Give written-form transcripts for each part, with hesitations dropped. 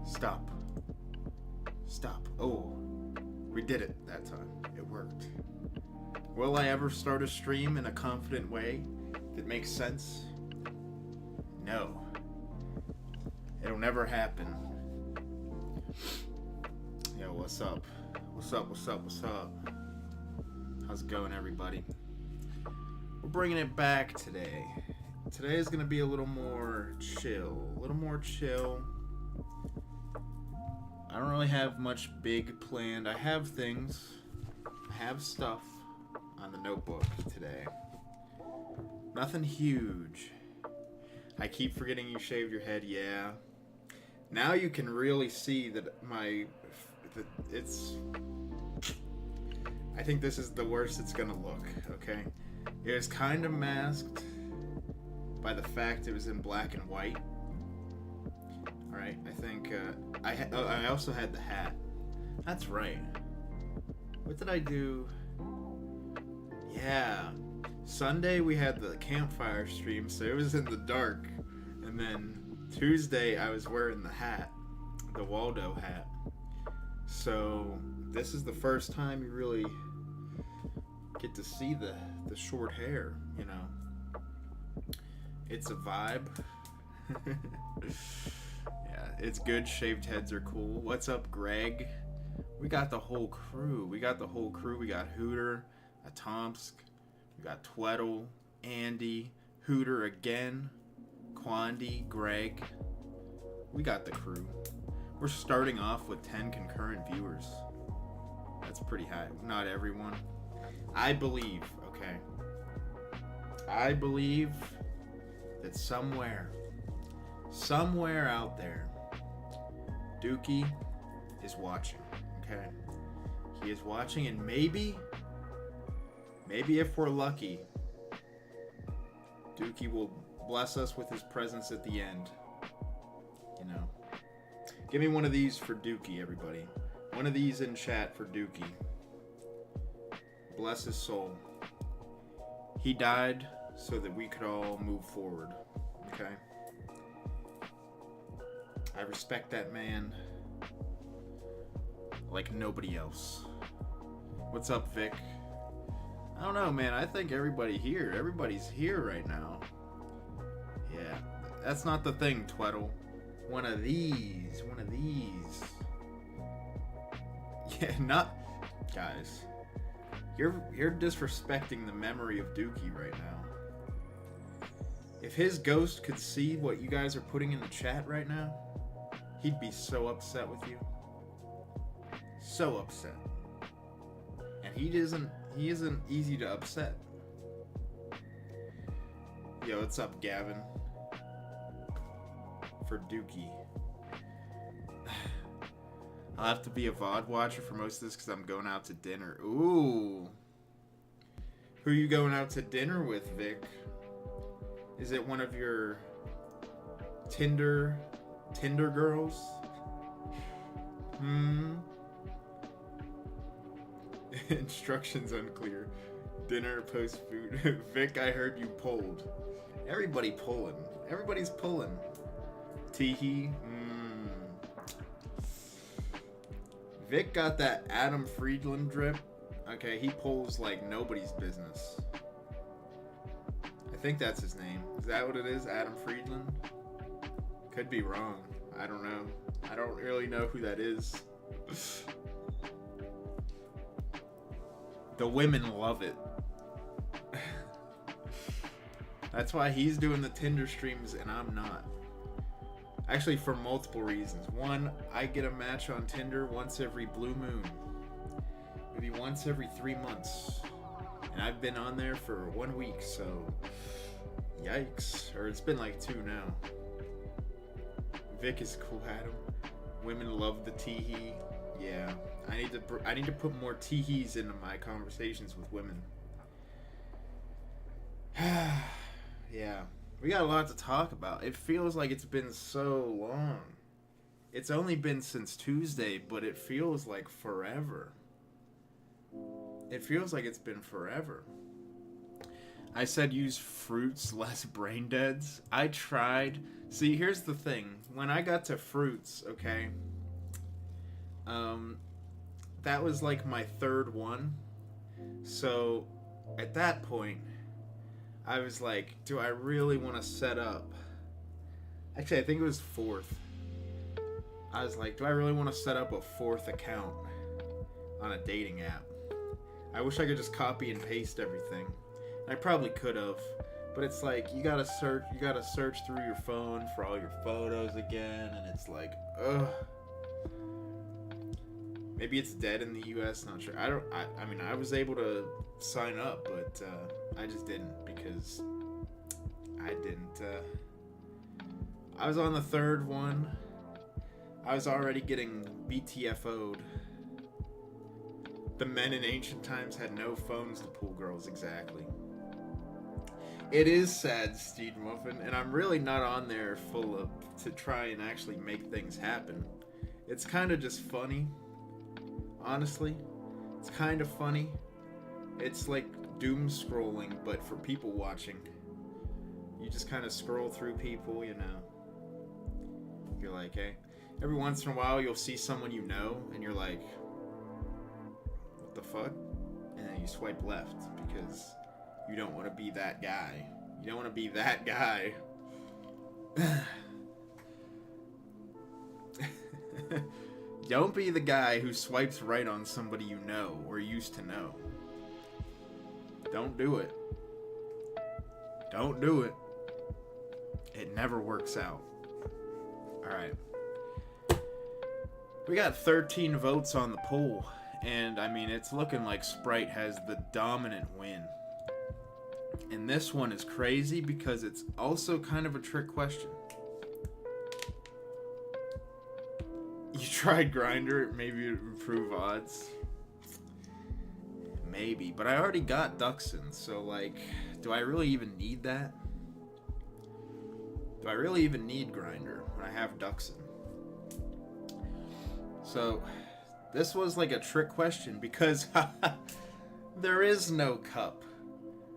Stop. Stop. Oh, we did it that time. It worked. Will I ever start a stream in a confident way that makes sense? No. It'll never happen. Yo, what's up? What's up, what's up, what's up? How's it going, everybody? We're bringing it back today. Today is going to be a little more chill. A little more chill. I don't really have much big planned. I have things. I have stuff on the notebook today. Nothing huge. I keep forgetting you shaved your head. Yeah. Now you can really see that it's... I think this is the worst it's gonna look, okay? It was kind of masked by the fact it was in black and white. Alright, I think, I also had the hat. That's right. What did I do? Yeah. Sunday we had the campfire stream, so it was in the dark. And then Tuesday I was wearing the hat. The Waldo hat. So this is the first time you really get to see the short hair, you know. It's a vibe. Yeah, it's good. Shaved heads are cool. What's up, Greg? We got the whole crew. We got Hooter, Atomsk, we got Tweddle, Andy, Hooter again, Quandy, Greg. We got the crew. We're starting off with 10 concurrent viewers. That's pretty high. Not everyone. I believe, okay. I believe that somewhere out there, Dookie is watching, okay? He is watching, and maybe if we're lucky, Dookie will bless us with his presence at the end. You know. Give me one of these for Dookie, everybody. One of these in chat for Dookie. Bless his soul. He died so that we could all move forward. Okay? I respect that man like nobody else. What's up, Vic? I don't know, man. I think everybody's here right now. Yeah. That's not the thing, Tweddle. One of these. Yeah, not... Guys. You're disrespecting the memory of Dookie right now. If his ghost could see what you guys are putting in the chat right now, he'd be so upset with you. So upset. And he isn't easy to upset. Yo, what's up, Gavin? For Dookie. I'll have to be a VOD watcher for most of this because I'm going out to dinner. Ooh. Who are you going out to dinner with, Vic? Is it one of your Tinder girls? Instructions unclear. Dinner post food. Vic, I heard you pulled. Everybody pulling. Everybody's pulling. Teehee. Vic got that Adam Friedland drip. Okay, he pulls like nobody's business. I think that's his name. Is that what it is? Adam Friedland? Could be wrong. I don't know. I don't really know who that is. The women love it. That's why he's doing the Tinder streams and I'm not. Actually, for multiple reasons. One, I get a match on Tinder once every blue moon. Maybe once every 3 months. And I've been on there for 1 week, so... Yikes. Or it's been like 2 now. Vic is cool, Adam. Women love the teehee. Yeah. I need to put more teehees into my conversations with women. Yeah. We got a lot to talk about. It feels like it's been so long. It's only been since Tuesday, but it feels like forever. It feels like it's been forever. I said use fruits, less brain deads. I tried. See, here's the thing. When I got to fruits, okay, that was like my third one. So at that point, I was like, do I really want to set up? Actually, I think it was fourth. I was like, do I really want to set up a fourth account on a dating app? I wish I could just copy and paste everything. I probably could have, but it's like you gotta search through your phone for all your photos again, and it's like, ugh. Maybe it's dead in the U.S. Not sure. I mean, I was able to sign up, but I just didn't because I didn't. I was on the third one. I was already getting BTFO'd. The men in ancient times had no phones to pull girls, exactly. It is sad, Steed Muffin, and I'm really not on there to try and actually make things happen. It's kind of just funny. Honestly, it's kind of funny. It's like doom scrolling, but for people watching. You just kind of scroll through people, you know. You're like, hey. Every once in a while, you'll see someone you know, and you're like, what the fuck? And then you swipe left, because you don't want to be that guy. You don't want to be that guy. Don't be the guy who swipes right on somebody you know or used to know. Don't do it. Don't do it. It never works out. Alright. We got 13 votes on the poll. And, I mean, it's looking like Sprite has the dominant win. And this one is crazy because it's also kind of a trick question. You tried Grindr, maybe it would improve odds. Maybe, but I already got Duxin, so like, do I really even need that? Do I really even need Grindr when I have Duxin? So, this was like a trick question because there is no cup.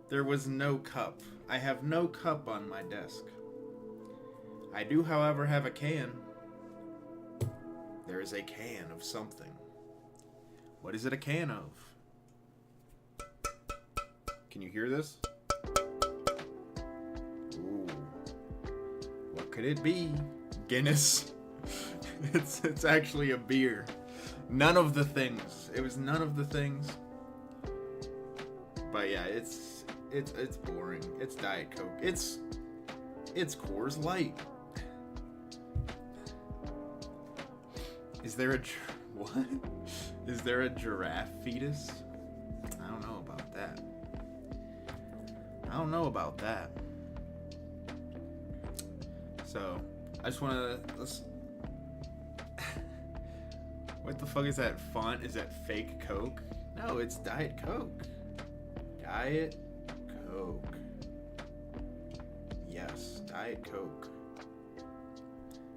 There was no cup. I have no cup on my desk. I do, however, have a can. There is a can of something. What is it a can of? Can you hear this? Ooh. What could it be? Guinness. It's actually a beer. None of the things. It was none of the things. But yeah, it's boring. It's Diet Coke. It's Coors Light. Is there a what? Is there a giraffe fetus? I don't know about that. I don't know about that. So, I just want to what the fuck is that font? Is that fake Coke? No, it's Diet Coke. Diet Coke. Yes, Diet Coke.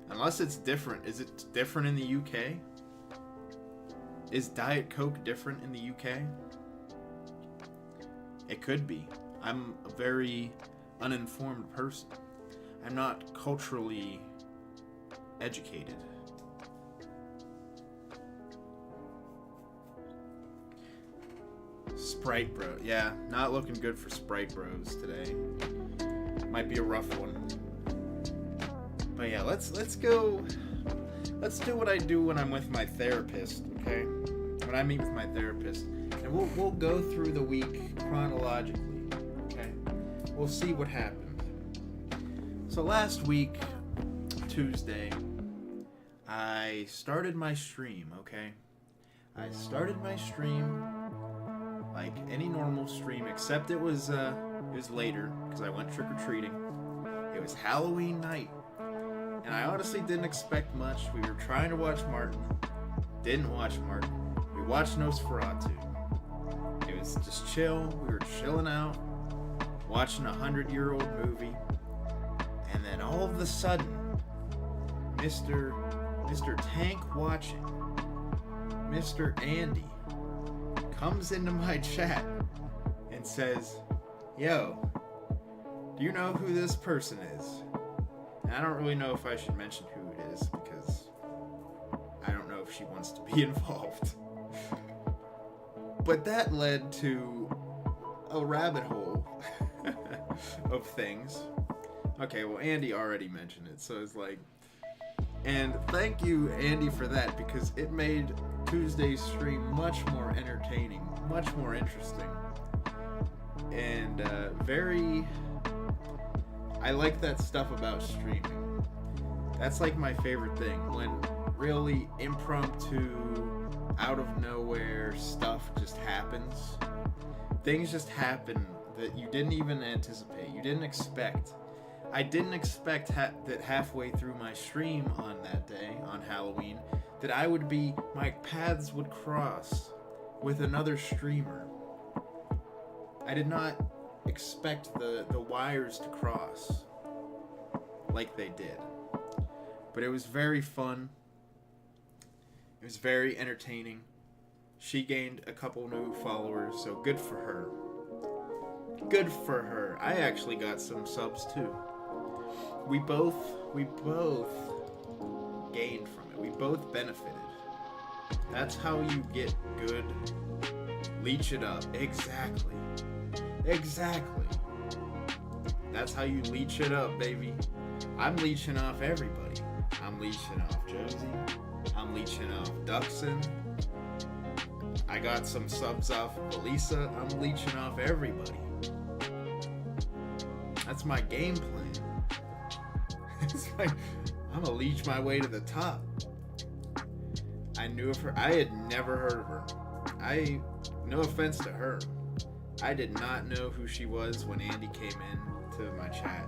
Unless it's different. Is it different in the UK? Is Diet Coke different in the UK? It could be. I'm a very uninformed person. I'm not culturally educated. Sprite Bro. Yeah, not looking good for Sprite Bros today. Might be a rough one. But yeah, let's go. Let's do what I do when I'm with my therapist, okay? When I meet with my therapist, and we'll go through the week chronologically, okay? We'll see what happened. So last week, Tuesday, I started my stream, okay? I started my stream like any normal stream, except it was later because I went trick-or-treating. It was Halloween night. And I honestly didn't expect much. We were trying to watch Martin. Didn't watch Martin. We watched Nosferatu. It was just chill. We were chilling out, watching a 100-year-old movie. And then all of a sudden, Mr. Tank Watching, Mr. Andy, comes into my chat and says, yo, do you know who this person is? And I don't really know if I should mention who it is because I don't know if she wants to be involved. But that led to a rabbit hole of things. Okay, well, Andy already mentioned it, so it's like... And thank you, Andy, for that, because it made Tuesday's stream much more entertaining, much more interesting. And very... I like that stuff about streaming. That's like my favorite thing, when really impromptu, out of nowhere stuff just happens. Things just happen that you didn't even anticipate, you didn't expect. I didn't expect that halfway through my stream on that day, on Halloween, that my paths would cross with another streamer. I did not expect the wires to cross like they did. But it was very fun. It was very entertaining. She gained a couple new followers, so good for her. Good for her. I actually got some subs too. We both gained from it. We both benefited. That's how you get good. Leech it up. Exactly. That's how you leech it up, baby. I'm leeching off everybody. I'm leeching off Josie. I'm leeching off Duxon. I got some subs off of Elisa. I'm leeching off everybody. That's my game plan. It's like, I'm gonna leech my way to the top. I knew of her. I had never heard of her. No offense to her. I did not know who she was when Andy came in to my chat.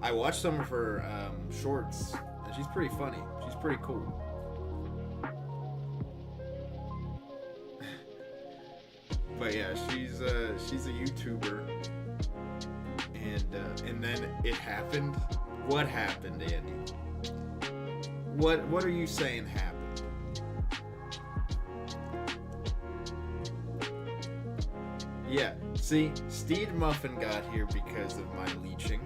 I watched some of her shorts, and she's pretty funny. She's pretty cool. But yeah, she's a YouTuber, and then it happened. What happened, Andy? What are you saying happened? Yeah, see, Steed Muffin got here because of my leeching.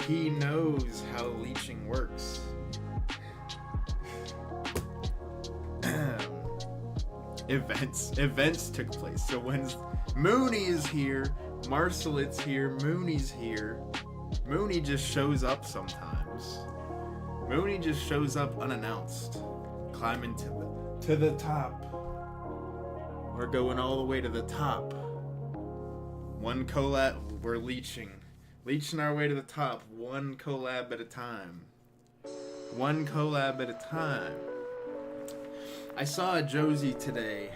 He knows how leeching works. Events took place. So when Mooney is here, Marcelit's here, Mooney's here, Mooney just shows up sometimes. Mooney just shows up unannounced, climbing to the top. We're going all the way to the top. One collab, we're leeching our way to the top, one collab at a time. One collab at a time. I saw a Josie today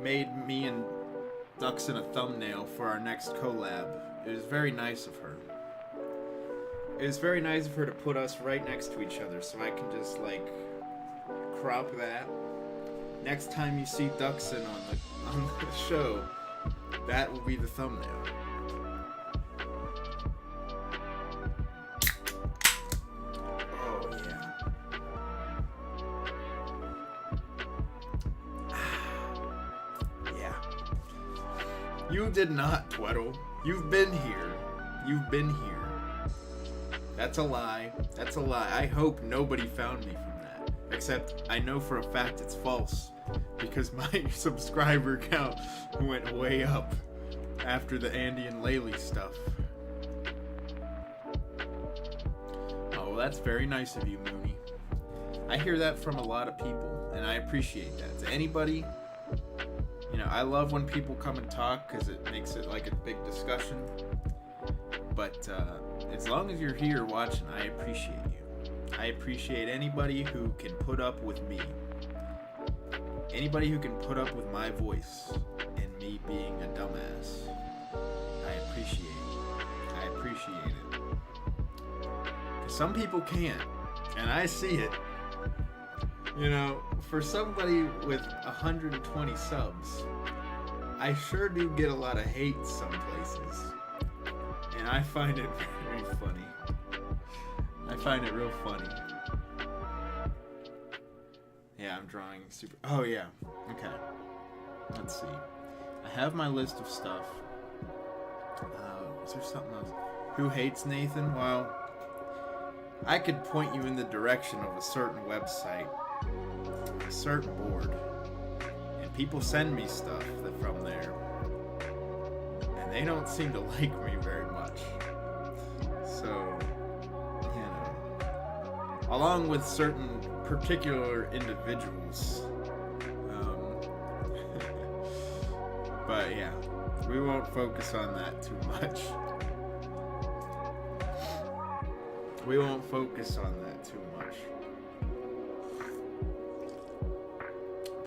made me and Duxon a thumbnail for our next collab. It was very nice of her. It was very nice of her to put us right next to each other so I can just like crop that. Next time you see Duxon on the show, that will be the thumbnail. Oh yeah. Yeah. You did not, Tweddle. You've been here. You've been here. That's a lie. That's a lie. I hope nobody found me from that. Except I know for a fact it's false. Because my subscriber count went way up after the Andy and Laylee stuff. Oh, well, that's very nice of you, Mooney. I hear that from a lot of people, and I appreciate that. To anybody, I love when people come and talk because it makes it like a big discussion. But as long as you're here watching, I appreciate you. I appreciate anybody who can put up with me. Anybody who can put up with my voice and me being a dumbass. I appreciate it. I appreciate it. 'Cause some people can't, and I see it. For somebody with 120 subs, I sure do get a lot of hate some places. And I find it very funny. I find it real funny. Yeah, I'm drawing super... Oh, yeah. Okay. Let's see. I have my list of stuff. Is there something else? Who hates Nathan? Well, I could point you in the direction of a certain website, a certain board, and people send me stuff from there, and they don't seem to like me very much. So, you know, along with certain particular individuals. But yeah, we won't focus on that too much. We won't focus on that too much.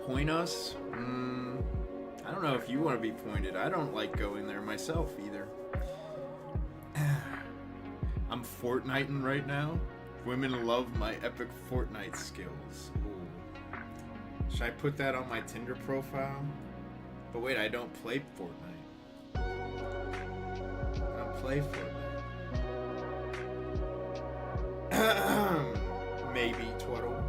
Point us? I don't know if you want to be pointed. I don't like going there myself either. I'm Fortniting right now. Women love my epic Fortnite skills. Ooh. Should I put that on my Tinder profile? But wait, I don't play Fortnite. I don't play Fortnite. Maybe Twaddle.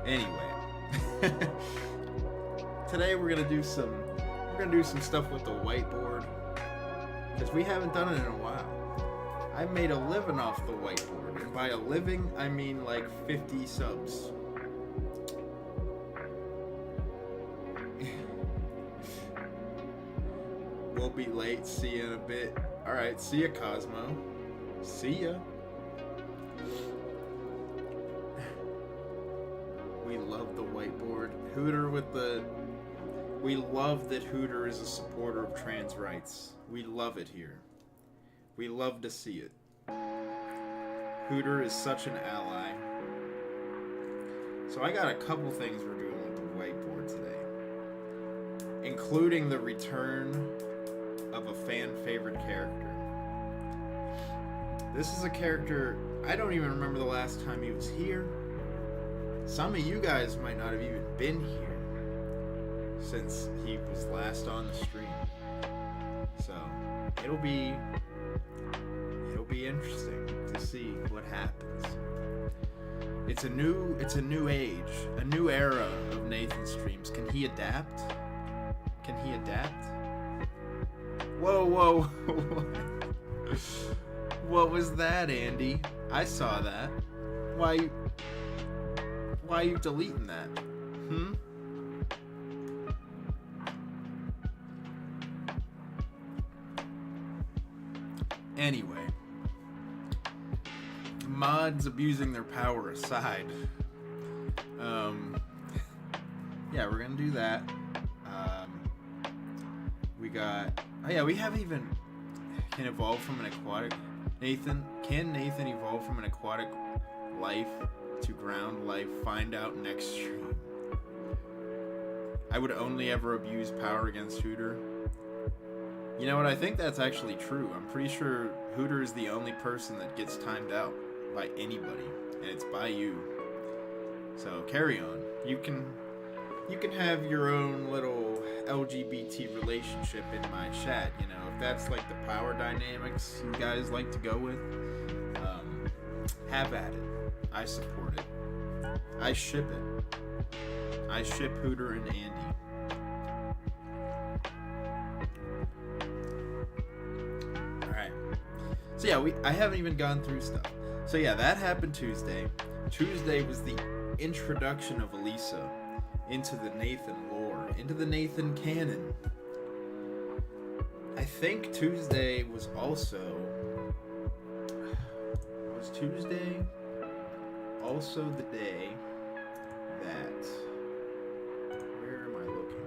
Anyway, today we're gonna do some stuff with the whiteboard because we haven't done it in a while. I made a living off the whiteboard, and by a living I mean like 50 subs. We'll be late. See you in a bit. All right, see ya, Cosmo. See ya. We love the whiteboard. We love that Hooter is a supporter of trans rights. We love it here. We love to see it. Hooter is such an ally. So I got a couple things we're doing with the whiteboard today, including the return of a fan favorite character. This is a character, I don't even remember the last time he was here. Some of you guys might not have even been here since he was last on the stream. So it'll be interesting to see what happens. It's a new age, a new era of Nathan streams. Can he adapt? Can he adapt? Whoa. What was that, Andy? I saw that. Why are you deleting that? Anyway, mods abusing their power aside, yeah, we're gonna do that. We haven't even can evolve from an aquatic. Can Nathan evolve from an aquatic life to ground life? Find out next stream. I would only ever abuse power against Hooter. You know what? I think that's actually true. I'm pretty sure Hooter is the only person that gets timed out by anybody, and it's by you. So carry on. You can have your own little LGBT relationship in my chat. You know, if that's like the power dynamics you guys like to go with, have at it. I support it. I ship it. I ship Hooter and Andy. Alright. So yeah, I haven't even gone through stuff. So yeah, that happened Tuesday. Tuesday was the introduction of Elisa into the Nathan lore, into the Nathan canon. I think Tuesday was also... Was Tuesday also the day that... Where am I looking?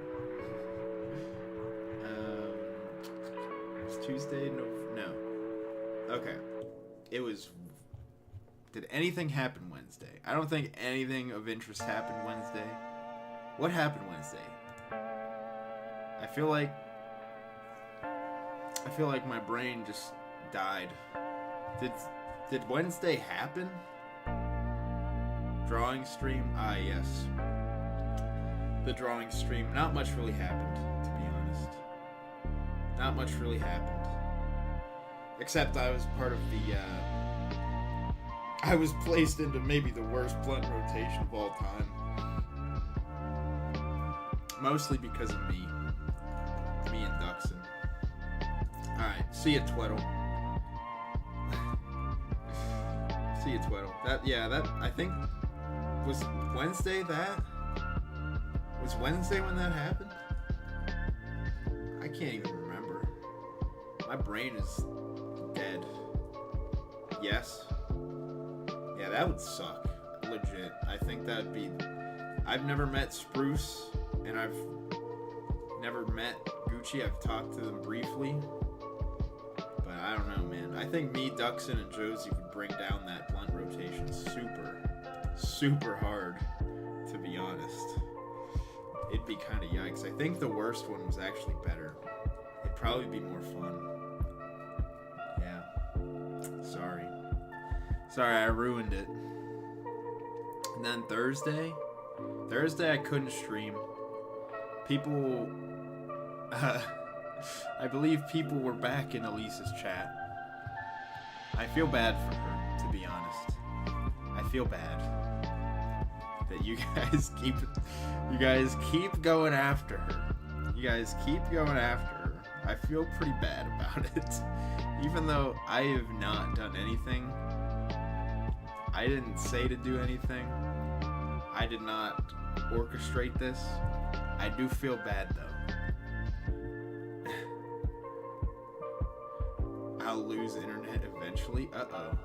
Was Tuesday? No. Okay. It was... Did anything happen Wednesday? I don't think anything of interest happened Wednesday. What happened Wednesday? I feel like my brain just died. Did Wednesday happen? Drawing stream? Ah, yes. The drawing stream. Not much really happened, to be honest. Not much really happened. Except I was part of the I was placed into maybe the worst blunt rotation of all time. Mostly because of me. Me and Duxon. Alright, see ya, Tweddle. See ya, Tweddle. That, I think, was Wednesday that? Was Wednesday when that happened? I can't even remember. My brain is dead. Yes? Yeah, that would suck. Legit. I think that would be... I've never met Spruce, and I've never met Gucci. I've talked to them briefly. But I don't know, man. I think me, Duxon, and Josie would bring down that blunt rotation super hard, to be honest. It'd be kind of yikes. I think the worst one was actually better. It'd probably be more fun. Yeah. Sorry, I ruined it. And then Thursday I couldn't stream. People, I believe people were back in Elise's chat. I feel bad for her, to be honest. I feel bad that you guys keep going after her. You guys keep going after her. I feel pretty bad about it. Even though I have not done anything. I didn't say to do anything. I did not orchestrate this. I do feel bad though. I'll lose internet eventually. Uh-oh.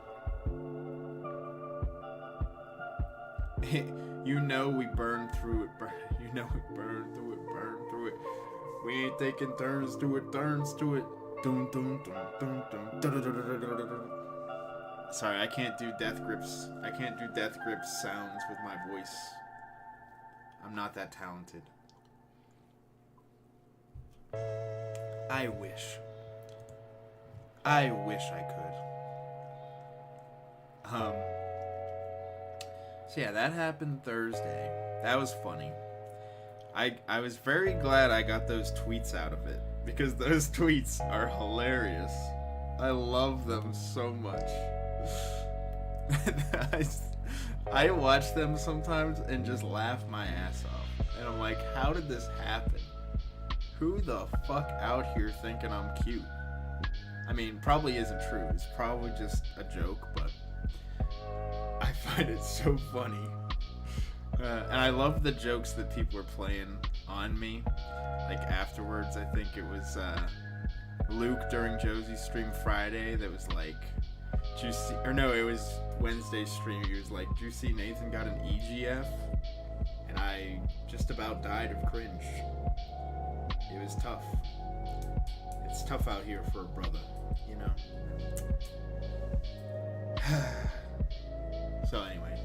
You know we burned through it. You know we burned through it. We ain't taking turns to it. Dun, dun, dun, dun, dun, dun, dun, dun, dun, dun. Sorry, I can't do death grips. I can't do death grips sounds with my voice. I'm not that talented. I wish I could. So yeah, that happened Thursday. That was funny. I was very glad I got those tweets out of it, because those tweets are hilarious. I love them so much. I watch them sometimes and just laugh my ass off. And I'm like, how did this happen? Who the fuck out here thinking I'm cute? I mean, probably isn't true. It's probably just a joke, but I find it so funny. And I love the jokes that people are playing on me. Like afterwards, I think it was Luke during Josie's stream Friday that was like, did you see, or no, it was Wednesday's stream. He was like, did you see Nathan got an EGF? And I just about died of cringe. It was tough. It's tough out here for a brother, you know? So anyway.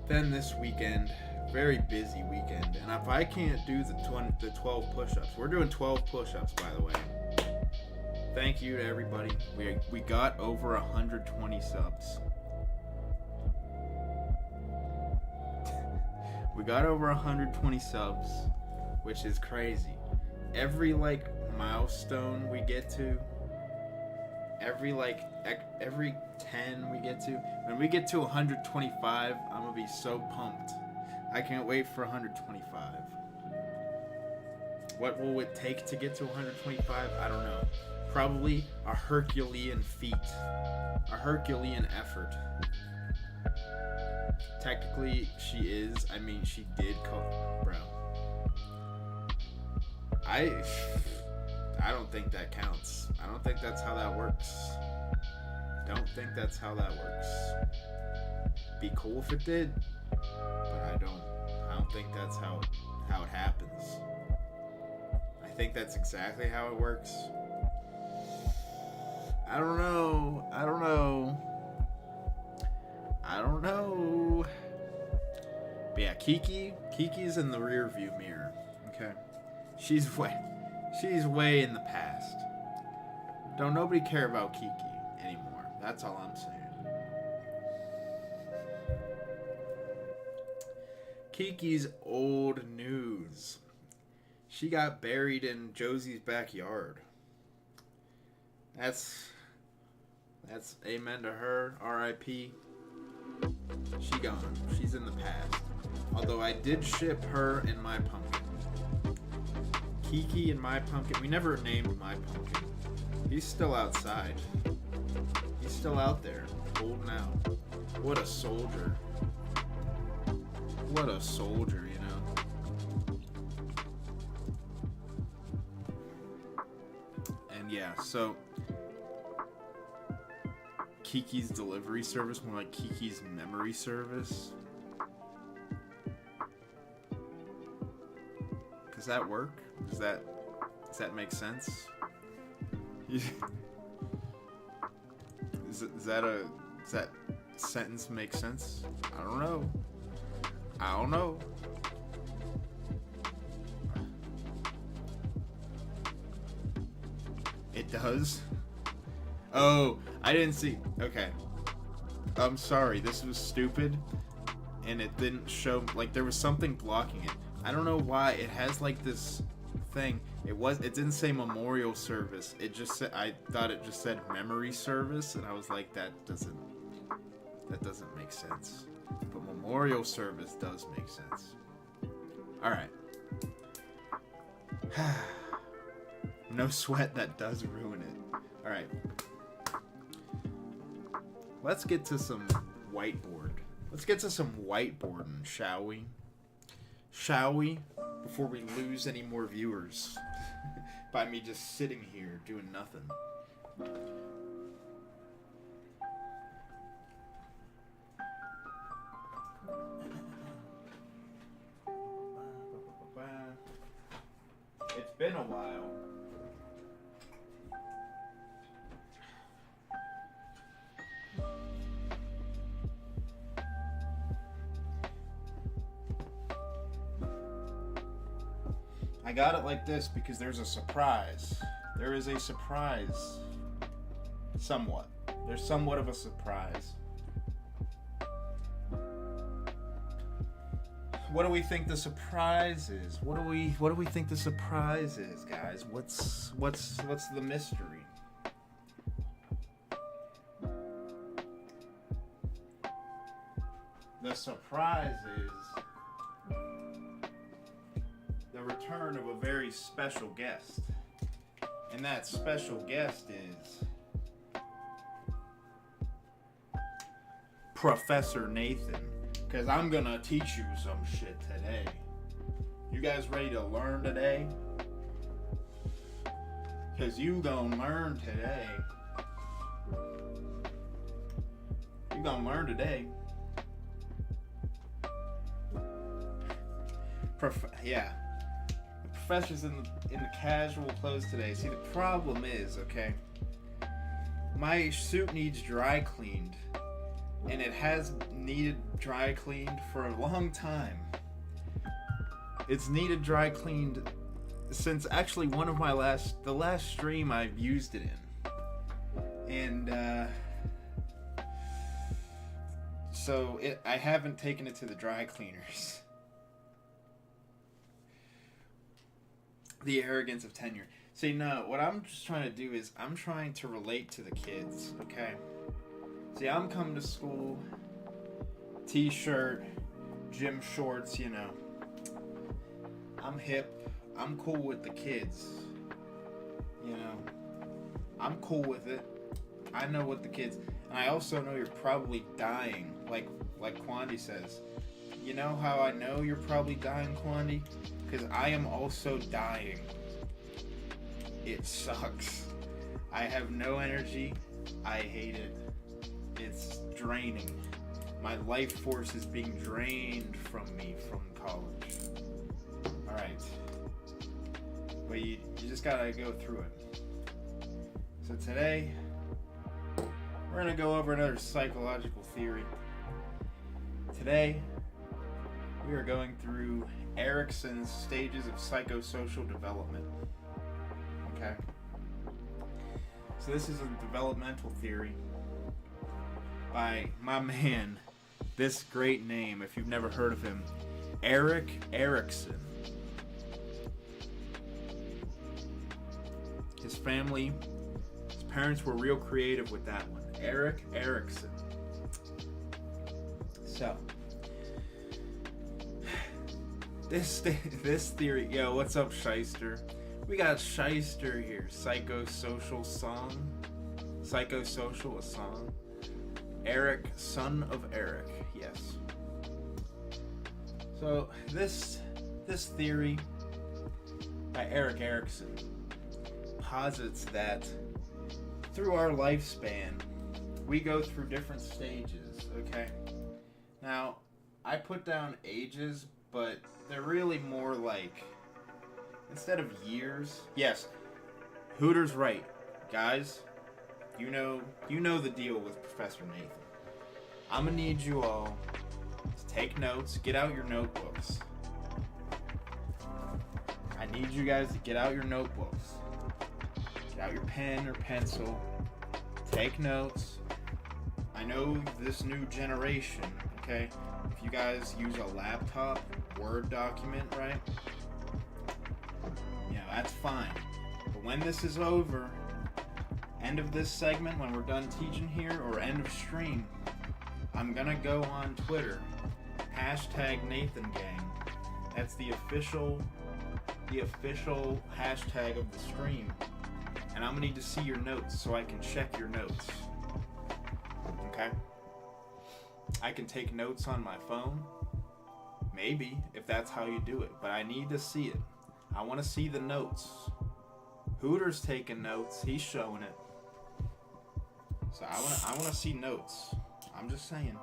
Then this weekend, very busy weekend. And if I can't do the 12 push-ups, we're doing 12 push-ups, by the way. Thank you to everybody. We got over 120 subs. We got over 120 subs, which is crazy. Every milestone we get to, every 10 we get to, when we get to 125, I'm gonna be so pumped. I can't wait for 125. What will it take to get to 125? I don't know. Probably a Herculean feat. A Herculean effort. Technically, she is. I mean, she did call... Bro. I don't think that counts. I don't think that's how that works. Don't think that's how that works. Be cool if it did, but I don't think that's how it happens. I think that's exactly how it works. I don't know. But yeah, Kiki's in the rear view mirror. Okay. She's way in the past. Don't nobody care about Kiki anymore. That's all I'm saying. Kiki's old news. She got buried in Josie's backyard. That's That's amen to her. R.I.P. She gone. She's in the past. Although I did ship her and my pumpkin. Kiki and my pumpkin. We never named my pumpkin. He's still outside. He's still out there, holding out. What a soldier. What a soldier, you know. And yeah, so Kiki's delivery service, more like Kiki's memory service. Does that work? Does that make sense? Does that sentence make sense? I don't know. It does? Oh, I didn't see. Okay. I'm sorry. This was stupid. And it didn't show, like, there was something blocking it. I don't know why. It has, like, this thing. It didn't say memorial service. It just said, I thought it just said memory service. And I was like, that doesn't make sense. But memorial service does make sense. Alright. No sweat, that does ruin it. Alright. Let's get to some whiteboard. Let's get to some whiteboarding, shall we? Shall we? Before we lose any more viewers. By me just sitting here doing nothing. It's been a while. I got it like this because there's a surprise. There is a surprise. Somewhat. There's somewhat of a surprise. What do we think the surprise is? What do we think the surprise is, guys? What's the mystery? The surprise is the return of a very special guest. And that special guest is Professor Nathan. Because I'm gonna teach you some shit today. You guys ready to learn today? Because you gonna learn today. You gonna learn today. Yeah. The professor's in the casual clothes today. See, the problem is, okay, my suit needs dry cleaned. And it has needed dry cleaned for a long time. It's needed dry cleaned since actually one of the last stream I've used it in. And so I haven't taken it to the dry cleaners. The arrogance of tenure. See, no, what I'm just trying to do is I'm trying to relate to the kids, okay? See, I'm coming to school, t-shirt, gym shorts, you know. I'm hip. I'm cool with the kids. You know. I'm cool with it. I know what the kids... And I also know you're probably dying, like Quandi says. You know how I know you're probably dying, Quandi? Because I am also dying. It sucks. I have no energy. I hate it. It's draining. My life force is being drained from me from college. Alright. But you just gotta go through it. So today, we're gonna go over another psychological theory. Today, we are going through Erikson's stages of psychosocial development. Okay? So this is a developmental theory by my man, this great name, if you've never heard of him, Erik Erikson. His family, his parents were real creative with that one. Eric Erickson. So, this theory, yo, what's up, Shyster? We got Shyster here. Psychosocial, a song. Eric, son of Eric, yes. So, this theory by Eric Erickson posits that through our lifespan, we go through different stages, okay? Now, I put down ages, but they're really more like, instead of years, yes, Hooter's right. Guys, you know the deal with Professor Nathan. I'm gonna need you all to take notes, get out your notebooks. I need you guys to get out your notebooks. Get out your pen or pencil. Take notes. I know this new generation, okay? If you guys use a laptop, Word document, right? Yeah, that's fine. But when this is over, end of this segment, when we're done teaching here, or end of stream, I'm gonna go on Twitter, #NathanGang. That's the official hashtag of the stream. And I'm gonna need to see your notes so I can check your notes. Okay? I can take notes on my phone. Maybe, if that's how you do it. But I need to see it. I want to see the notes. Hooter's taking notes. He's showing it. So I want to see notes. I'm just saying.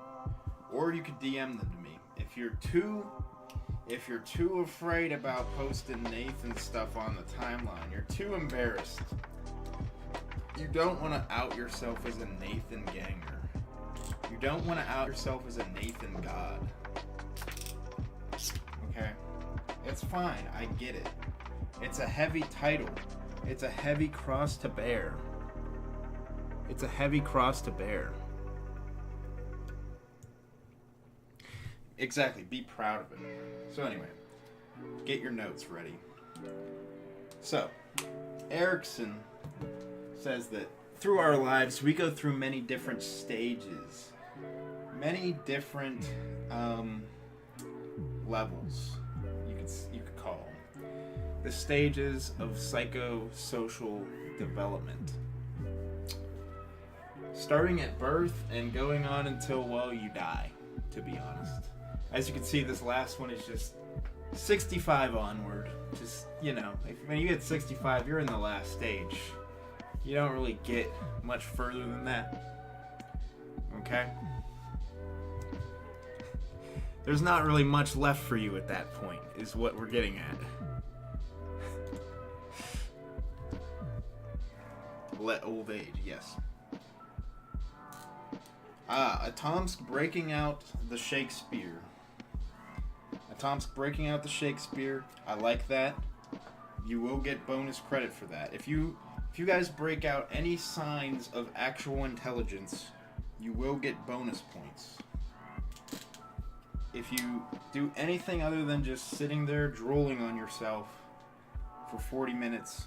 Or you could DM them to me. If you're too afraid about posting Nathan stuff on the timeline, you're too embarrassed. You don't want to out yourself as a Nathan ganger. You don't want to out yourself as a Nathan god. Okay? It's fine. I get it. It's a heavy title. It's a heavy cross to bear. It's a heavy cross to bear. Exactly. Be proud of it. So anyway, get your notes ready. So, Erickson says that through our lives, we go through many different stages. Many different levels, you could call them. The stages of psychosocial development. Starting at birth and going on until, well, you die, to be honest. As you can see, this last one is just 65 onward. Just, when you get 65, you're in the last stage. You don't really get much further than that. Okay? There's not really much left for you at that point, is what we're getting at. Old age, yes. Atomsk breaking out the Shakespeare. Atomsk breaking out the Shakespeare. I like that. You will get bonus credit for that. If you guys break out any signs of actual intelligence, you will get bonus points. If you do anything other than just sitting there drooling on yourself for 40 minutes,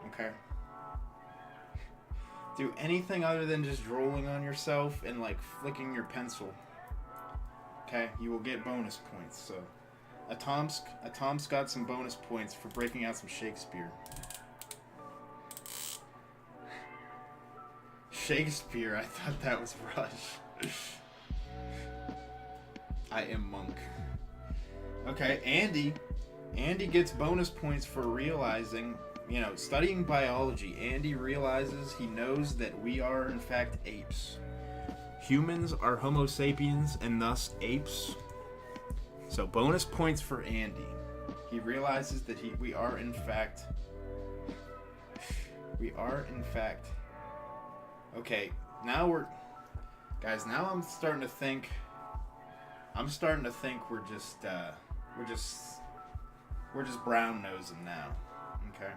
okay? Do anything other than just drooling on yourself and like flicking your pencil, okay? You will get bonus points. So, Atomsk got some bonus points for breaking out some Shakespeare. Shakespeare, I thought that was Rush. I am Monk. Okay, Andy gets bonus points for realizing, studying biology. Andy realizes, he knows that we are in fact apes. Humans are Homo sapiens and thus apes. So bonus points for Andy. He realizes that we are in fact. Okay, now I'm starting to think we're just brown nosing now. Okay.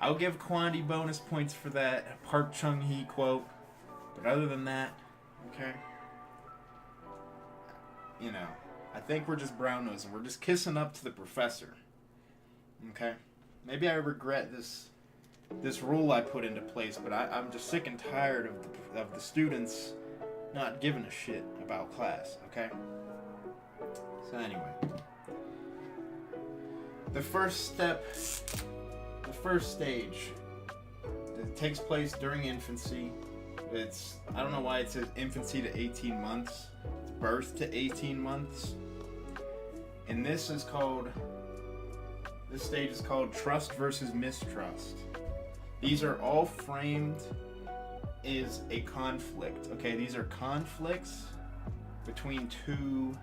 I'll give Quandy bonus points for that Park Chung-hee quote, but other than that, okay. I think we're just brown nosing. We're just kissing up to the professor. Okay. Maybe I regret this this rule I put into place, but I'm just sick and tired of the students not giving a shit about class, okay? So anyway, the first stage, it takes place during infancy. I don't know why it says infancy to 18 months. It's birth to 18 months. And this stage is called trust versus mistrust. These are all framed as a conflict, okay? These are conflicts between two,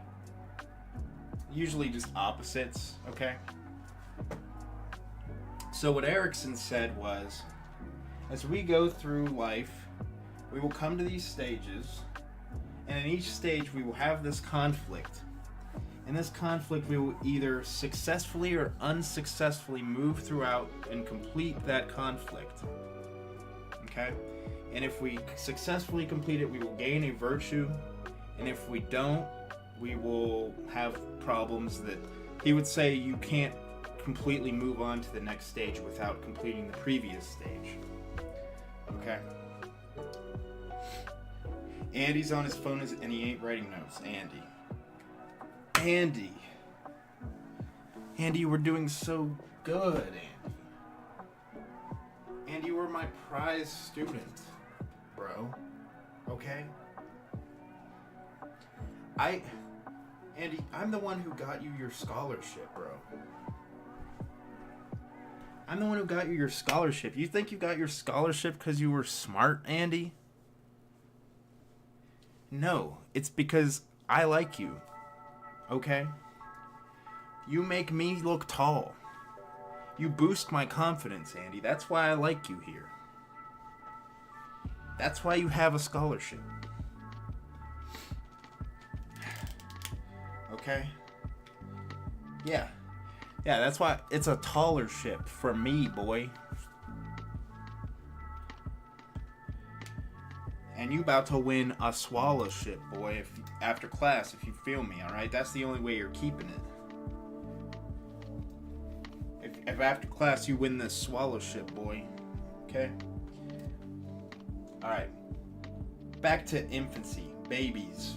usually just opposites, okay? So what Erickson said was, as we go through life, we will come to these stages, and in each stage we will have this conflict. In this conflict, we will either successfully or unsuccessfully move throughout and complete that conflict. Okay? And if we successfully complete it, we will gain a virtue. And if we don't, we will have problems that he would say you can't completely move on to the next stage without completing the previous stage. Okay? Andy's on his phone and he ain't writing notes. Andy, you were doing so good, Andy, you were my prize student, bro. Okay? Andy, I'm the one who got you your scholarship, bro. I'm the one who got you your scholarship. You think you got your scholarship because you were smart, Andy? No, it's because I like you. Okay? You make me look tall. You boost my confidence, Andy. That's why I like you here. That's why you have a scholarship. Okay? Yeah, that's why it's a taller ship for me, boy. And you about to win a swallowship, boy, after class, if you feel me, alright? That's the only way you're keeping it. If after class you win this swallowship, boy. Okay? Alright. Back to infancy. Babies.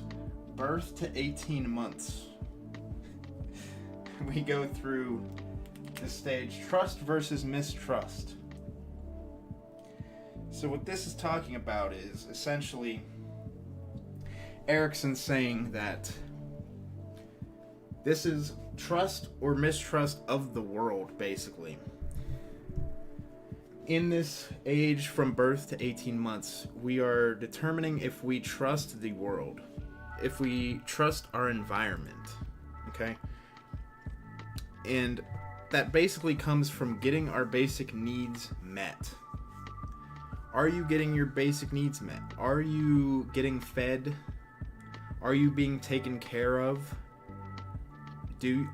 Birth to 18 months. We go through the stage trust versus mistrust. So what this is talking about is essentially Erickson saying that this is trust or mistrust of the world, basically. In this age from birth to 18 months, we are determining if we trust the world, if we trust our environment, okay? And that basically comes from getting our basic needs met. Are you getting your basic needs met? Are you getting fed? Are you being taken care of?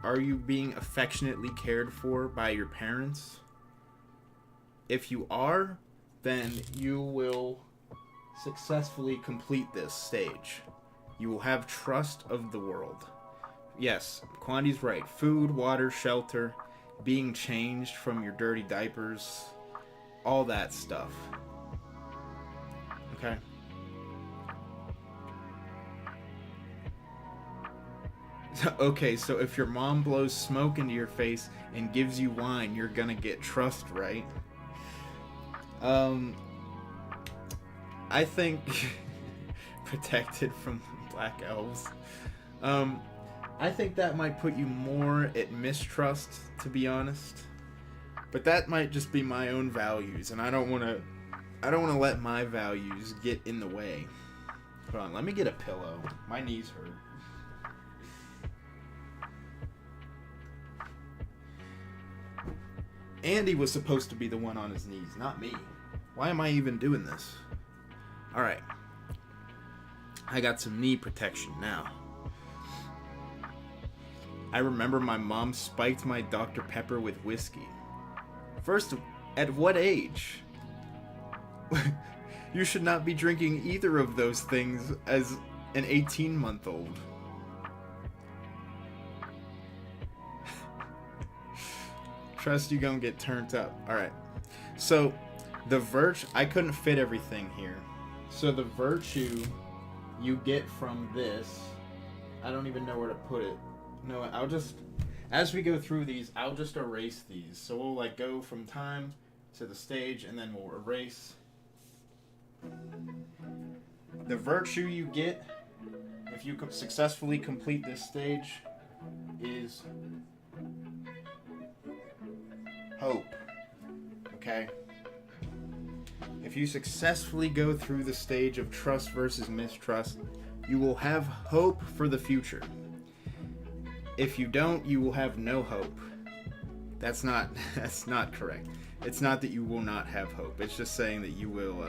Are you being affectionately cared for by your parents? If you are, then you will successfully complete this stage. You will have trust of the world. Yes, Quandy's right. Food, water, shelter, being changed from your dirty diapers, all that stuff. Okay. Okay, so if your mom blows smoke into your face and gives you wine, you're gonna get trust, right? I think protected from black elves. I think that might put you more at mistrust, to be honest. But that might just be my own values, and I don't want to let my values get in the way. Hold on, let me get a pillow. My knees hurt. Andy was supposed to be the one on his knees, not me. Why am I even doing this? Alright. I got some knee protection now. I remember my mom spiked my Dr. Pepper with whiskey. First, at what age? You should not be drinking either of those things as an Trust you gonna get turned up. Alright. So, the virtue... I couldn't fit everything here. So, the virtue you get from this... I don't even know where to put it. No, I'll just... As we go through these, I'll just erase these. So, we'll, like, go from time to the stage, and then we'll erase. The virtue you get, if you successfully complete this stage, is... hope. Okay? If you successfully go through the stage of trust versus mistrust, you will have hope for the future. If you don't, you will have no hope. That's not correct. It's not that you will not have hope. It's just saying that you will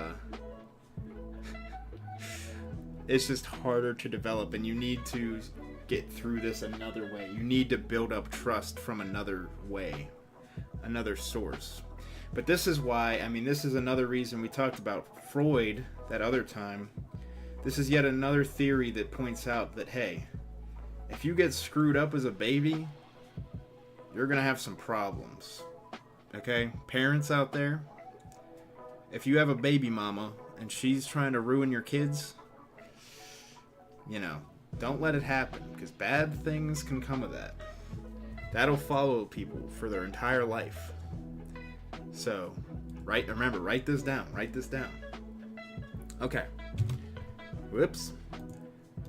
it's just harder to develop, and you need to get through this another way. You need to build up trust from another way, another source. But this is why, I mean, this is another reason we talked about Freud that other time. This is yet another theory that points out that, hey, if you get screwed up as a baby, you're going to have some problems. Okay? Parents out there, if you have a baby mama and she's trying to ruin your kids, you know, don't let it happen, because bad things can come of that. That'll follow people for their entire life. So, remember, write this down. Write this down. Okay. Whoops.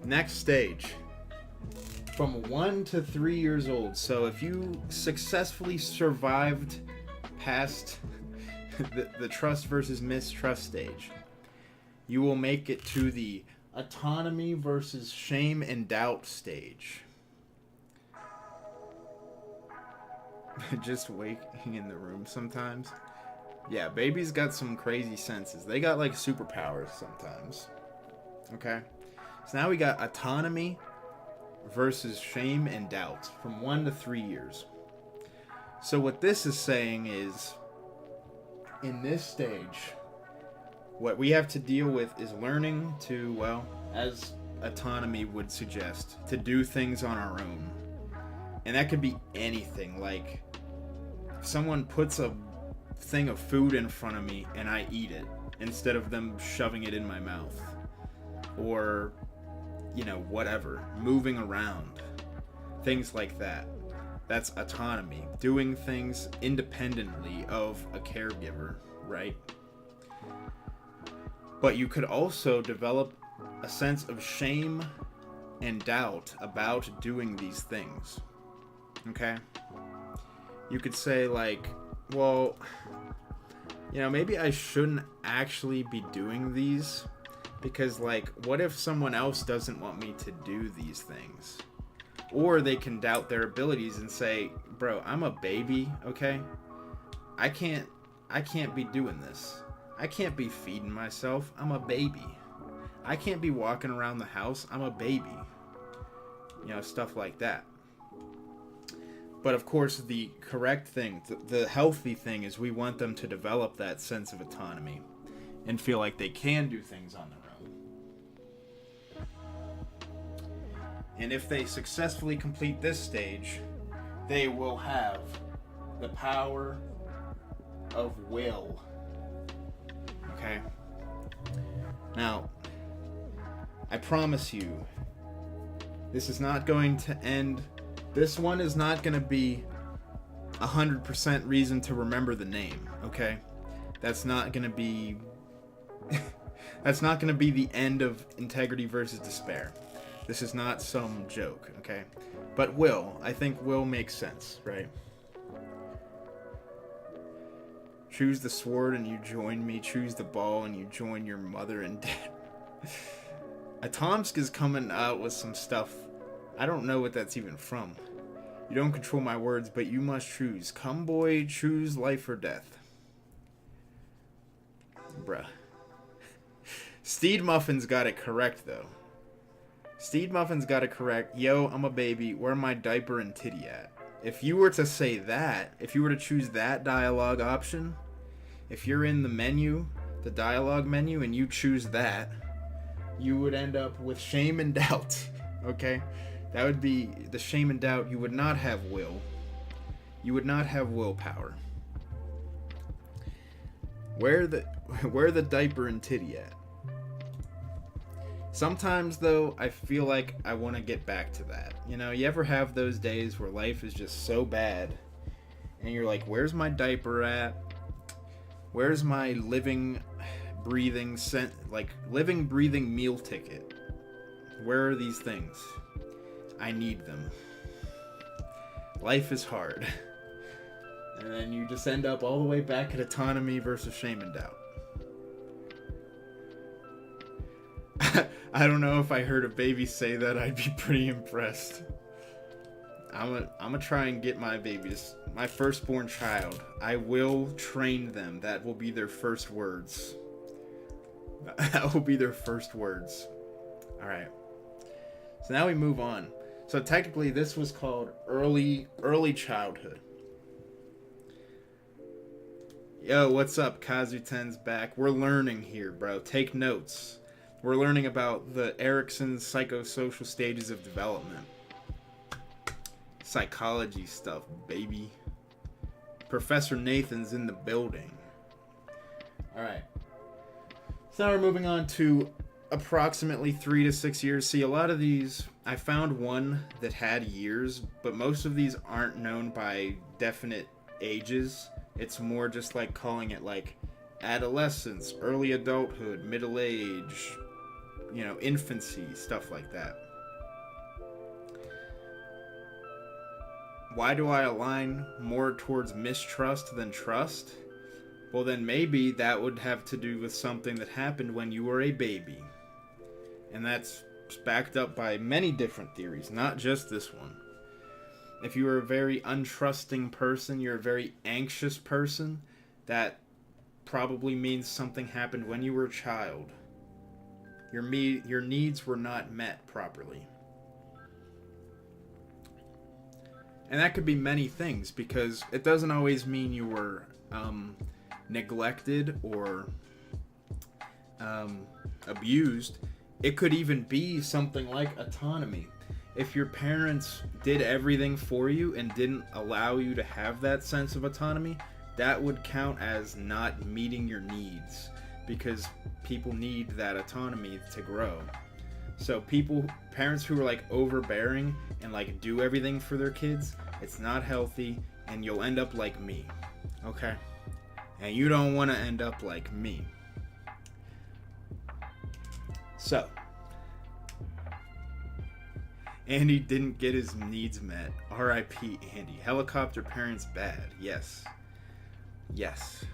Next stage. From 1 to 3 years old. So if you successfully survived past the trust versus mistrust stage, you will make it to the autonomy versus shame and doubt stage. Just waking in the room sometimes. Yeah, babies got some crazy senses. They got like superpowers sometimes. Okay? So now we got autonomy versus shame and doubt from 1 to 3 years. So what this is saying is, in this stage, what we have to deal with is learning to, well, as autonomy would suggest, to do things on our own. And that could be anything, like if someone puts a thing of food in front of me and I eat it instead of them shoving it in my mouth, or, you know, whatever, moving around, things like that. That's autonomy, doing things independently of a caregiver, right? But you could also develop a sense of shame and doubt about doing these things. Okay? You could say, like, well, you know, maybe I shouldn't actually be doing these, because, like, what if someone else doesn't want me to do these things? Or they can doubt their abilities and say, bro, I'm a baby, okay? I can't be doing this. I can't be feeding myself. I'm a baby. I can't be walking around the house. I'm a baby. You know, stuff like that. But of course, the correct thing, the healthy thing, is we want them to develop that sense of autonomy and feel like they can do things on their own. And if they successfully complete this stage, they will have the power of will. Okay? Now, I promise you, this is not going to end. This one is not going to be 100% reason to remember the name, okay? That's not going to be that's not going to be the end of Integrity versus Despair. This is not some joke, okay? But will, I think will makes sense, right? Choose the sword and you join me. Choose the ball and you join your mother and dad. Atomsk is coming out with some stuff. I don't know what that's even from. You don't control my words, but you must choose. Come, boy, choose life or death. Bruh. Steed Muffin's got it correct, though. Steed Muffin's got it correct. Yo, I'm a baby. Where my diaper and titty at? If you were to say that, if you were to choose that dialogue option, if you're in the menu, the dialogue menu, and you choose that, you would end up with shame and doubt. Okay? That would be the shame and doubt. You would not have will. you would not have willpower. Where the diaper and titty at? Sometimes though, I feel like I want to get back to that. You know, you ever have those days where life is just so bad and you're like, where's my diaper at? Where's my living, breathing meal ticket? Where are these things? I need them. Life is hard. And then you just end up all the way back at autonomy versus shame and doubt. I don't know if I heard a baby say that, I'd be pretty impressed. I'm gonna try and get my babies, my firstborn child. I will train them. That will be their first words. That will be their first words. All right. So now we move on. So technically, this was called early childhood. Yo, what's up? Kazu10's back. We're learning here, bro. Take notes. We're learning about the Erikson's psychosocial stages of development. Psychology stuff, baby. Professor Nathan's in the building. Alright. So now we're moving on to approximately 3 to 6 years. See, a lot of these, I found one that had years, but most of these aren't known by definite ages. It's more just like calling it like adolescence, early adulthood, middle age, you know, infancy, stuff like that. Why do I align more towards mistrust than trust? Well, then maybe that would have to do with something that happened when you were a baby. And that's backed up by many different theories, not just this one. If you are a very untrusting person, you're a very anxious person, that probably means something happened when you were a child. Your needs were not met properly. And that could be many things, because it doesn't always mean you were neglected or abused. It could even be something like autonomy. If your parents did everything for you and didn't allow you to have that sense of autonomy, that would count as not meeting your needs, because people need that autonomy to grow. So parents who are like overbearing and like do everything for their kids, it's not healthy, and you'll end up like me. Okay? And you don't want to end up like me. So, Andy didn't get his needs met. R.I.P. Andy. Helicopter parents bad. Yes. Yes.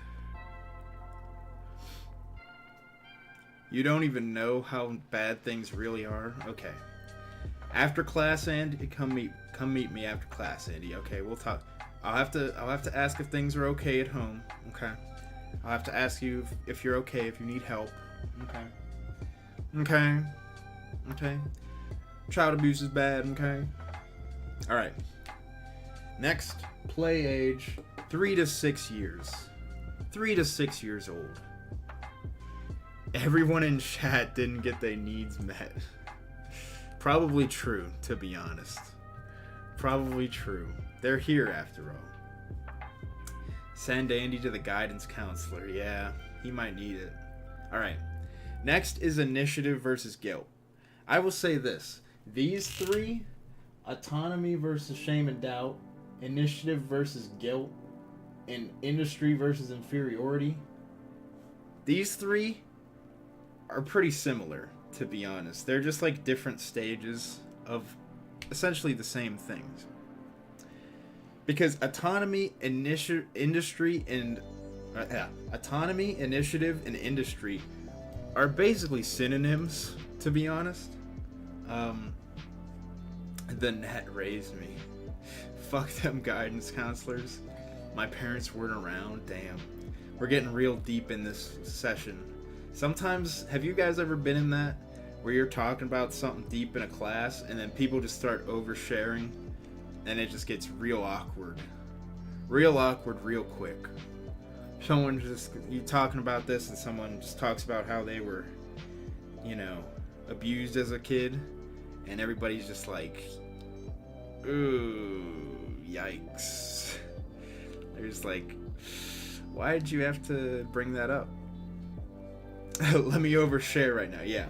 You don't even know how bad things really are? Okay. After class, Andy, come meet me after class, Andy. Okay, we'll talk. I'll have to ask if things are okay at home. Okay. I'll have to ask you if you're okay, if you need help. Okay. Child abuse is bad, okay? Alright. Next, play age, 3 to 6 years. 3 to 6 years old. Everyone in chat didn't get their needs met. Probably true, to be honest. Probably true. They're here after all. Send Andy to the guidance counselor. Yeah, he might need it. Alright. Next is initiative versus guilt. I will say this. These three, autonomy versus shame and doubt, initiative versus guilt, and industry versus inferiority, these three are pretty similar, to be honest. They're just like different stages of essentially the same things. Because autonomy, industry, and autonomy, initiative, and industry are basically synonyms, to be honest. The net raised me. Fuck them guidance counselors. My parents weren't around. Damn. We're getting real deep in this session. Sometimes, have you guys ever been in that? Where you're talking about something deep in a class and then people just start oversharing and it just gets real awkward. Real awkward real quick. Someone just, you talking about this and someone just talks about how they were, you know, abused as a kid, and everybody's just like, ooh, yikes. There's like, why did you have to bring that up? Let me overshare right now. Yeah.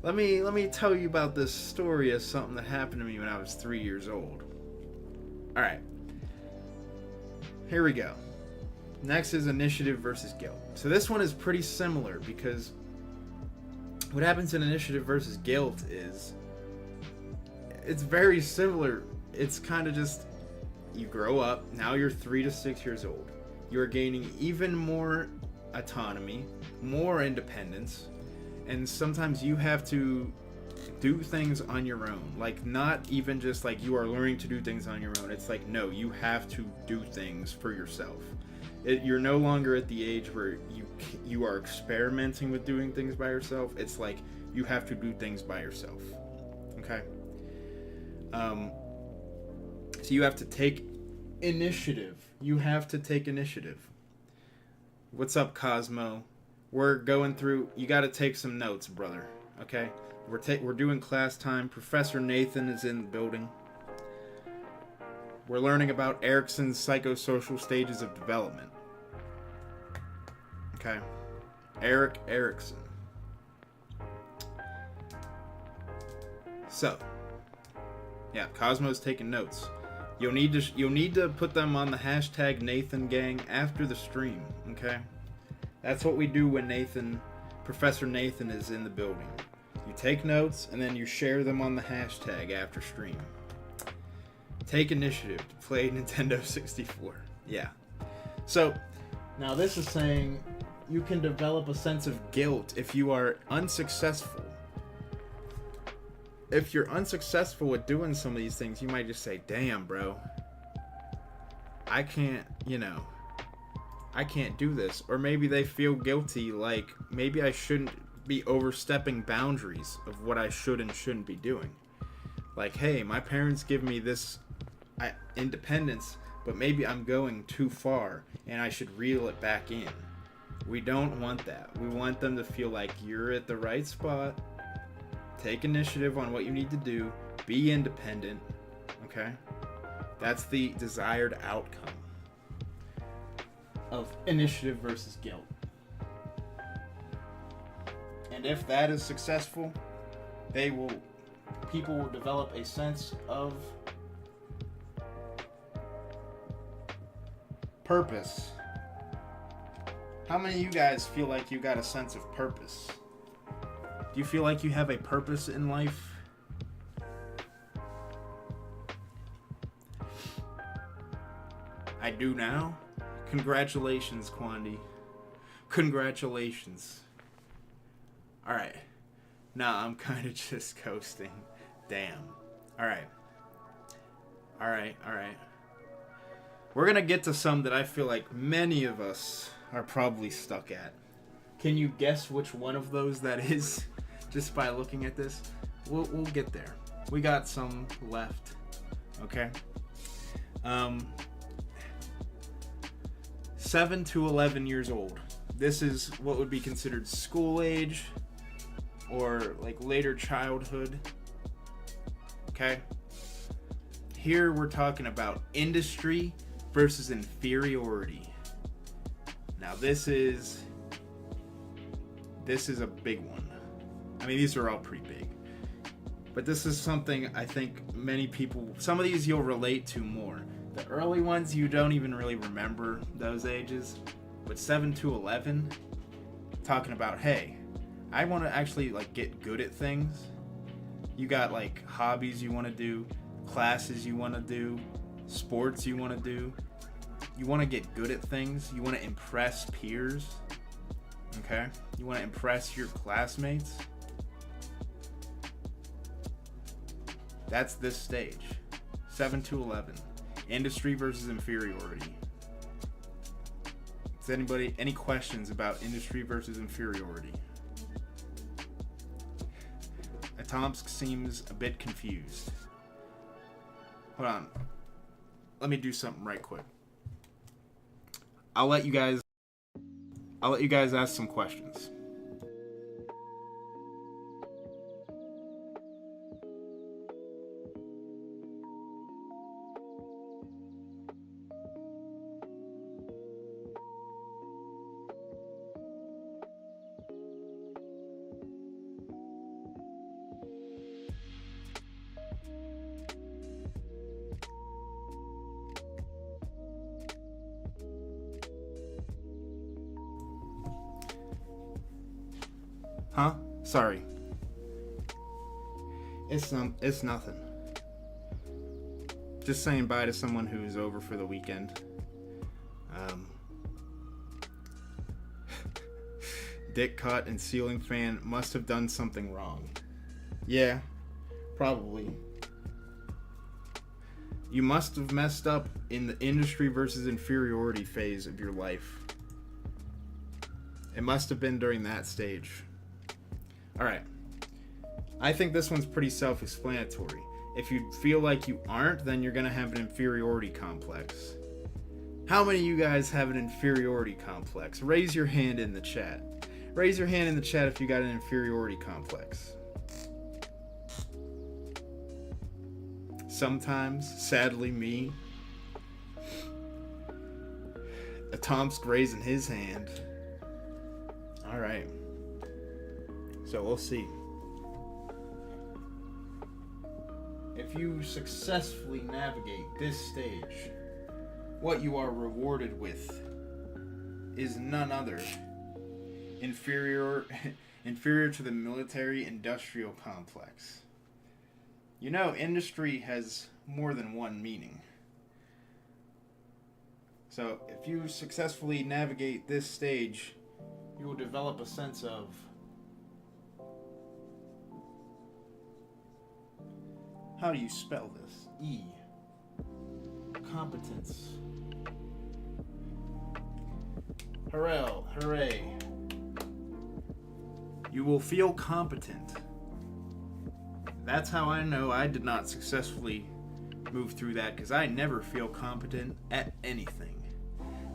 Let me tell you about this story of something that happened to me when I was 3 years old. All right. Here we go. Next is initiative versus guilt. So this one is pretty similar because what happens in initiative versus guilt is it's very similar. It's kind of just you grow up. Now you're 3 to 6 years old. You're gaining even more autonomy, more independence, and sometimes you have to do things on your own. Like, not even just like you are learning to do things on your own. It's like, no, you have to do things for yourself. You're no longer at the age where you are experimenting with doing things by yourself. It's like you have to do things by yourself. Okay? So you have to take initiative. You have to take initiative. What's up, Cosmo? We're going through. You got to take some notes, brother. Okay, we're doing class time. Professor Nathan is in the building. We're learning about Erickson's psychosocial stages of development. Okay, Erik Erikson. So, yeah, Cosmo's taking notes. You'll need to put them on the hashtag Nathan Gang after the stream. Okay. That's what we do when Professor Nathan is in the building. You take notes and then you share them on the hashtag after stream. Take initiative to play Nintendo 64. Yeah. So, now this is saying you can develop a sense of guilt if you are unsuccessful. If you're unsuccessful at doing some of these things, you might just say, damn, bro. I can't do this. Or maybe they feel guilty, like maybe I shouldn't be overstepping boundaries of what I should and shouldn't be doing. Like, hey, my parents give me this independence, but maybe I'm going too far and I should reel it back in. We don't want that. We want them to feel like you're at the right spot. Take initiative on what you need to do. Be independent. Okay? That's the desired outcome of initiative versus guilt. And if that is successful, people will develop a sense of purpose. How many of you guys feel like you got a sense of purpose? Do you feel like you have a purpose in life? I do now. Congratulations, Quandi. Congratulations. Alright. Nah, I'm kind of just coasting. Damn. Alright. We're gonna get to some that I feel like many of us are probably stuck at. Can you guess which one of those that is? Just by looking at this? We'll get there. We got some left. Okay? 7 to 11 years old. This is what would be considered school age or like later childhood. Okay? Here we're talking about industry versus inferiority. Now this is a big one. I mean, these are all pretty big. But this is something I think many people, some of these you'll relate to more. The early ones, you don't even really remember those ages. But 7 to 11, talking about, hey, I want to actually like get good at things. You got like hobbies you want to do, classes you want to do, sports you want to do. You want to get good at things. You want to impress peers. Okay? You want to impress your classmates. That's this stage. 7 to 11. Industry versus inferiority. Does anybody, any questions about industry versus inferiority? Atomsk seems a bit confused. Hold on. Let me do something right quick. I'll let you guys ask some questions. Huh? Sorry. It's nothing. Just saying bye to someone who's over for the weekend. Dick cut and ceiling fan must have done something wrong. Yeah, probably. You must have messed up in the industry versus inferiority phase of your life. It must have been during that stage. Alright. I think this one's pretty self-explanatory. If you feel like you aren't, then you're going to have an inferiority complex. How many of you guys have an inferiority complex? Raise your hand in the chat. Raise your hand in the chat if you got an inferiority complex. Sometimes, sadly, me. Tomsk raising his hand. Alright. So we'll see. If you successfully navigate this stage, what you are rewarded with is none other inferior to the military industrial complex. You know, industry has more than one meaning. So, if you successfully navigate this stage, you will develop a sense of how do you spell this? E. Competence. Hooray. You will feel competent. That's how I know I did not successfully move through that, because I never feel competent at anything.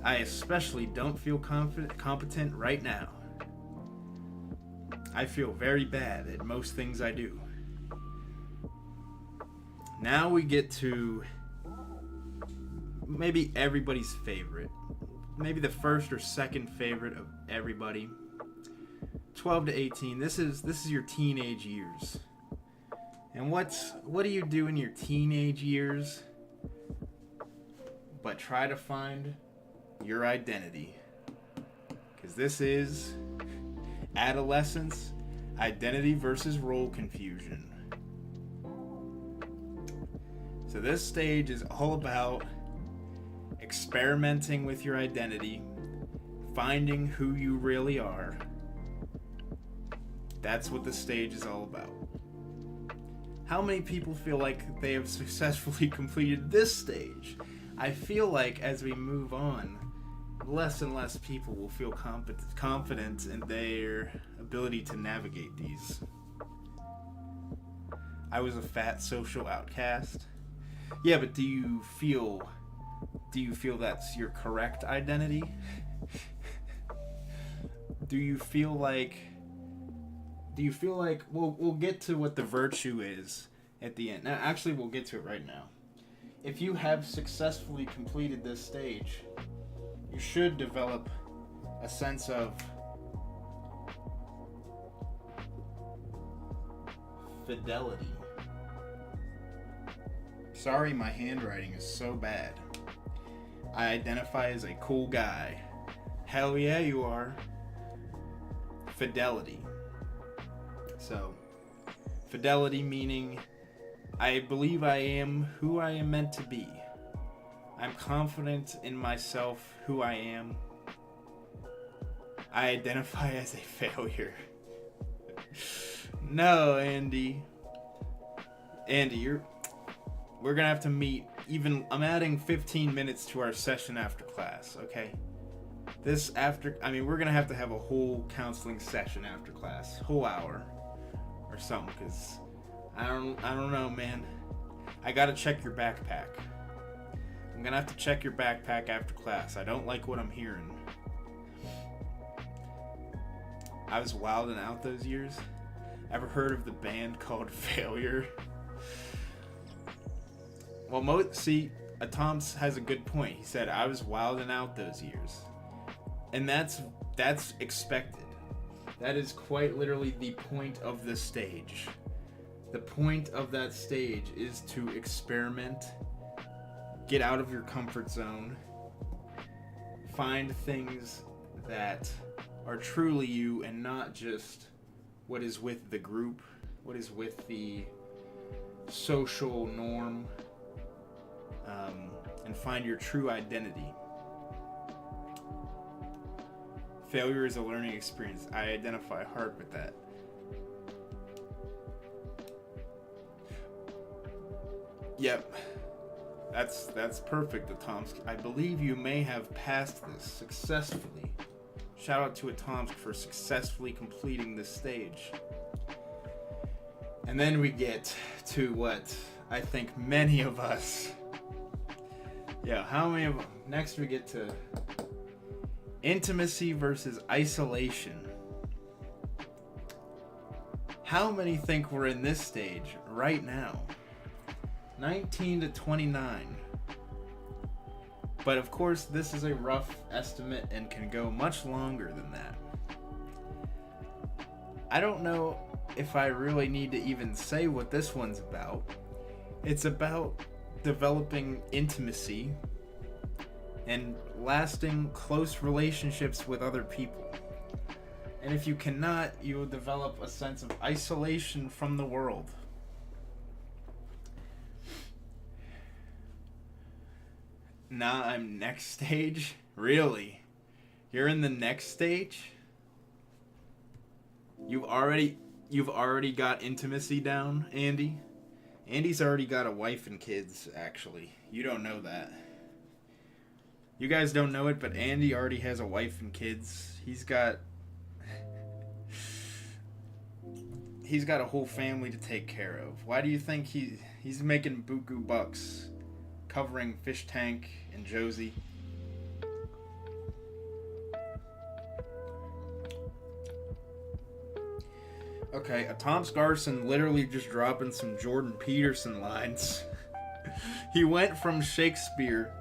I especially don't feel competent right now. I feel very bad at most things I do. Now we get to maybe everybody's favorite. Maybe the first or second favorite of everybody. 12 to 18. This is your teenage years. And what do you do in your teenage years but try to find your identity? Because this is adolescence, identity versus role confusion. So this stage is all about experimenting with your identity, finding who you really are. That's what the stage is all about. How many people feel like they have successfully completed this stage? I feel like as we move on, less and less people will feel confident in their ability to navigate these. I was a fat social outcast. Yeah, but do you feel that's your correct identity? Do you feel like we'll get to what the virtue is at the end. Now, actually, we'll get to it right now. If you have successfully completed this stage, you should develop a sense of fidelity. Sorry, my handwriting is so bad. I identify as a cool guy. Hell yeah, you are. Fidelity. So, fidelity meaning I believe I am who I am meant to be. I'm confident in myself, who I am. I identify as a failure. No, Andy. We're gonna have to meet. I'm adding 15 minutes to our session after class, okay? We're gonna have to have a whole counseling session after class, whole hour or something, because I don't know, man. I gotta check your backpack. I'm gonna have to check your backpack after class. I don't like what I'm hearing. I was wilding out those years. Ever heard of the band called Failure? Well, Tom's has a good point. He said, I was wilding out those years. And that's expected. That is quite literally the point of the stage. The point of that stage is to experiment, get out of your comfort zone, find things that are truly you and not just what is with the group, what is with the social norm, and find your true identity. Failure is a learning experience. I identify hard with that. Yep. That's perfect, Atomsk. I believe you may have passed this successfully. Shout out to Atomsk for successfully completing this stage. And then we get to what I think many of us... Yeah, how many of... Next we get to intimacy versus isolation. How many think we're in this stage right now? 19 to 29. But of course, this is a rough estimate and can go much longer than that. I don't know if I really need to even say what this one's about. It's about developing intimacy and lasting close relationships with other people. And if you cannot, you will develop a sense of isolation from the world. Nah, I'm next stage? Really? You're in the next stage? You've already got intimacy down, Andy? Andy's already got a wife and kids, actually. You don't know that. You guys don't know it, but Andy already has a wife and kids. He's got a whole family to take care of. Why do you think he's making buku bucks covering Fish Tank and Josie? Okay, Atomsk Arson literally just dropping some Jordan Peterson lines. He went from Shakespeare,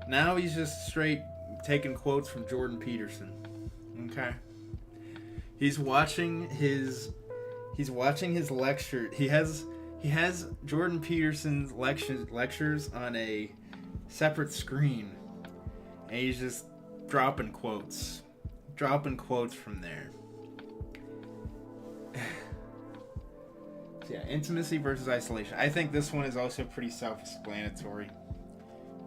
now he's just straight taking quotes from Jordan Peterson. Okay. He's watching his lecture. He has Jordan Peterson's lectures on a separate screen, and he's just dropping quotes from there. So yeah, intimacy versus isolation. I think this one is also pretty self-explanatory.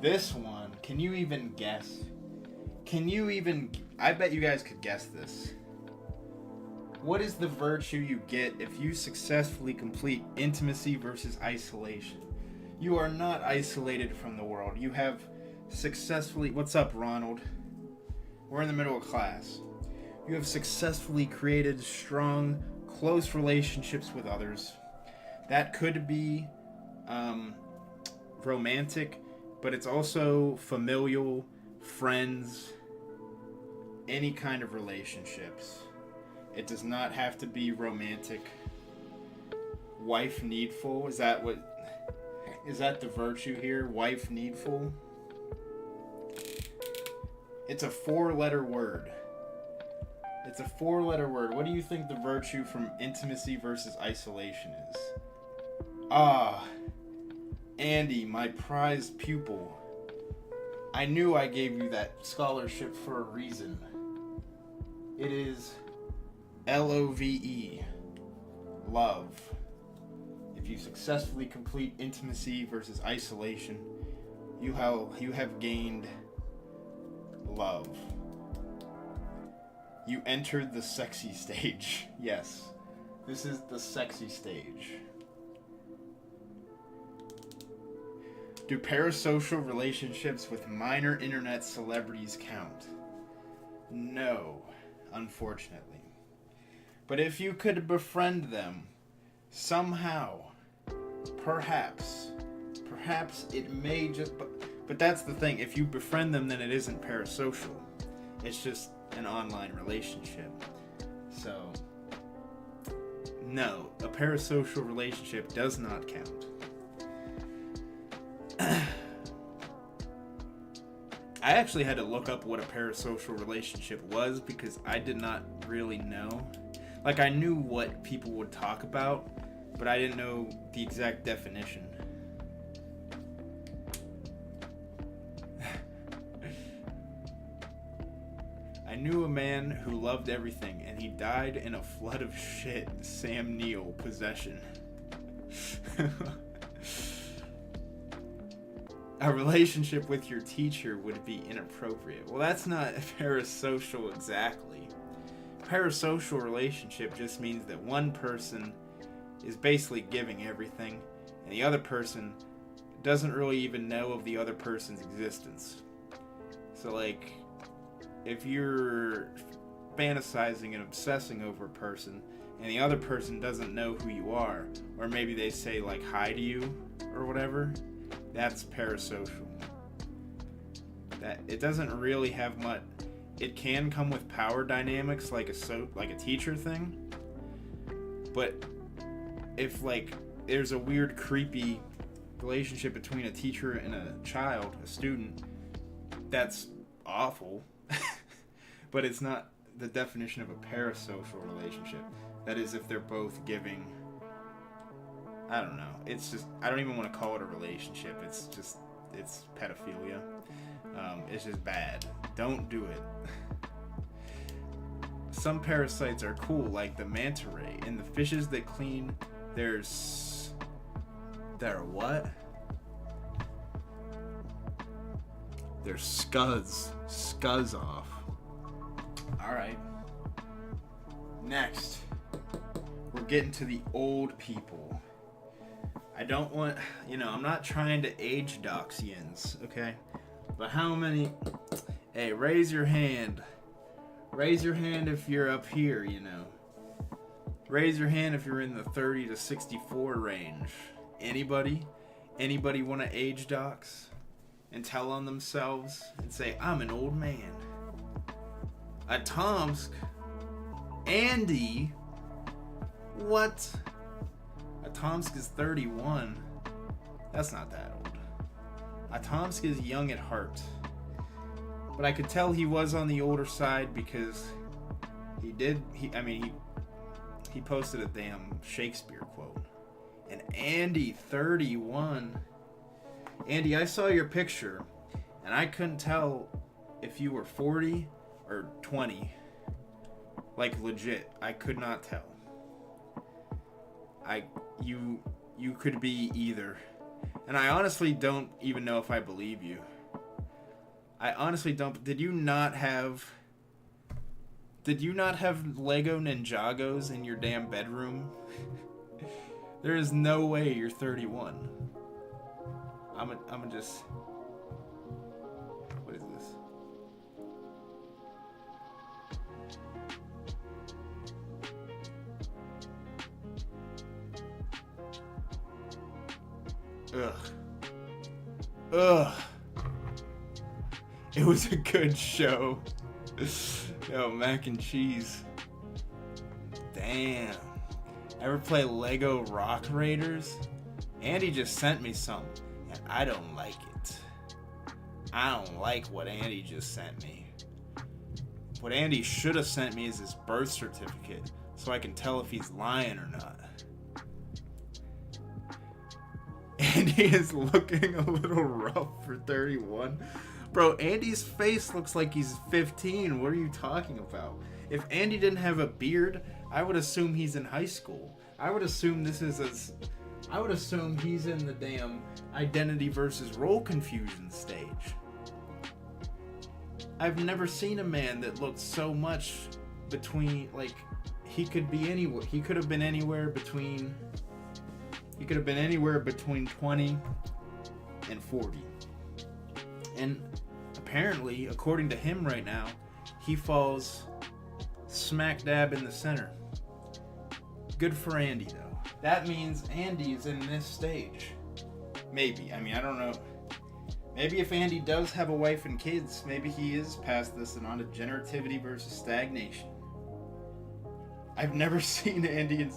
This one, can you even guess? I bet you guys could guess this. What is the virtue you get if you successfully complete intimacy versus isolation? You are not isolated from the world. You have successfully... What's up, Ronald? We're in the middle of class. You have successfully created strong, close relationships with others. That could be romantic, but it's also familial, friends, any kind of relationships. It does not have to be romantic. Wife needful, is that the virtue here? Wife needful? It's a 4-letter word. It's a 4-letter word. What do you think the virtue from intimacy versus isolation is? Andy, my prized pupil. I knew I gave you that scholarship for a reason. It is LOVE. Love. If you successfully complete intimacy versus isolation, you have gained love. You entered the sexy stage. Yes, this is the sexy stage. Do parasocial relationships with minor internet celebrities count? No, unfortunately. But if you could befriend them, somehow, perhaps it may just... But that's the thing, if you befriend them, then it isn't parasocial. It's just an online relationship. So, no, a parasocial relationship does not count. I actually had to look up what a parasocial relationship was because I did not really know. Like, I knew what people would talk about, but I didn't know the exact definition. I knew a man who loved everything, and he died in a flood of shit. Sam Neill, Possession. A relationship with your teacher would be inappropriate. Well, that's not parasocial exactly. Parasocial relationship just means that one person is basically giving everything, and the other person doesn't really even know of the other person's existence. So, like, if you're fantasizing and obsessing over a person, and the other person doesn't know who you are, or maybe they say, like, hi to you, or whatever, that's parasocial. That it doesn't really have much. It can come with power dynamics, like a teacher thing. But if, like, there's a weird, creepy relationship between a teacher and a child, a student, that's awful. But it's not the definition of a parasocial relationship. That is, if they're both giving. I don't know. It's just, I don't even want to call it a relationship. It's pedophilia. It's just bad. Don't do it. Some parasites are cool, like the manta ray. And the fishes that clean their what? Their scuds off. Alright. Next, we're getting to the old people. I don't want, I'm not trying to age doxians, okay? But how many, hey, raise your hand. Raise your hand if you're up here, Raise your hand if you're in the 30 to 64 range. Anybody? Anybody want to age dox and tell on themselves and say, I'm an old man? At Tomsk, Andy, what? Atomsk is 31. That's not that old. Atomsk is young at heart. But I could tell he was on the older side because he posted a damn Shakespeare quote. And Andy, 31. Andy, I saw your picture, and I couldn't tell if you were 40 or 20. Like, legit, I could not tell. You could be either. And I honestly don't even know if I believe you. I honestly don't. Did you not have Lego Ninjagos in your damn bedroom? There is no way you're 31. I'm just. What is this? Ugh. It was a good show. Yo, mac and cheese. Damn. Ever play Lego Rock Raiders? Andy just sent me some, and I don't like it. I don't like what Andy just sent me. What Andy should have sent me is his birth certificate, so I can tell if he's lying or not. Andy is looking a little rough for 31. Bro, Andy's face looks like he's 15. What are you talking about? If Andy didn't have a beard, I would assume he's in high school. I would assume he's in the damn identity versus role confusion stage. I've never seen a man that looked so much between, like, he could be anywhere. He could have been anywhere between 20 and 40. And apparently, according to him right now, he falls smack dab in the center. Good for Andy, though. That means Andy's in this stage. Maybe. I mean, I don't know. Maybe if Andy does have a wife and kids, maybe he is past this and on to generativity versus stagnation. I've never seen Andy and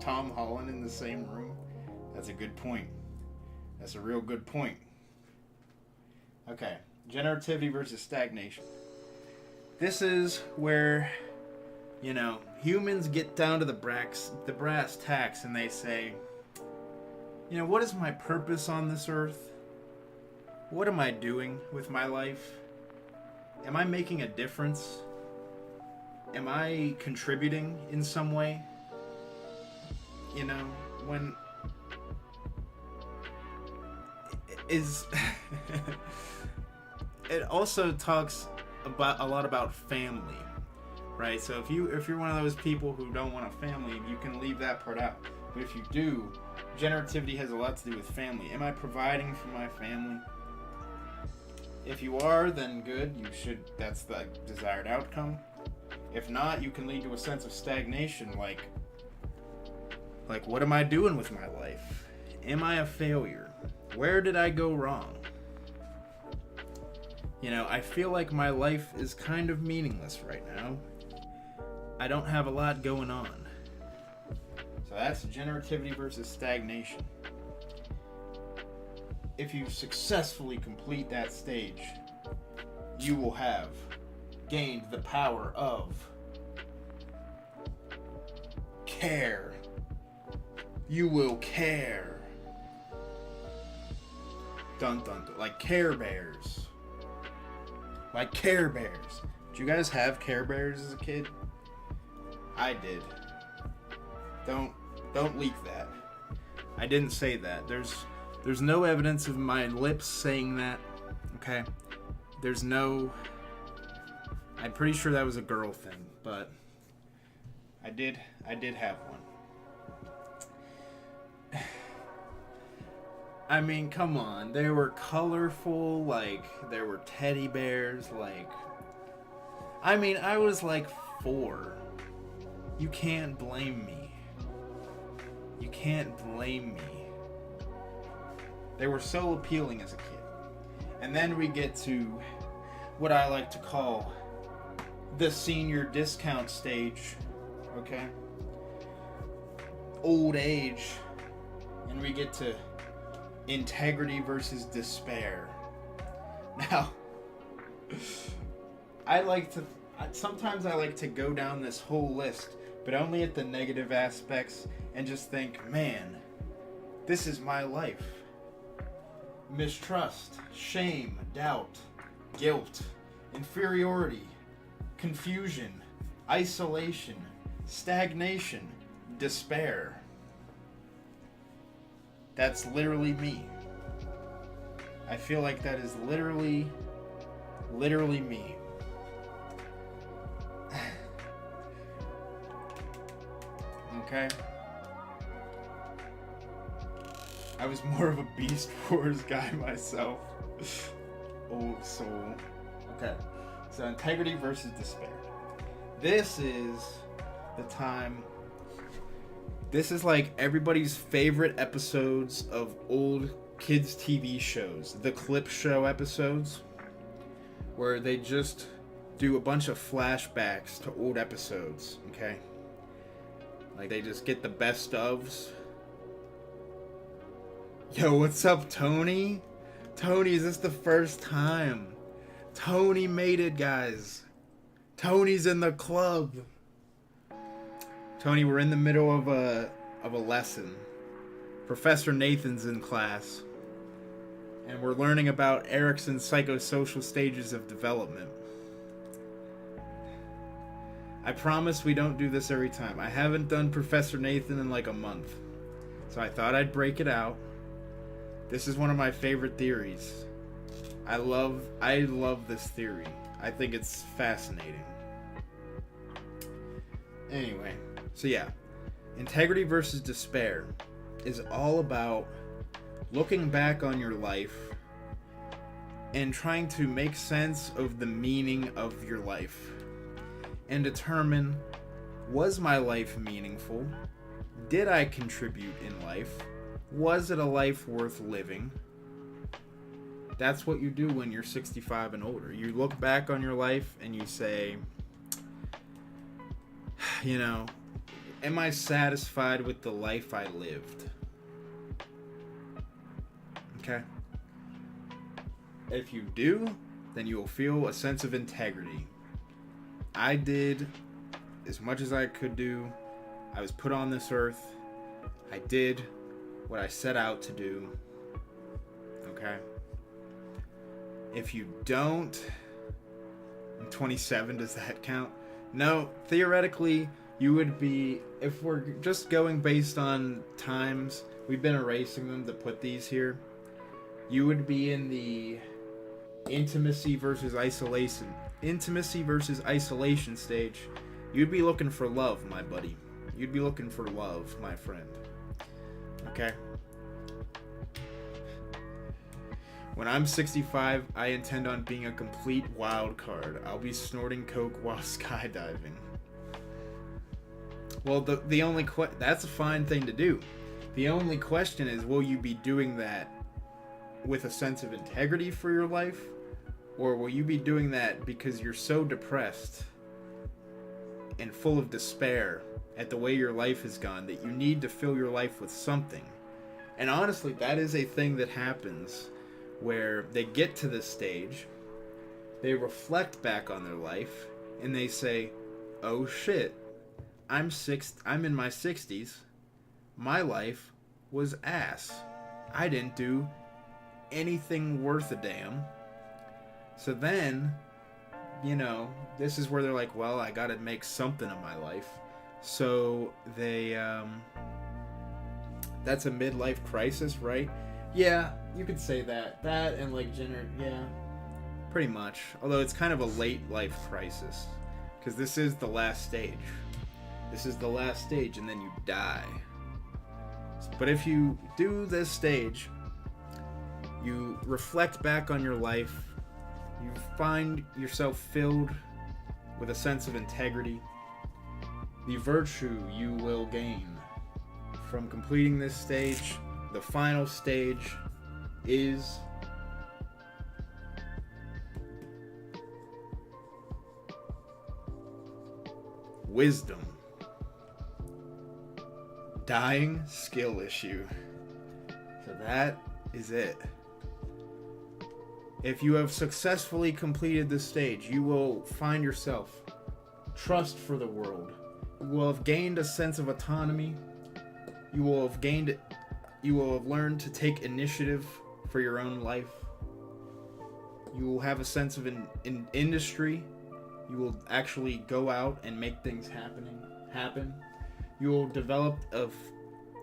Tom Holland in the same room. That's a good point. That's a real good point. Okay. Generativity versus stagnation. This is where, humans get down to the brass tacks and they say, what is my purpose on this earth? What am I doing with my life? Am I making a difference? am I contributing in some way? You know, when is it also talks about a lot about family, right? So if you're one of those people who don't want a family, you can leave that part out. But if you do, generativity has a lot to do with family. Am I providing for my family? If you are, then good. You should. That's the desired outcome. If not, you can lead to a sense of stagnation, like what am I doing with my life? Am I a failure? Where did I go wrong? You know, I feel like my life is kind of meaningless right now. I don't have a lot going on. So that's generativity versus stagnation. If you successfully complete that stage, you will have gained the power of care. You will care. Dun dun dun. Like Care Bears. Like Care Bears. Did you guys have Care Bears as a kid? I did. Don't leak that. I didn't say that. There's no evidence of my lips saying that. Okay? There's no... I'm pretty sure that was a girl thing, but I did have one. I mean, come on. They were colorful, like, there were teddy bears, like... I mean, I was like 4. You can't blame me. You can't blame me. They were so appealing as a kid. And then we get to what I like to call the senior discount stage, okay? Old age. And we get to integrity versus despair. Now, sometimes I like to go down this whole list, but only at the negative aspects, and just think, man, this is my life. Mistrust, shame, doubt, guilt, inferiority, confusion, isolation, stagnation, despair. That's literally me. I feel like that is literally me. Okay? I was more of a Beast Wars guy myself. Old soul. Okay. So integrity versus despair. This is the time... This is like everybody's favorite episodes of old kids' TV shows. The clip show episodes. Where they just do a bunch of flashbacks to old episodes. Okay? Like they just get the best ofs. Yo, what's up, Tony? Tony, is this the first time? Tony made it, guys. Tony's in the club. Tony, we're in the middle of a lesson. Professor Nathan's in class. And we're learning about Erickson's psychosocial stages of development. I promise we don't do this every time. I haven't done Professor Nathan in like a month. So I thought I'd break it out. This is one of my favorite theories. I love this theory. I think it's fascinating. Anyway, so yeah. Integrity versus despair is all about looking back on your life and trying to make sense of the meaning of your life and determine, was my life meaningful? Did I contribute in life? Was it a life worth living? That's what you do when you're 65 and older. You look back on your life and you say, you know, am I satisfied with the life I lived? Okay? If you do, then you will feel a sense of integrity. I did as much as I could do. I was put on this earth. I did what I set out to do. Okay? If you don't, I'm 27, does that count? No, theoretically, you would be, if we're just going based on times, we've been erasing them to put these here. You would be in the intimacy versus isolation stage. You'd be looking for love, my buddy. You'd be looking for love, my friend. Okay? When I'm 65, I intend on being a complete wild card. I'll be snorting coke while skydiving. Well, the only that's a fine thing to do. The only question is, will you be doing that with a sense of integrity for your life? Or will you be doing that because you're so depressed and full of despair at the way your life has gone that you need to fill your life with something? And honestly, that is a thing that happens where they get to this stage, they reflect back on their life, and they say, oh shit, I'm in my 60s, my life was ass. I didn't do anything worth a damn. So then, this is where they're like, well, I gotta make something of my life. So they, that's a midlife crisis, right? Yeah, you could say that. That and yeah, pretty much. Although it's kind of a late life crisis, because this is the last stage. This is the last stage, and then you die. But if you do this stage, you reflect back on your life, you find yourself filled with a sense of integrity. The virtue you will gain from completing this stage, the final stage, is wisdom. Dying skill issue. So that is it. If you have successfully completed this stage, you will find yourself trust for the world. You will have gained a sense of autonomy. You will have learned to take initiative for your own life. You will have a sense of an industry. You will actually go out and make things happen. You will develop a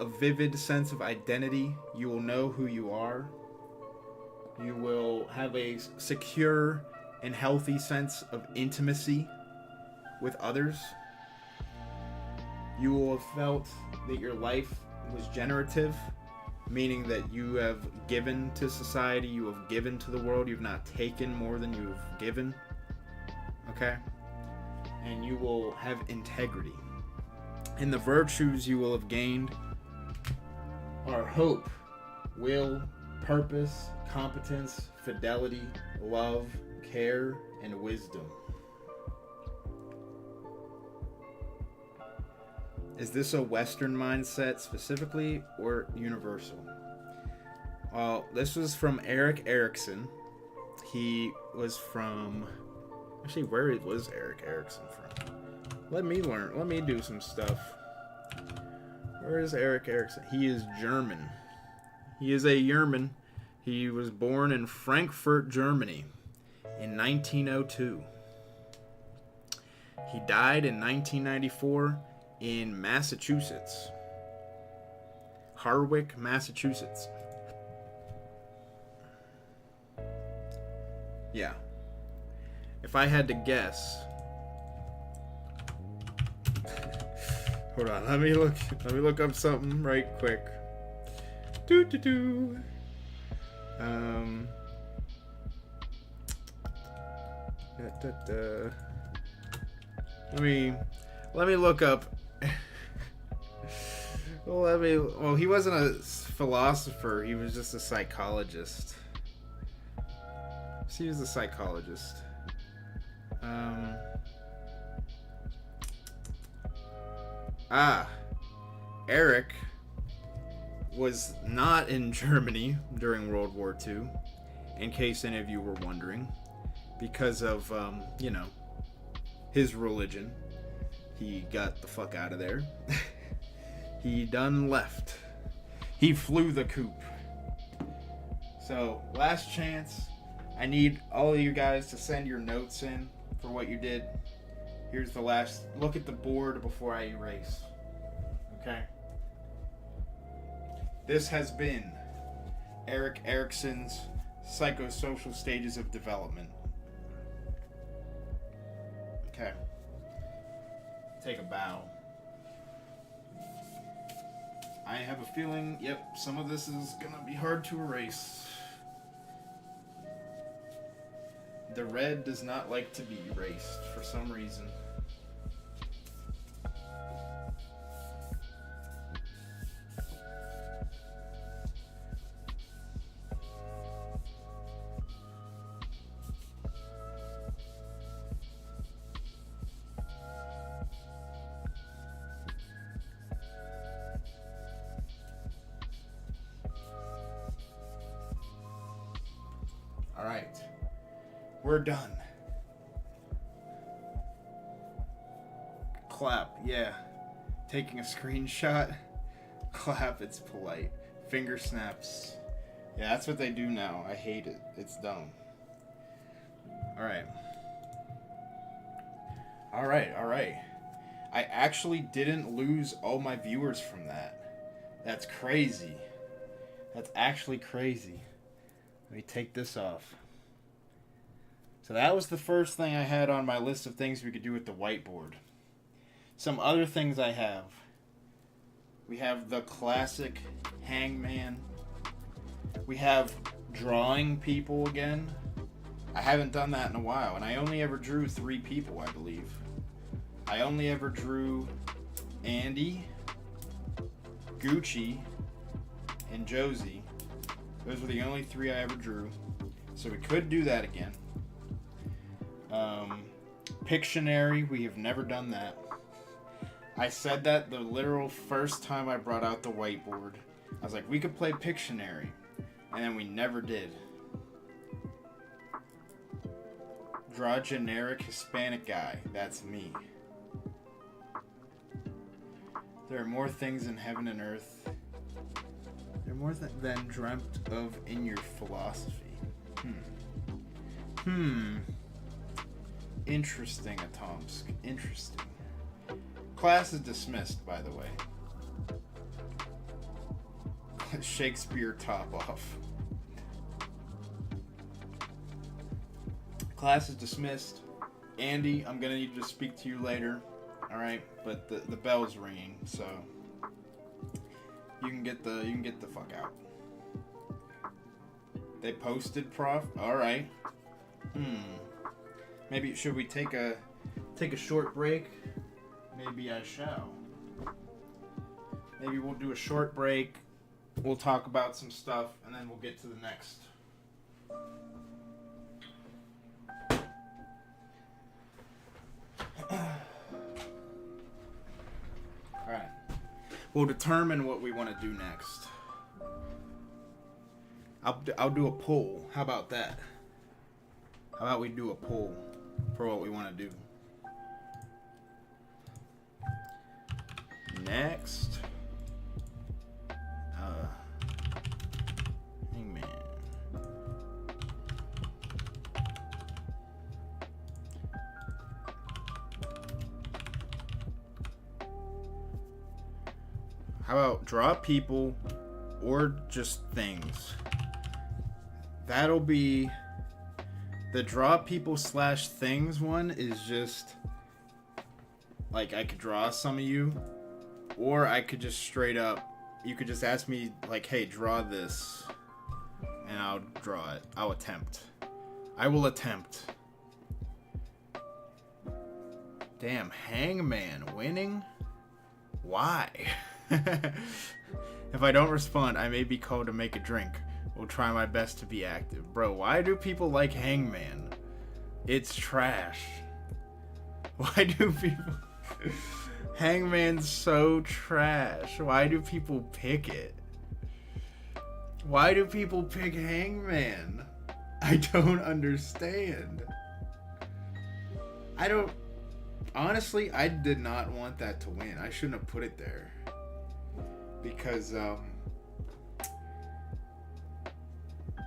vivid sense of identity. You will know who you are. You will have a secure and healthy sense of intimacy with others. You will have felt that your life was generative, meaning that you have given to society, you have given to the world, you've not taken more than you have given. Okay? And you will have integrity. And the virtues you will have gained are hope, will, purpose, competence, fidelity, love, care, and wisdom. Is this a Western mindset specifically or universal? Well, this was from Eric Erickson. He was from... Actually, where was Eric Erickson from? Let me do some stuff. Where is Eric Erickson? He is German. He is a German. He was born in Frankfurt, Germany in 1902. He died in 1994 in Massachusetts. Harwich, Massachusetts. Yeah. If I had to guess... Hold on, let me look up something right quick. Let me look up. Well, he wasn't a philosopher, he was just a psychologist. He was a psychologist. Eric was not in Germany during World War II, in case any of you were wondering, because of, his religion. He got the fuck out of there. He done left. He flew the coop. So, last chance. I need all of you guys to send your notes in for what you did. Here's the last look at the board before I erase. Okay. This has been Eric Erickson's Psychosocial Stages of Development. Okay. Take a bow. I have a feeling, yep, some of this is gonna be hard to erase. The red does not like to be erased for some reason. All right, we're done. Clap, yeah. Taking a screenshot. Clap, it's polite. Finger snaps. Yeah, that's what they do now. I hate it. It's dumb. All right. All right. I actually didn't lose all my viewers from that. That's crazy. That's actually crazy. Let me take this off. So that was the first thing I had on my list of things we could do with the whiteboard. Some other things I have. We have the classic hangman. We have drawing people again. I haven't done that in a while, and I only ever drew 3 people, I believe. I only ever drew Andy, Gucci, and Josie. Those were the only 3 I ever drew. So we could do that again. Pictionary, we have never done that. I said that the literal first time I brought out the whiteboard. I was like, we could play Pictionary. And then we never did. Draw a generic Hispanic guy. That's me. There are more things in heaven and earth. There are more than dreamt of in your philosophy. Interesting, Atomsk. Interesting. Class is dismissed, by the way. Shakespeare top off. Class is dismissed. Andy, I'm gonna need to speak to you later. Alright, but the bell's ringing, so you can get the fuck out. They posted prof? Alright. Maybe should we take a short break? Maybe I shall. Maybe we'll do a short break. We'll talk about some stuff, and then we'll get to the next. Alright. We'll determine what we want to do next. I'll do a poll. How about that? How about we do a poll for what we want to do? Next. Hangman. How about draw people or just things? That'll be the draw people / things one is just like I could draw some of you, or I could just straight up, you could just ask me like, hey, draw this, and I'll draw it. I'll attempt. I will attempt. Damn, Hangman winning? Why? If I don't respond, I may be called to make a drink. Will try my best to be active. Bro, why do people like Hangman? It's trash. Why do people... Hangman's so trash. Why do people pick it? Why do people pick Hangman? I don't understand. Honestly, I did not want that to win. I shouldn't have put it there. Because,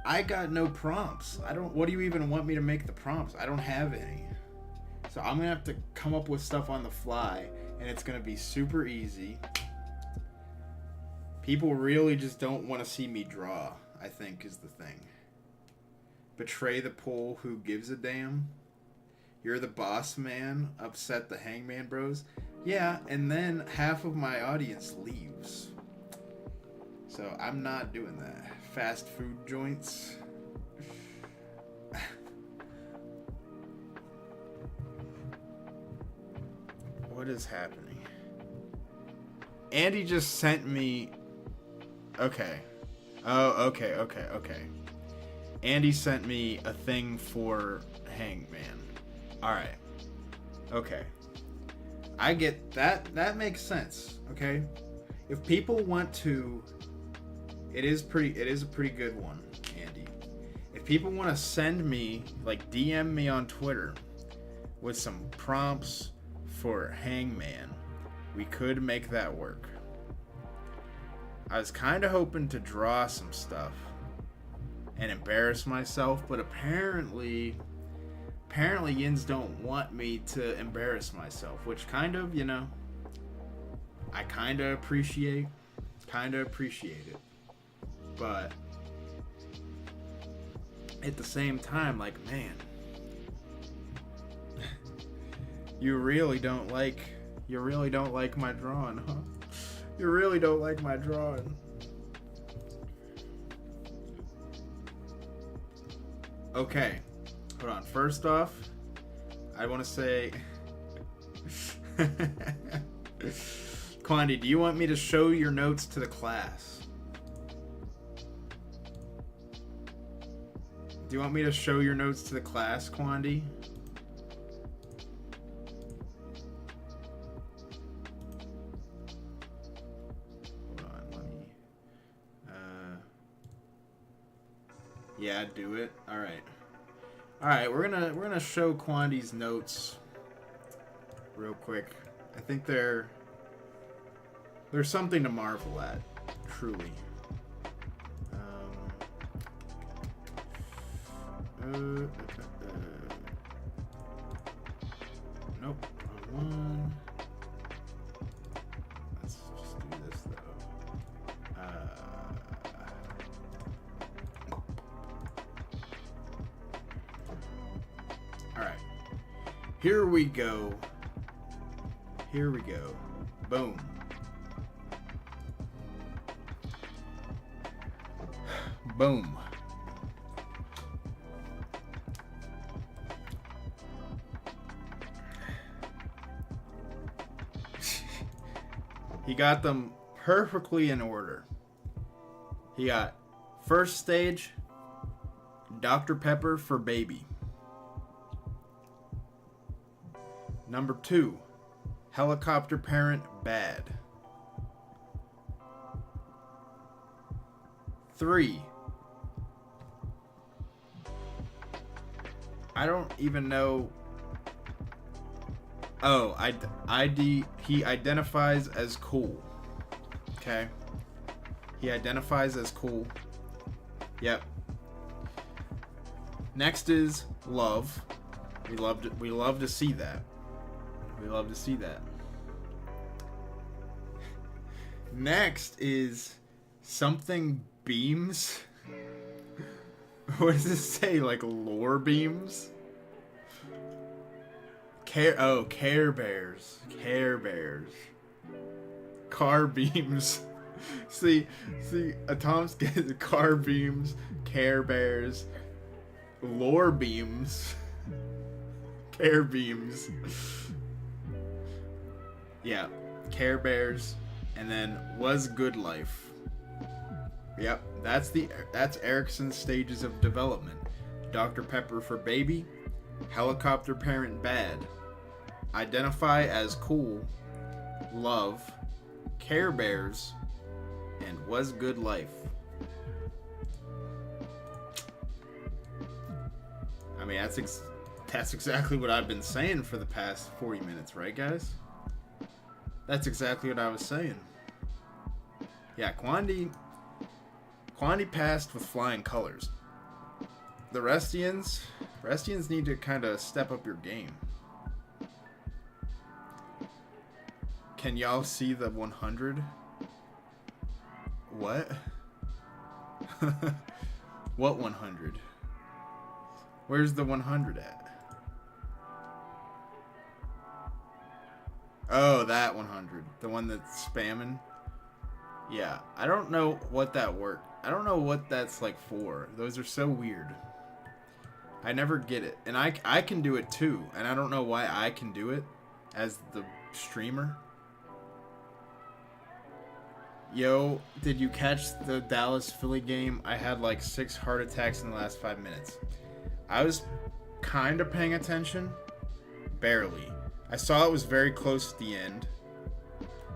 I got no prompts. What do you even want me to make the prompts? I don't have any. So I'm going to have to come up with stuff on the fly, and it's going to be super easy. People really just don't want to see me draw, I think, is the thing. Betray the pole, who gives a damn? You're the boss man, upset the hangman bros. Yeah, and then half of my audience leaves. So I'm not doing that. Fast food joints. What is happening? Andy just sent me... Okay. Oh, okay. Andy sent me a thing for Hangman. Alright. Okay. I get that. That makes sense. Okay? If people want to... It is a pretty good one, Andy. If people want to send me, like, DM me on Twitter with some prompts for Hangman, we could make that work. I was kind of hoping to draw some stuff and embarrass myself, but apparently Yins don't want me to embarrass myself, which kind of, you know, I kind of appreciate it. But at the same time, like, man, you really don't like my drawing, huh? You really don't like my drawing. Okay, hold on. First off, I want to say, Quandy, do you want me to show your notes to the class? Do you want me to show your notes to the class, Quandy? Yeah, do it. All right. We're gonna show Quandy's notes real quick. I think there's something to marvel at, truly. Nope. Wrong one. Let's just do this though. Alright. Here we go. Boom. Boom. He got them perfectly in order. He got first stage, Dr. Pepper for baby. Number 2, helicopter parent bad. 3, I don't even know. Oh, he identifies as cool. Okay. He identifies as cool. Yep. Next is love. We love to see that. Next is something beams. What does this say? Like lore beams? Care Bears. Car beams. see, Atom's getting car beams, Care Bears, lore beams, Care Beams. Yeah, Care Bears, and then Was Good Life. Yep, that's Erickson's stages of development. Dr. Pepper for baby, helicopter parent bad, identify as cool, love, Care Bears, and Was Good Life. I mean, that's exactly what I've been saying for the past 40 minutes, right, guys? That's exactly what I was saying. Yeah, Quandy passed with flying colors. The Restians need to kind of step up your game. Can y'all see the 100? What? What 100? Where's the 100 at? Oh, that 100. The one that's spamming? Yeah. I don't know what that worked. I don't know what that's like for. Those are so weird. I never get it. And I can do it too. And I don't know why I can do it as the streamer. Yo, did you catch the Dallas-Philly game? I had like 6 heart attacks in the last 5 minutes. I was kind of paying attention. Barely. I saw it was very close at the end.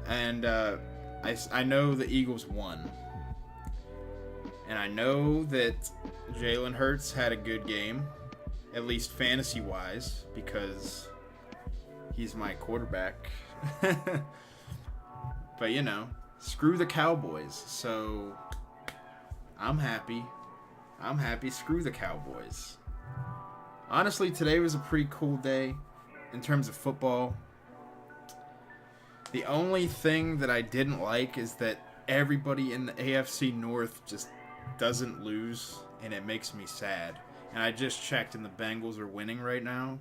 And I know the Eagles won. And I know that Jalen Hurts had a good game. At least fantasy-wise. Because he's my quarterback. But, you know. Screw the Cowboys. So, I'm happy. I'm happy. Screw the Cowboys. Honestly, today was a pretty cool day. In terms of football, the only thing that I didn't like is that everybody in the AFC North just doesn't lose, and it makes me sad. And I just checked, and the Bengals are winning right now.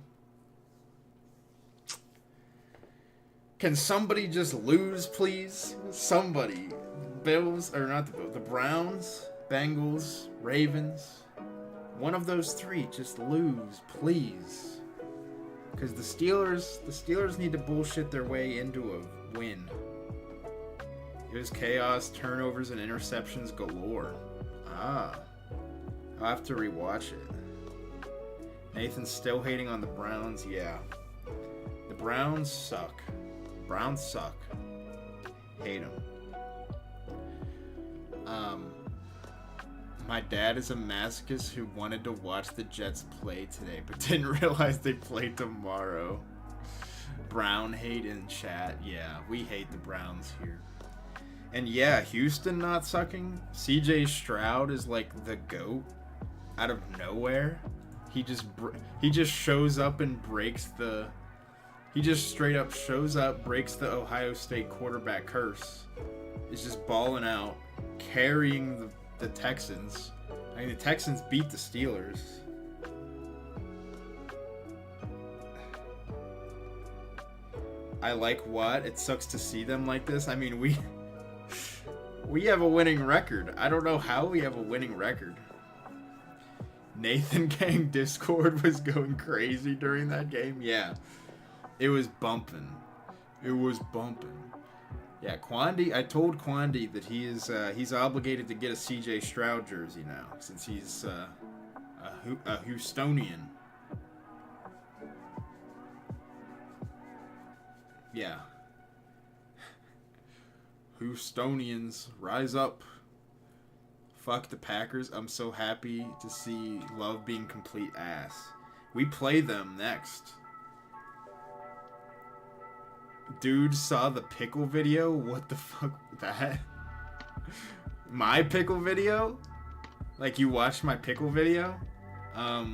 Can somebody just lose, please? Somebody. Bills, or not the Bills, the Browns, Bengals, Ravens. One of those 3, just lose, please. Because the Steelers need to bullshit their way into a win. It was chaos, turnovers, and interceptions galore. I'll have to rewatch it. Nathan's still hating on the Browns. Yeah. The Browns suck. Browns suck. Hate them. My dad is a masochist who wanted to watch the Jets play today, but didn't realize they play tomorrow. Brown hate in chat. Yeah, we hate the Browns here. And yeah, Houston not sucking. CJ Stroud is like the GOAT out of nowhere. He just shows up and breaks the... He just straight up shows up, breaks the Ohio State quarterback curse. Is just balling out, carrying the Texans. I mean, the Texans beat the Steelers. I like what? It sucks to see them like this. I mean, we have a winning record. I don't know how we have a winning record. Nathan Gang Discord was going crazy during that game. Yeah. It was bumping. It was bumping. Yeah, Quandy, I told Quandy that he's obligated to get a CJ Stroud jersey now, since he's a Houstonian. Yeah. Houstonians, rise up. Fuck the Packers. I'm so happy to see Love being complete ass. We play them next. Dude saw the pickle video? What the fuck was that? My pickle video? Like, you watched my pickle video? I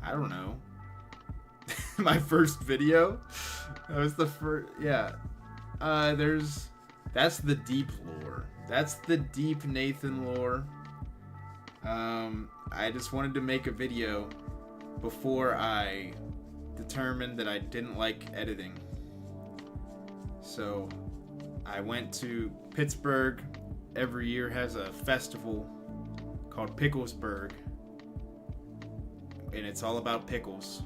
don't know. My first video? That was the first... Yeah. That's the deep lore. That's the deep Nathan lore. I just wanted to make a video before I determined that I didn't like editing. So, I went to Pittsburgh. Every year has a festival called Picklesburg. And it's all about pickles.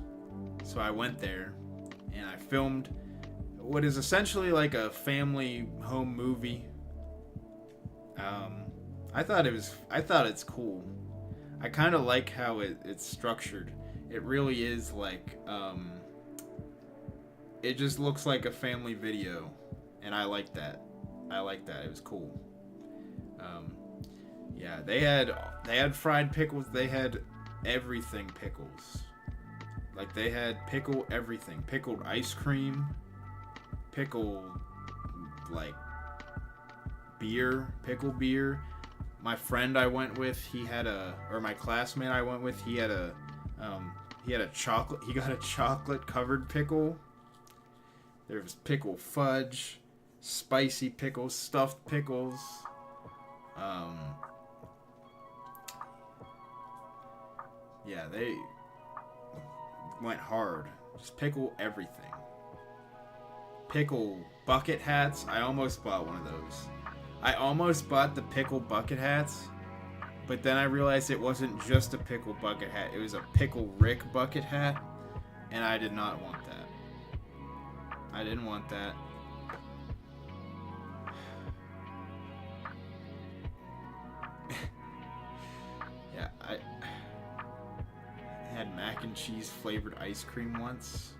So I went there and I filmed what is essentially like a family home movie. I thought it's cool. I kind of like how it's structured. It really is like, it just looks like a family video, and I like that. It was cool. Yeah, they had fried pickles. They had everything pickles. Like, they had pickle everything. Pickled ice cream, pickled, like, pickle beer. My friend I went with, my classmate I went with, he got a chocolate covered pickle. There's pickle fudge, spicy pickles, stuffed pickles. Yeah, they went hard. Just pickle everything. Pickle bucket hats. I almost bought one of those. I almost bought the pickle bucket hats, but then I realized it wasn't just a pickle bucket hat. It was a Pickle Rick bucket hat, and I did not want that. I didn't want that. Yeah, I had mac and cheese flavored ice cream once.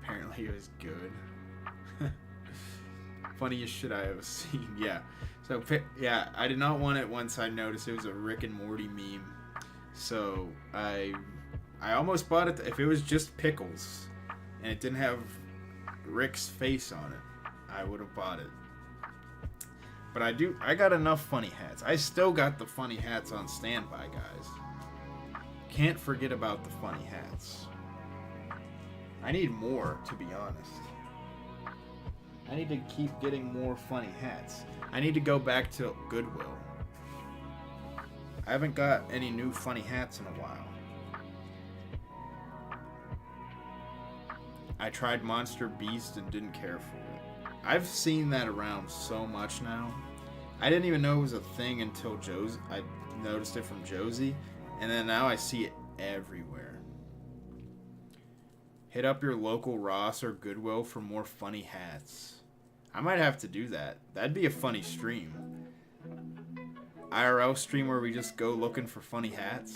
Apparently it was good. Funniest shit I ever seen. Yeah. So yeah, I did not want it once I noticed it was a Rick and Morty meme. So I almost bought it if it was just pickles and it didn't have Rick's face on it. I would have bought it. But I got enough funny hats. I still got the funny hats on standby, guys. Can't forget about the funny hats. I need more, to be honest. I need to keep getting more funny hats. I need to go back to Goodwill. I haven't got any new funny hats in a while. I tried Monster Beast and didn't care for it. I've seen that around so much now. I didn't even know it was a thing until Josie. I noticed it from Josie, and then now I see it everywhere. Hit up your local Ross or Goodwill for more funny hats. I might have to do that. That'd be a funny stream. IRL stream where we just go looking for funny hats.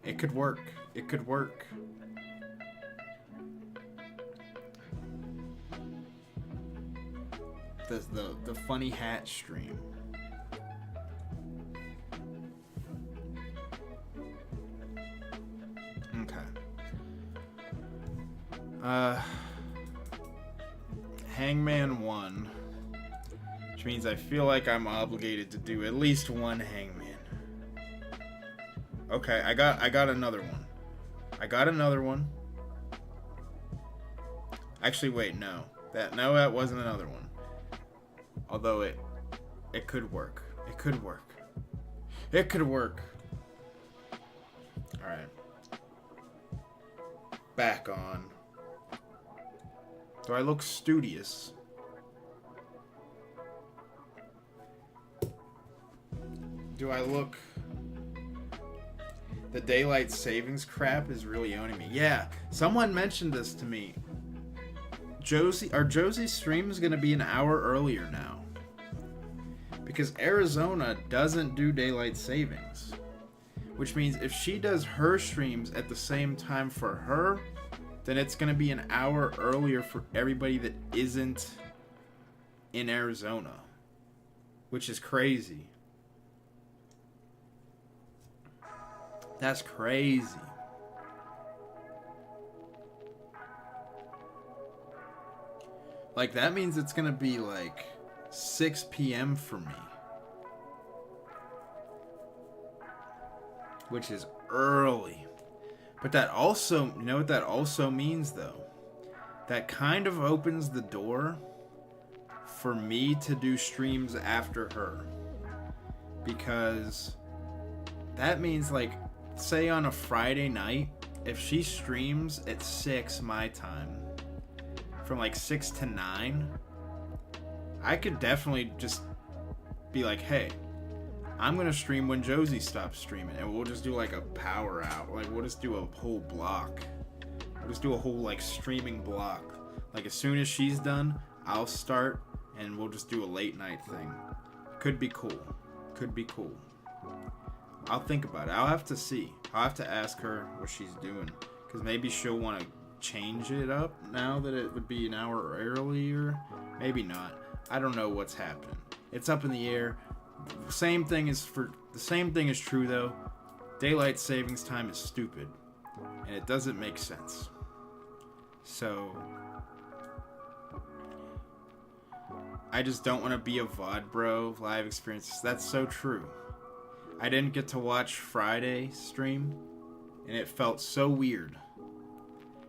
It could work. It could work. The funny hat stream. Okay. Hangman 1. Which means I feel like I'm obligated to do at least one Hangman. Okay, I got another one. I got another one. Actually, wait, no. That wasn't another one. Although it could work. It could work. It could work. Alright. Back on. Do I look studious? Do I look... The daylight savings crap is really owning me. Yeah, someone mentioned this to me. Josie's stream is going to be an hour earlier now. Because Arizona doesn't do daylight savings. Which means if she does her streams at the same time for her, then it's going to be an hour earlier for everybody that isn't in Arizona. Which is crazy. That's crazy. Like, that means it's gonna be like 6 p.m. for me. Which is early. But that also, you know what that also means though? That kind of opens the door for me to do streams after her. Because that means, like, say on a Friday night, if she streams at 6 my time, from like 6 to 9, I could definitely just be like, hey, I'm gonna stream when Josie stops streaming, and we'll just do like a power out. Like, we'll just do a whole block. We'll just do a whole like streaming block. Like, as soon as she's done, I'll start, and we'll just do a late night thing. Could be cool. Could be cool. I'll think about it. I'll have to see. I'll have to ask her what she's doing, because maybe she'll want to change it up now that it would be an hour earlier. Maybe not. I don't know what's happening. It's up in the air. The same thing is true though. Daylight savings time is stupid, and it doesn't make sense. So I just don't want to be a VOD bro. Live experiences. That's so true. I didn't get to watch Friday stream, and it felt so weird.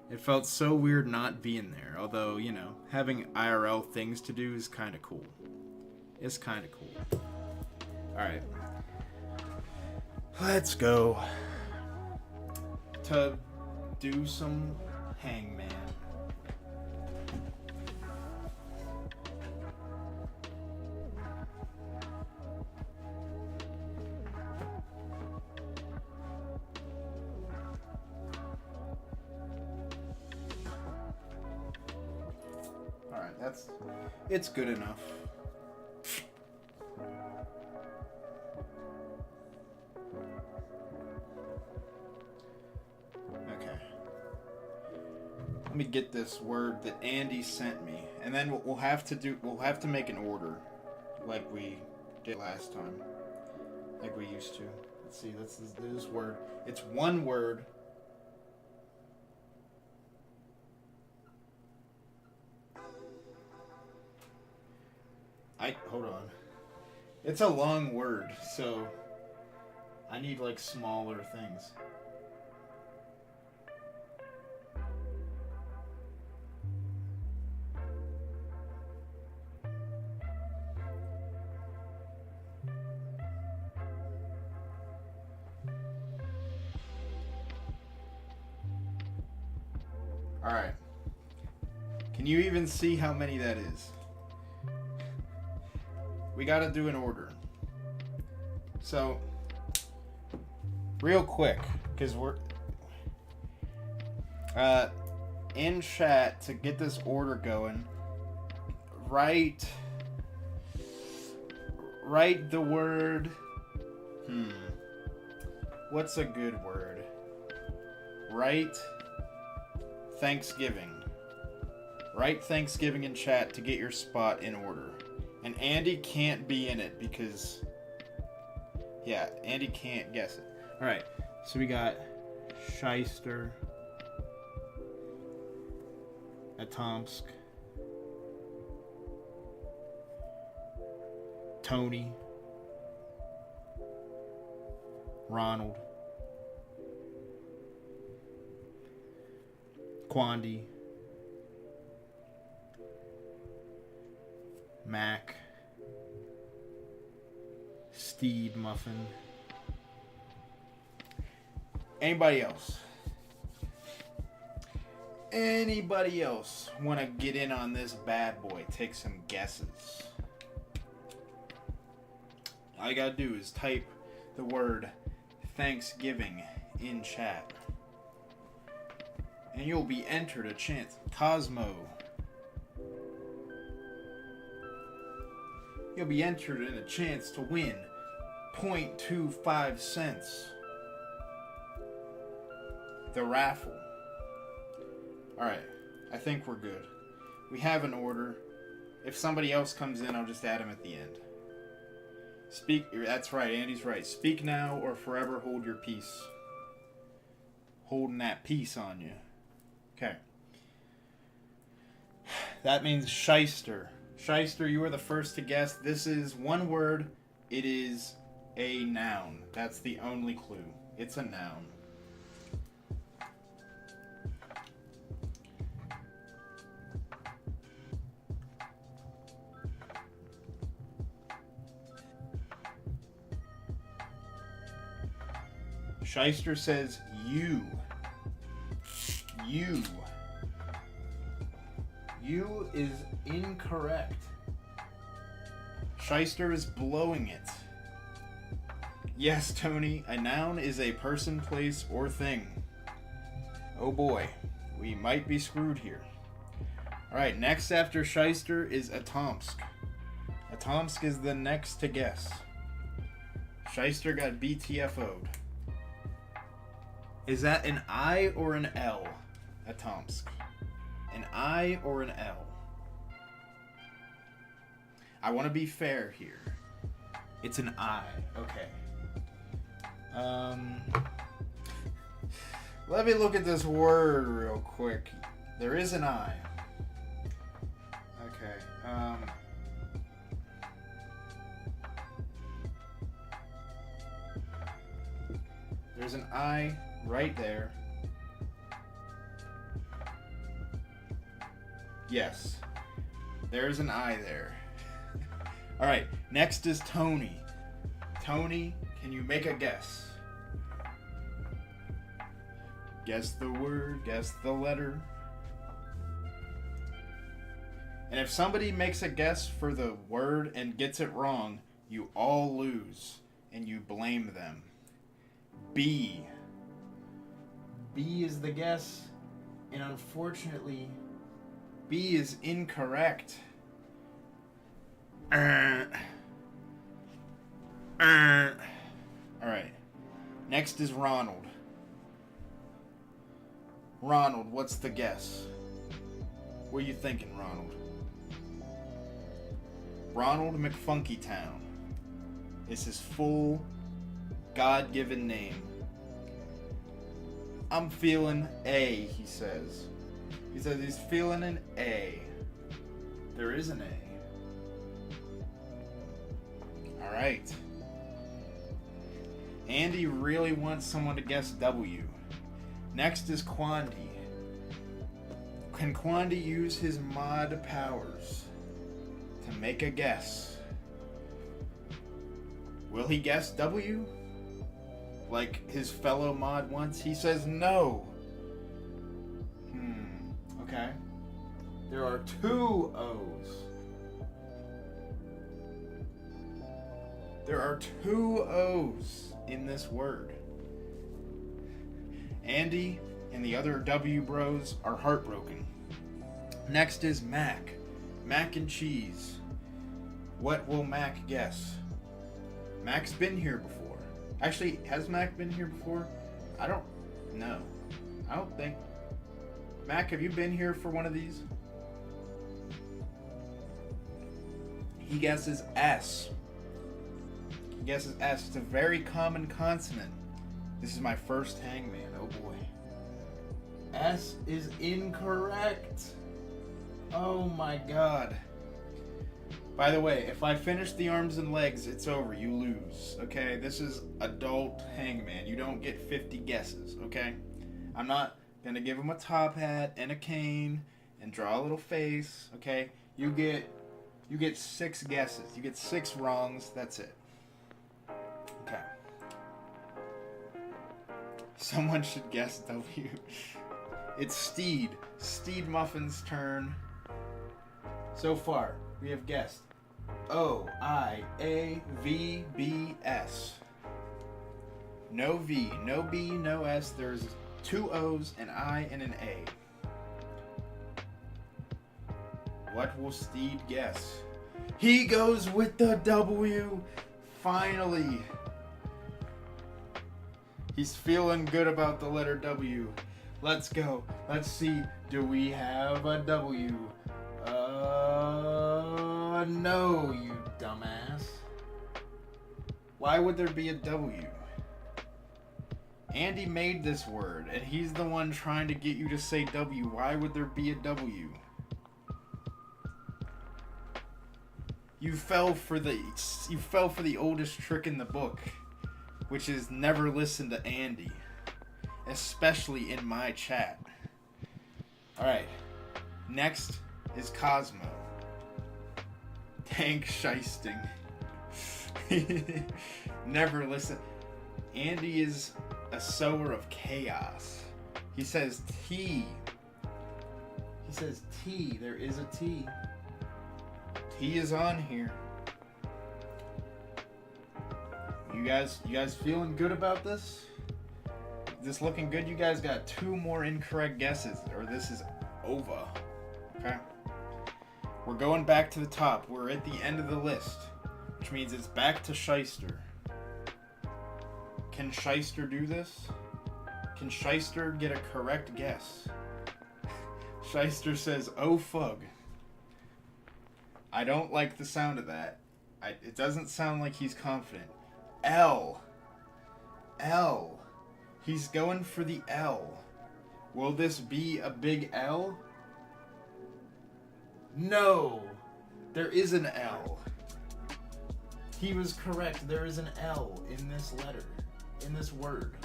It felt so weird not being there. Although, you know, having IRL things to do is kind of cool. It's kind of cool. Alright. Let's go to do some Hangman. Alright, it's good enough. Let me get this word that Andy sent me, and then we'll have to make an order, like we did last time, like we used to. Let's see, this word. It's one word. Hold on. It's a long word, so I need like smaller things. Alright. Can you even see how many that is? We gotta do an order. So, real quick, because we're in chat to get this order going, write the word, what's a good word? Write Thanksgiving. Write Thanksgiving in chat to get your spot in order. And Andy can't be in it because, yeah, Andy can't guess it. Alright, so we got Shyster, Atomsk, Tony, Ronald, Quandy, Mac, Steed Muffin. Anybody else? Anybody else want to get in on this bad boy? Take some guesses. All you gotta do is type the word Thanksgiving in chat. And you'll be entered a chance. Cosmo. You'll be entered in a chance to win 0.25 cents. The raffle. Alright, I think we're good. We have an order. If somebody else comes in, I'll just add him at the end. Speak, that's right, Andy's right. Speak now or forever hold your peace. Holding that peace on you. Okay. That means Shyster. Shyster, you were the first to guess. This is one word. It is a noun. That's the only clue. It's a noun. Shyster says you. You. You is incorrect. Shyster is blowing it. Yes, Tony, a noun is a person, place, or thing. Oh boy, we might be screwed here. Alright, next after Shyster is Atomsk. Atomsk is the next to guess. Shyster got BTFO'd. Is that an I or an L? Atomsk. An I or an L? I want to be fair here. It's an I. Okay. Let me look at this word real quick. There is an I. Okay. There's an I right there. Yes. There's an I there. Alright, next is Tony. Tony, can you make a guess? Guess the word, guess the letter. And if somebody makes a guess for the word and gets it wrong, you all lose and you blame them. B. B is the guess, and unfortunately, B is incorrect. Alright. Next is Ronald. Ronald, what's the guess? What are you thinking, Ronald? Ronald McFunkytown is his full God-given name. I'm feeling A, he says. He says he's feeling an A. There is an A. Alright. Andy really wants someone to guess W. Next is Quandy. Can Quandy use his mod powers to make a guess? Will he guess W? Like his fellow mod once? He says no. Okay. There are 2 O's. There are 2 O's in this word. Andy and the other W bros are heartbroken. Next is Mac. Mac and cheese. What will Mac guess? Mac's been here before. Actually, has Mac been here before? I don't know. I don't think. Mac, have you been here for one of these? He guesses S. He guesses S. It's a very common consonant. This is my first hangman. Oh boy. S is incorrect. Oh my god. By the way, if I finish the arms and legs, it's over. You lose. Okay? This is adult hangman. You don't get 50 guesses. Okay? I'm not gonna give him a top hat and a cane and draw a little face. Okay? You get 6 guesses. You get 6 wrongs. That's it. Okay. Someone should guess W. It's Steed. Steed Muffin's turn. So far, we have guessed O-I-A-V-B-S. No V, no B, no S. There's 2 O's, an I, and an A. What will Steed guess? He goes with the W. Finally. He's feeling good about the letter W. Let's go. Let's see. Do we have a W? No, you dumbass. Why would there be a W? Andy made this word, and he's the one trying to get you to say W. Why would there be a W? You fell for the oldest trick in the book, which is never listen to Andy, especially in my chat. Alright, next is Cosmo. Tank shysting. Never listen. Andy is a sower of chaos. He says T. He says T. There is a T. T is on here. You guys feeling good about this? Is this looking good? You guys got 2 more incorrect guesses, or this is over. Okay? We're going back to the top. We're at the end of the list, which means it's back to Shyster. Can Shyster do this? Can Shyster get a correct guess? Shyster says, "Oh fug." I don't like the sound of that. It doesn't sound like he's confident. L. L. He's going for the L. Will this be a big L? No. There is an L. He was correct. There is an L in this letter. In this word.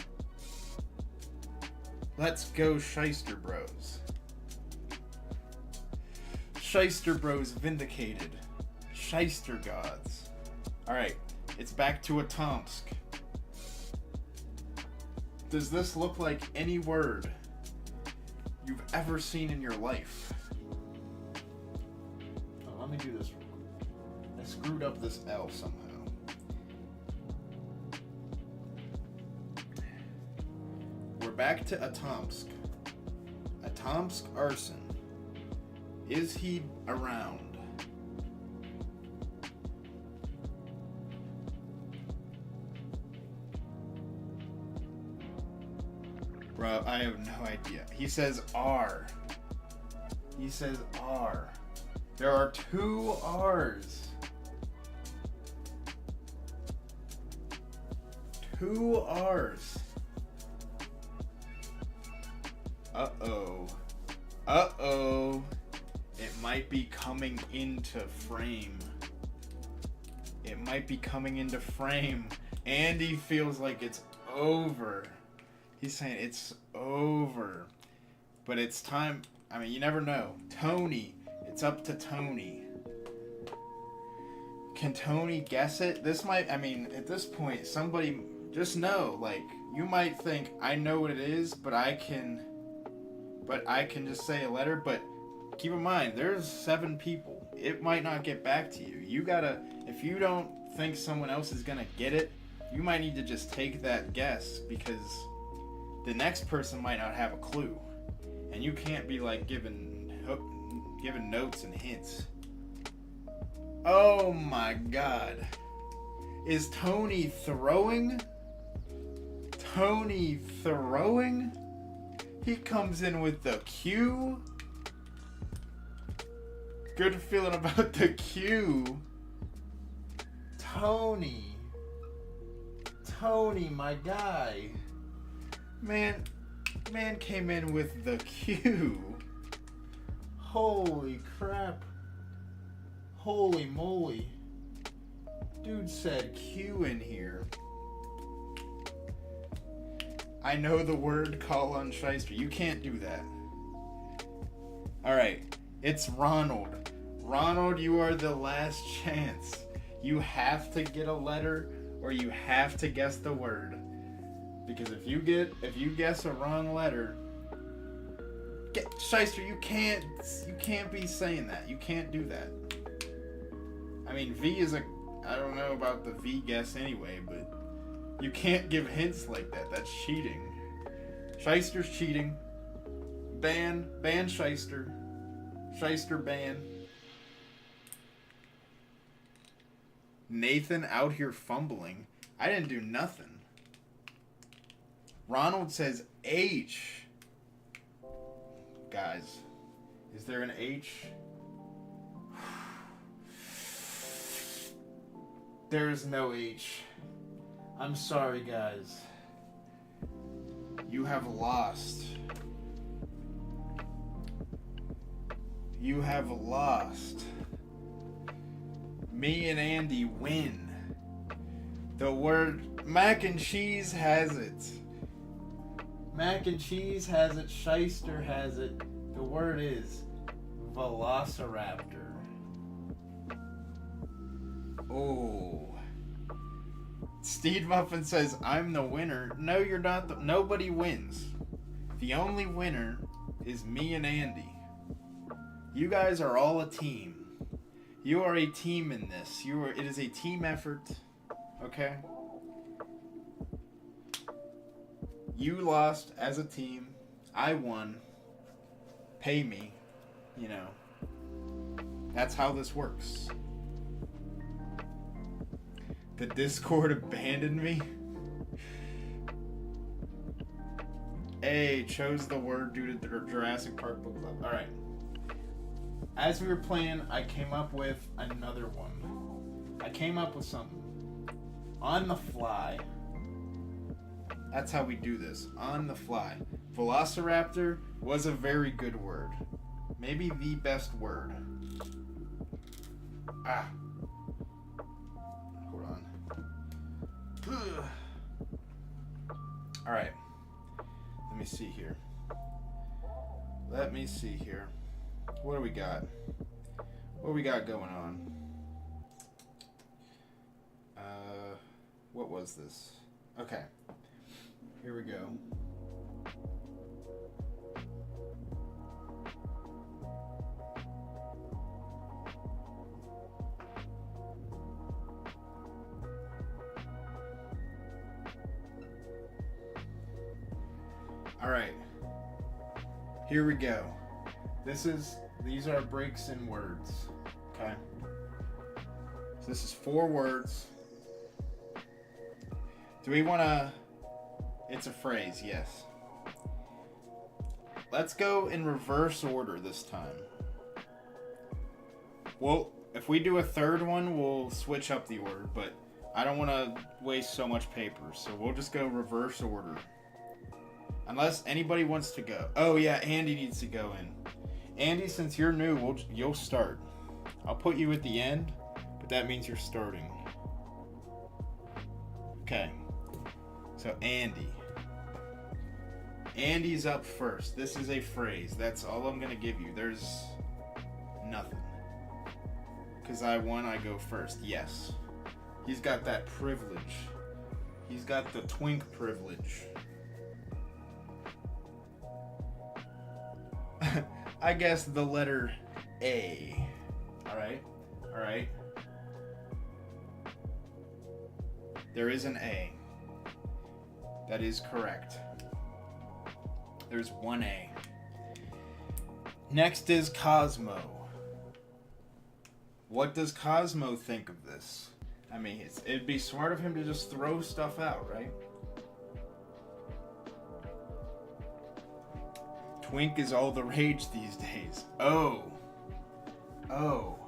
Let's go, Shyster Bros. Shyster Bros vindicated. Shyster gods. Alright, it's back to Atomsk. Does this look like any word you've ever seen in your life? Oh, let me do this real quick. I screwed up this L somehow. We're back to Atomsk. Atomsk arson. Is he around? Bro, I have no idea. He says R. He says R. There are 2 R's. 2 R's. Uh-oh. Uh-oh. It might be coming into frame. It might be coming into frame. Andy feels like it's over. He's saying it's over. But it's time. I mean, you never know. Tony. It's up to Tony. Can Tony guess it? This might, I mean, at this point, somebody just know. Like, you might think, I know what it is, but I can just say a letter. But keep in mind, there's 7 people. It might not get back to you. You gotta, if you don't think someone else is gonna get it, you might need to just take that guess, because the next person might not have a clue, and you can't be like giving notes and hints. Oh my God. Is Tony throwing? Tony throwing? He comes in with the Q. Good feeling about the Q. Tony. Tony, my guy. Man came in with the Q. Holy crap. Holy moly. Dude said Q in here. I know the word call on Shyster. You can't do that. Alright. It's Ronald. Ronald, you are the last chance. You have to get a letter, or you have to guess the word. Because if you guess a wrong letter, Shyster, you can't be saying that. You can't do that. I mean, V is I don't know about the V guess anyway, but you can't give hints like that. That's cheating. Shyster's cheating. Ban Shyster. Shyster ban. Nathan out here fumbling. I didn't do nothing. Ronald says H. Guys, is there an H? There is no H. I'm sorry, guys. You have lost. You have lost. Me and Andy win. The word mac and cheese has it. Mac and cheese has it. Shyster has it. The word is velociraptor. Oh. Steve Muffin says, I'm the winner. No, you're not. Nobody wins. The only winner is me and Andy. You guys are all a team. You are a team in this. It is a team effort. Okay? You lost as a team. I won. Pay me. You know. That's how this works. The Discord abandoned me. A chose the word due to the Jurassic Park book club. Alright. As we were playing, I came up with another one. I came up with something. On the fly. That's how we do this. On the fly. Velociraptor was a very good word. Maybe the best word. Ah. Hold on. Alright. Let me see here. What do we got? What we got going on? What was this? Okay. Here we go. All right. Here we go. These are breaks in words. Okay. So this is 4 words. Do we want to... It's a phrase, yes. Let's go in reverse order this time. Well, if we do a third one, we'll switch up the order, but I don't want to waste so much paper, so we'll just go reverse order. Unless anybody wants to go. Oh yeah, Andy needs to go in. Andy, since you're new, you'll start. I'll put you at the end, but that means you're starting. Okay. So Andy. Andy's up first. This is a phrase. That's all I'm going to give you. There's nothing. Because I won, I go first. Yes. He's got that privilege. He's got the twink privilege. I guess the letter A. Alright? Alright? There is an A. That is correct. There's one A. Next is Cosmo. What does Cosmo think of this? I mean, it'd be smart of him to just throw stuff out, right? Twink is all the rage these days. Oh. Oh.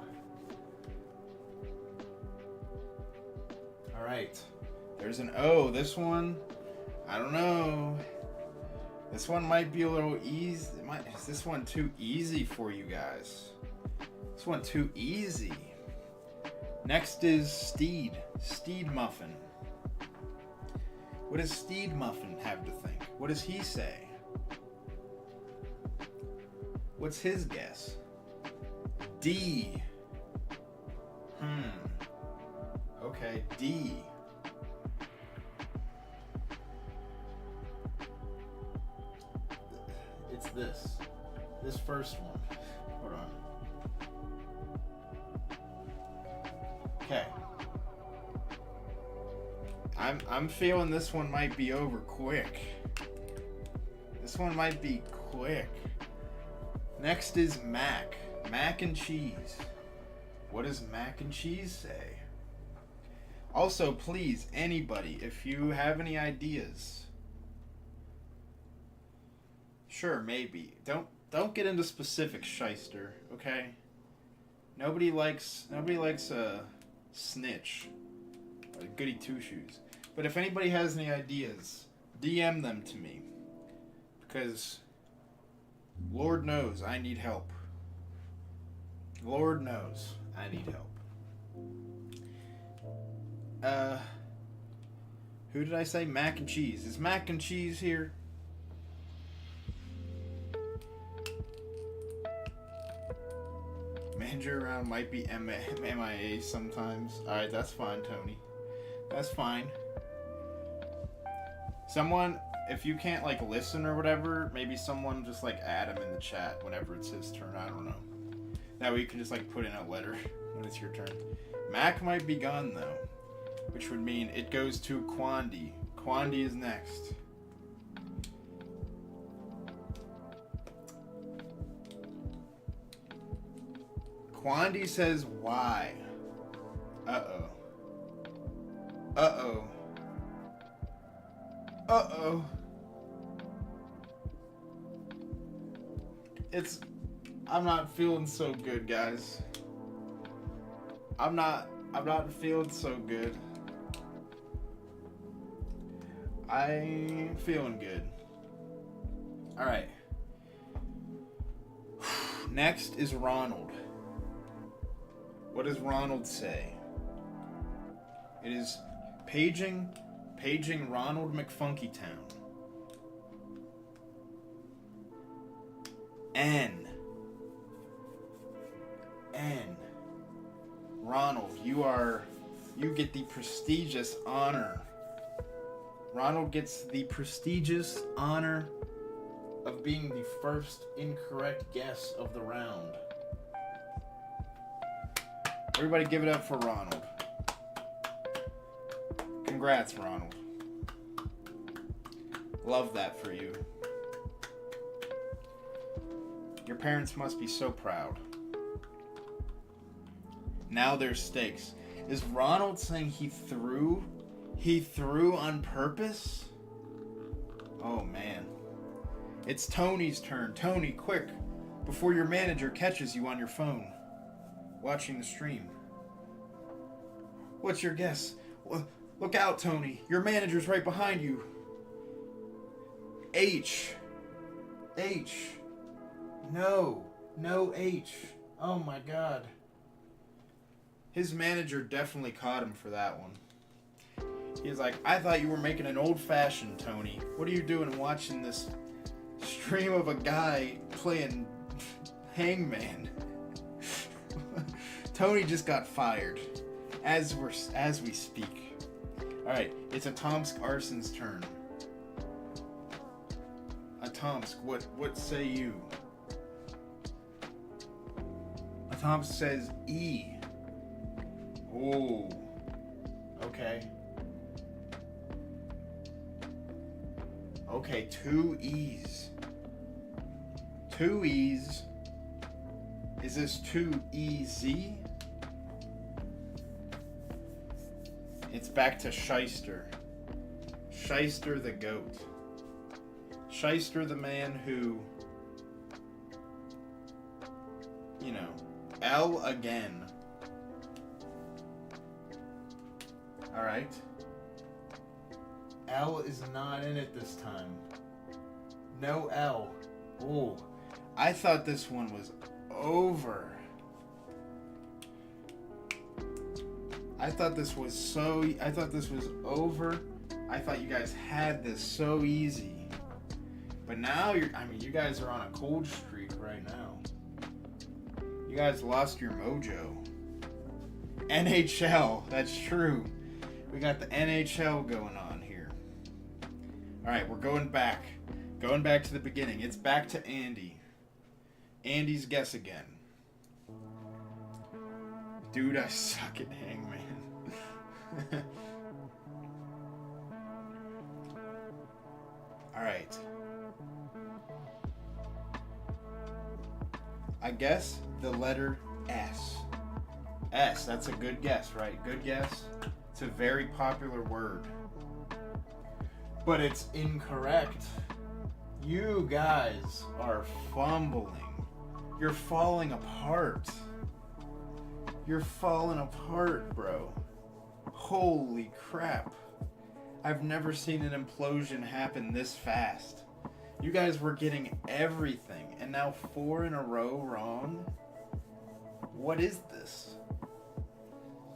Alright. There's an O. This one, I don't know. This one might be a little easy. Is this one too easy for you guys? This one too easy. Next is Steed. Steed Muffin. What does Steed Muffin have to think? What does he say? What's his guess? D. Okay, D. It's this. This first one. Hold on. Okay. I'm feeling this one might be over quick. This one might be quick. Next is mac. Mac and cheese. What does mac and cheese say? Also, please, anybody, if you have any ideas. Sure, maybe. Don't get into specific, shyster, okay? Nobody likes a snitch. A goody two-shoes. But if anybody has any ideas, DM them to me. Because Lord knows I need help. Lord knows I need help. Who did I say? Mac and cheese. Is mac and cheese here? Manager around might be MIA sometimes. Alright, that's fine, Tony. That's fine. Someone, if you can't, like, listen or whatever, maybe someone just, like, add him in the chat whenever it's his turn. I don't know. That way you can just, like, put in a letter when it's your turn. Mac might be gone, though. Which would mean it goes to Quandy. Quandy is next. Quandy says why. Uh-oh. Uh-oh. Uh-oh. I'm not feeling so good, guys. I'm not feeling so good. I'm feeling good. Alright. Next is Ronald. What does Ronald say? It is paging Ronald McFunkytown. N. Ronald, you get the prestigious honor. Ronald gets the prestigious honor of being the first incorrect guess of the round. Everybody give it up for Ronald. Congrats, Ronald. Love that for you. Your parents must be so proud. Now there's stakes. Is Ronald saying he threw on purpose? Oh man. It's Tony's turn. Tony, quick, before your manager catches you on your phone, watching the stream. What's your guess? Look out, Tony. Your manager's right behind you. H. No H. Oh my god. His manager definitely caught him for that one. He's like, I thought you were making an old-fashioned, Tony. What are you doing watching this stream of a guy playing hangman? Tony just got fired as we speak. Alright, it's Atomsk Arson's turn. Atomsk, what say you? Atomsk says E. Oh. Okay. Okay, 2 E's. 2 E's. Is this 2 easy? It's back to Shyster. Shyster the goat. Shyster the man who, you know, L again. Alright. L is not in it this time. No L. Ooh. I thought this one was over. I thought this was over. I thought you guys had this so easy. But now you guys are on a cold streak right now. You guys lost your mojo. NHL, that's true. We got the NHL going on here. Alright, we're going back. Going back to the beginning. It's back to Andy. Andy's guess again. Dude, I suck at hangman. Alright. I guess the letter S. S, that's a good guess, right? Good guess. It's a very popular word. But it's incorrect. You guys are fumbling. You're falling apart. You're falling apart, bro. Holy crap. I've never seen an implosion happen this fast. You guys were getting everything, and now 4 in a row wrong? What is this?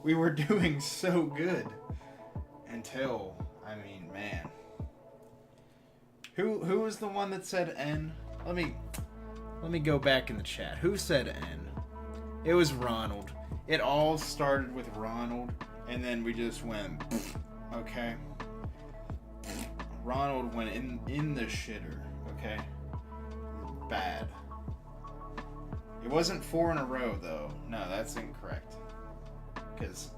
We were doing so good. Until, I mean, man. Who was the one that said N? Let me go back in the chat. Who said N? It was Ronald. It all started with Ronald, and then we just went, okay? Ronald went in the shitter, okay? Bad. It wasn't 4 in a row, though. No, that's incorrect. Because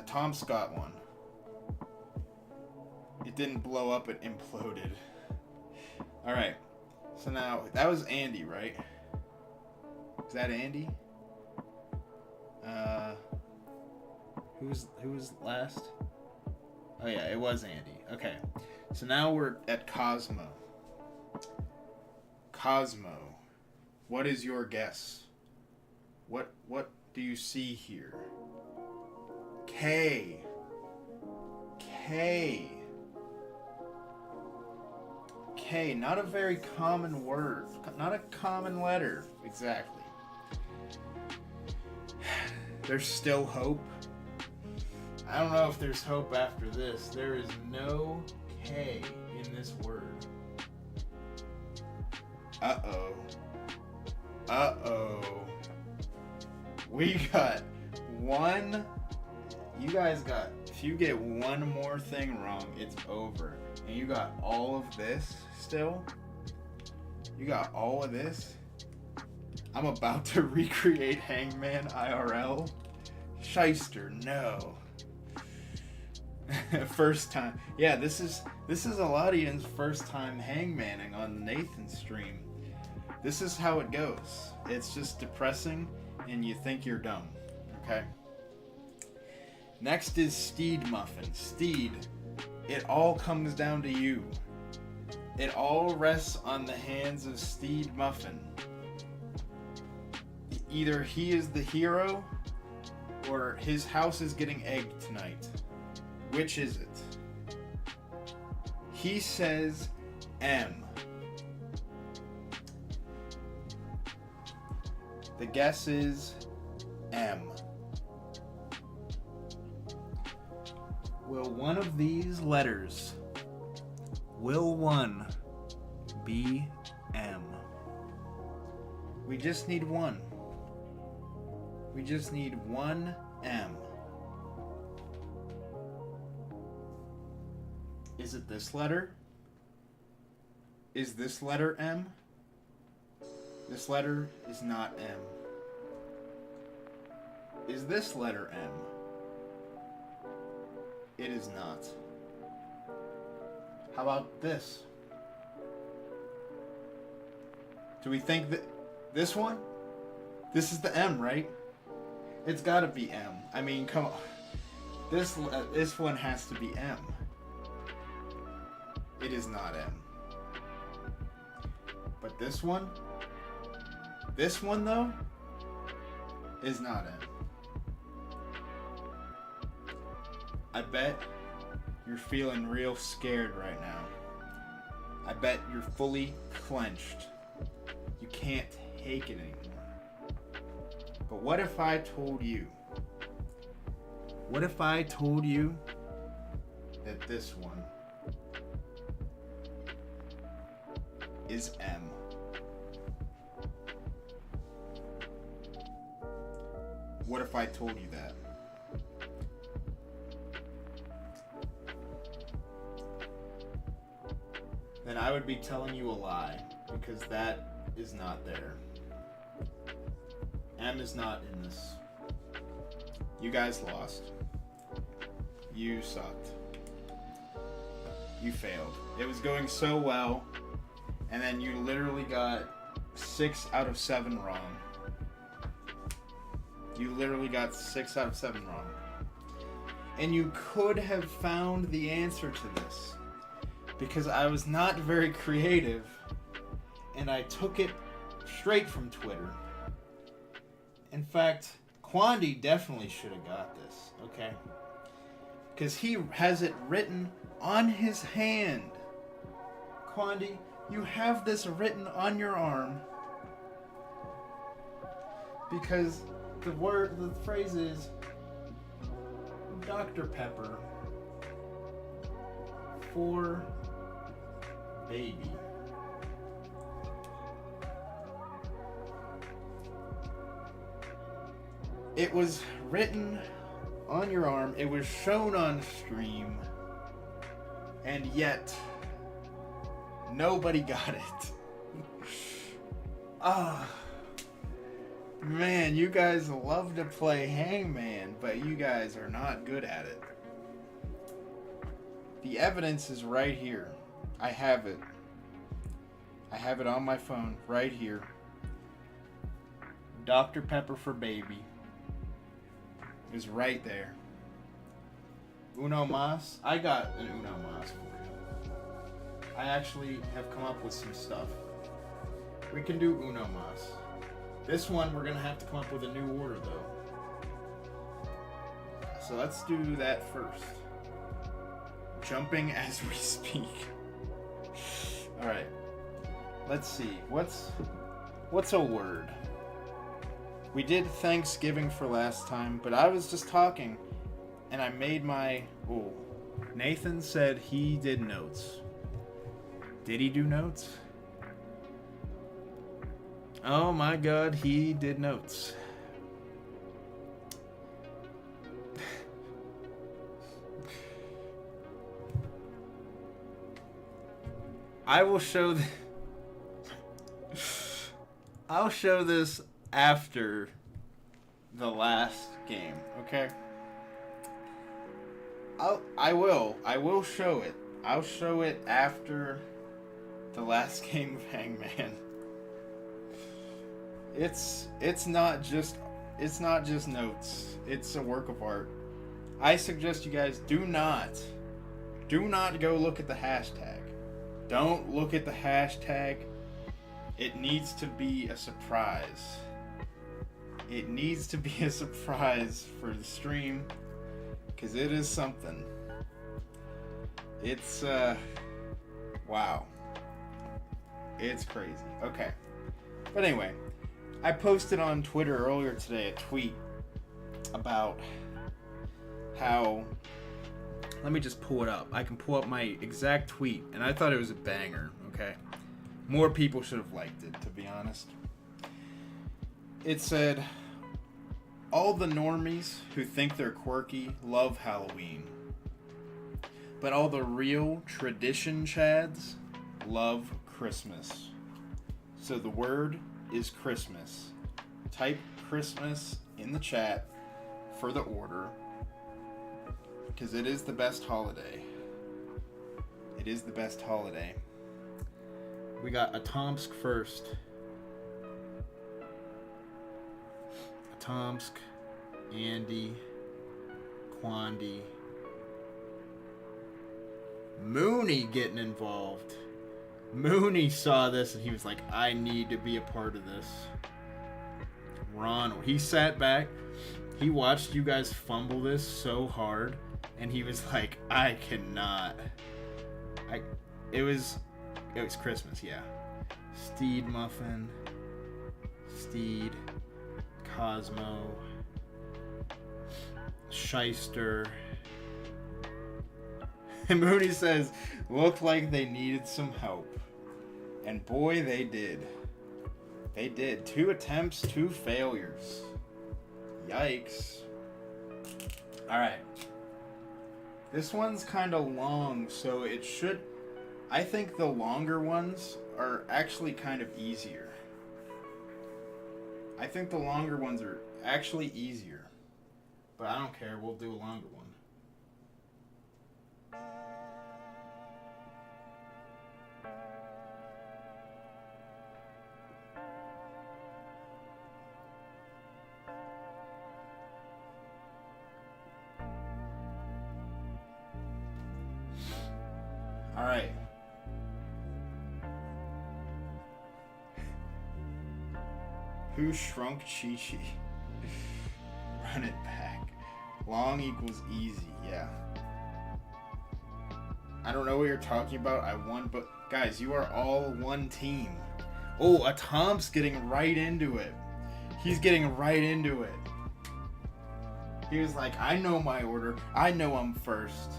Tom's got one. It didn't blow up, it imploded. Alright. So now, that was Andy, right? Is that Andy? Who was last? Oh yeah, it was Andy. Okay. So now we're at Cosmo. Cosmo. What is your guess? What do you see here? K. Not a very common word. Not a common letter, exactly. There's still hope. I don't know if there's hope after this. There is no K in this word. Uh-oh. We got one. You guys got. If you get one more thing wrong, it's over. And you got all of this still. You got all of this. I'm about to recreate Hangman IRL. Shyster, no. First time. Yeah, this is Aladian's first time hangmanning on the Nathan stream. This is how it goes. It's just depressing and you think you're dumb. Okay? Next is Steed Muffin. Steed, it all comes down to you. It all rests on the hands of Steed Muffin. Either he is the hero or his house is getting egged tonight. Which is it? He says M. The guess is M. Will one of these letters, will one be M? We just need one. We just need one M. Is it this letter? Is this letter M? This letter is not M. Is this letter M? It is not. How about this? Do we think that this one? This is the M, right? It's gotta be M. I mean, come on. This one has to be M. It is not M. But this one though, is not M. I bet you're feeling real scared right now. I bet you're fully clenched. You can't take it anymore. But what if I told you? What if I told you that this one is M? What if I told you that? Then I would be telling you a lie, because that is not there. M is not in this. You guys lost. You sucked. You failed. It was going so well, and then you literally got 6 out of 7 wrong. You literally got 6 out of 7 wrong. And you could have found the answer to this, because I was not very creative, and I took it straight from Twitter. In fact, Quandy definitely should have got this, okay? Because he has it written on his hand. Quandy, you have this written on your arm. Because the phrase is Dr. Pepper for baby. It was written on your arm, it was shown on stream, and yet nobody got it. Man, you guys love to play Hangman, but you guys are not good at it. The evidence is right here. I have it. I have it on my phone right here. Dr. Pepper for baby is right there. Uno mas. I got an uno mas for you. I actually have come up with some stuff. We can do uno mas. This one we're gonna have to come up with a new order though. So let's do that first. Jumping as we speak. Alright. Let's see. What's a word? We did Thanksgiving for last time, but I was just talking and I made my... Oh, Nathan said he did notes. Did he do notes? Oh my god, he did notes. I will show I'll show this after the last game, okay? I will show it. I'll show it after the last game of Hangman. It's not just notes. It's a work of art. I suggest you guys do not go look at the hashtag. Don't look at the hashtag. It needs to be a surprise. It needs to be a surprise for the stream, because it is something. It's wow. It's crazy. Okay. But anyway, I posted on Twitter earlier today a tweet about how, let me just pull it up. I can pull up my exact tweet, and I thought it was a banger, okay? More people should have liked it, to be honest. It said, all the normies who think they're quirky love Halloween. But all the real tradition chads love Christmas. So the word is Christmas. Type Christmas in the chat for the order, because it is the best holiday. It is the best holiday. We got Atomsk first. Atomsk, Andy, Quandy, Mooney getting involved. Mooney saw this and he was like, I need to be a part of this. Ronald, he sat back, he watched you guys fumble this so hard, and he was like, I cannot. It was Christmas, yeah. Steed Muffin, Steed, Cosmo, Shyster. And Mooney says, looked like they needed some help. And boy, they did. They did. 2 attempts, 2 failures. Yikes. Alright. This one's kind of long, so it should... I think the longer ones are actually kind of easier. I think the longer ones are actually easier. But I don't care, we'll do a longer one. Alright. Who shrunk Chi-Chi? Run it back. Long equals easy, yeah. I don't know what you're talking about. I won, but guys, you are all one team. Oh, Atom's getting right into it. He's getting right into it. He was like, I know my order. I know I'm first.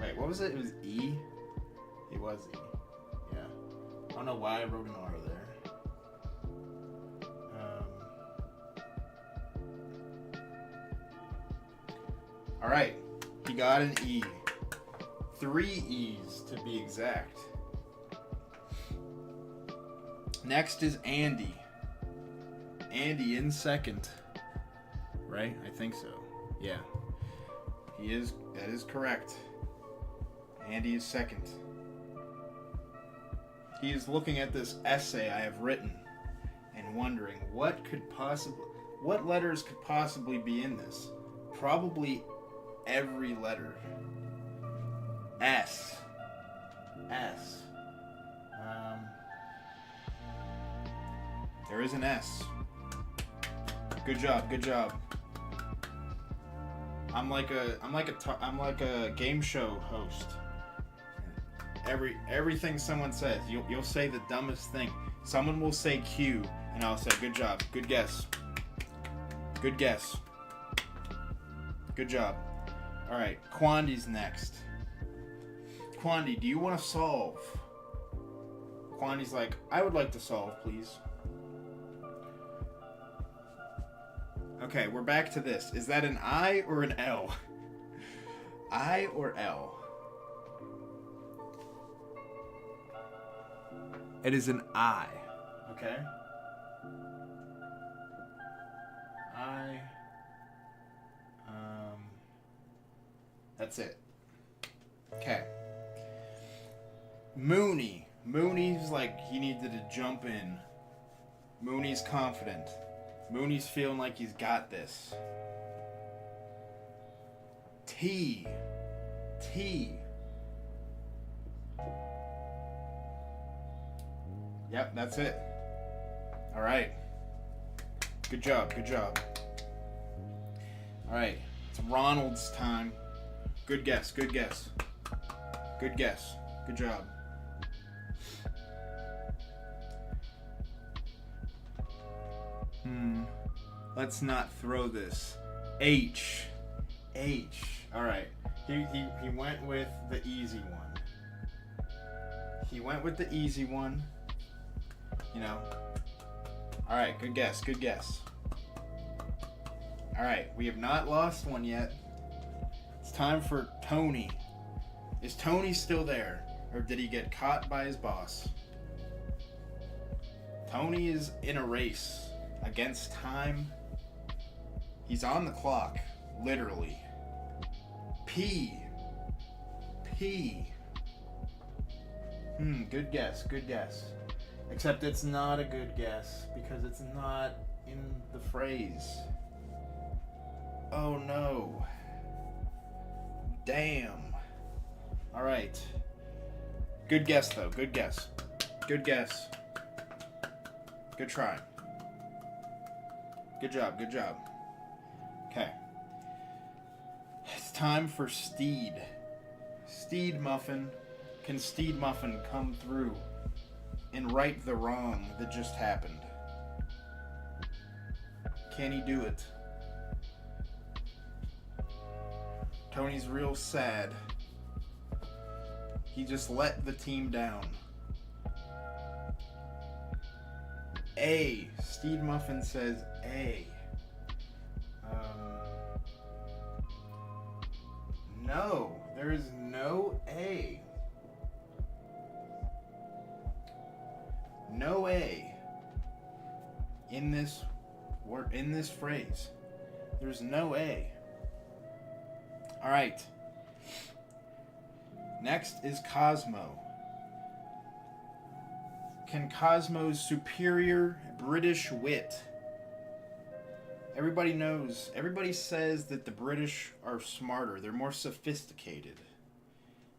Wait, what was it? It was E? It was E. Yeah. I don't know why I wrote an R there. Alright. He got an E. 3 E's to be exact. Next is Andy. Andy in second. Right? I think so. Yeah. He is. That is correct. Andy is second. He is looking at this essay I have written and wondering what letters could possibly be in this. Probably every letter. S. There is an S. Good job. I'm like a game show host. Everything someone says, you'll say the dumbest thing. Someone will say Q, and I'll say, good job, good guess. Good guess. Good job. Alright, Quandy's next. Quandy, do you want to solve? Quandy's like, I would like to solve, please. Okay, we're back to this. Is that an I or an L? I or L? It is an I. Okay. I. That's it. Okay. Mooney. Mooney's like he needed to jump in. Mooney's confident. Mooney's feeling like he's got this. T. Yep, that's it. All right. Good job. All right. It's Ronald's time. Good guess. Good job. Let's not throw this. H. All right. He went with the easy one. You know. All right. Good guess. All right. We have not lost one yet. It's time for Tony. Is Tony still there, or did he get caught by his boss? Tony is in a race against time. He's on the clock, literally. P. Good guess. Except it's not a good guess because it's not in the phrase. Oh no. Damn. All right. Good guess though. Good try. Good job. Okay. It's time for Steed. Steed Muffin. Can Steed Muffin come through and right the wrong that just happened? Can he do it? Tony's real sad. He just let the team down. A. Steed Muffin says A. No, there is no A. No A in this word, in this phrase. There's no A. All right. Next is Cosmo. Can Cosmo's superior British wit. Everybody says that the British are smarter, they're more sophisticated.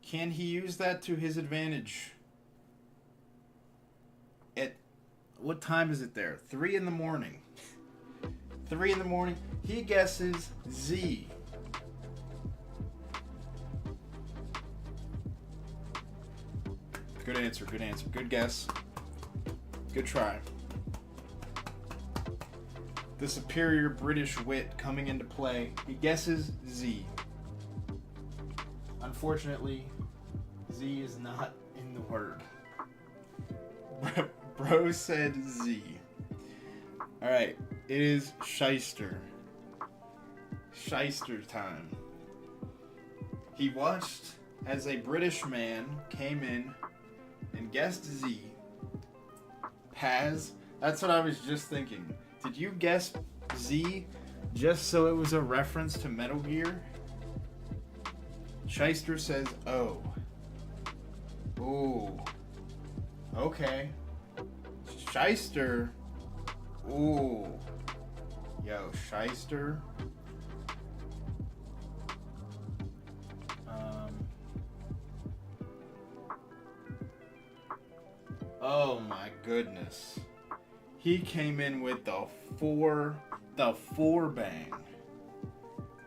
Can he use that to his advantage? At what time is it there? 3 in the morning. 3 in the morning. He guesses Z. Good answer. Good guess. Good try. The superior British wit coming into play. He guesses Z. Unfortunately, Z is not in the word. Bro said Z. Alright, it is shyster. Shyster time. He watched as a British man came in and guessed Z. Paz, that's what I was just thinking. Did you guess Z just so it was a reference to Metal Gear? Shyster says O. Ooh. Okay. Shyster. Ooh. Yo, Shyster. Oh my goodness. He came in with the four bang.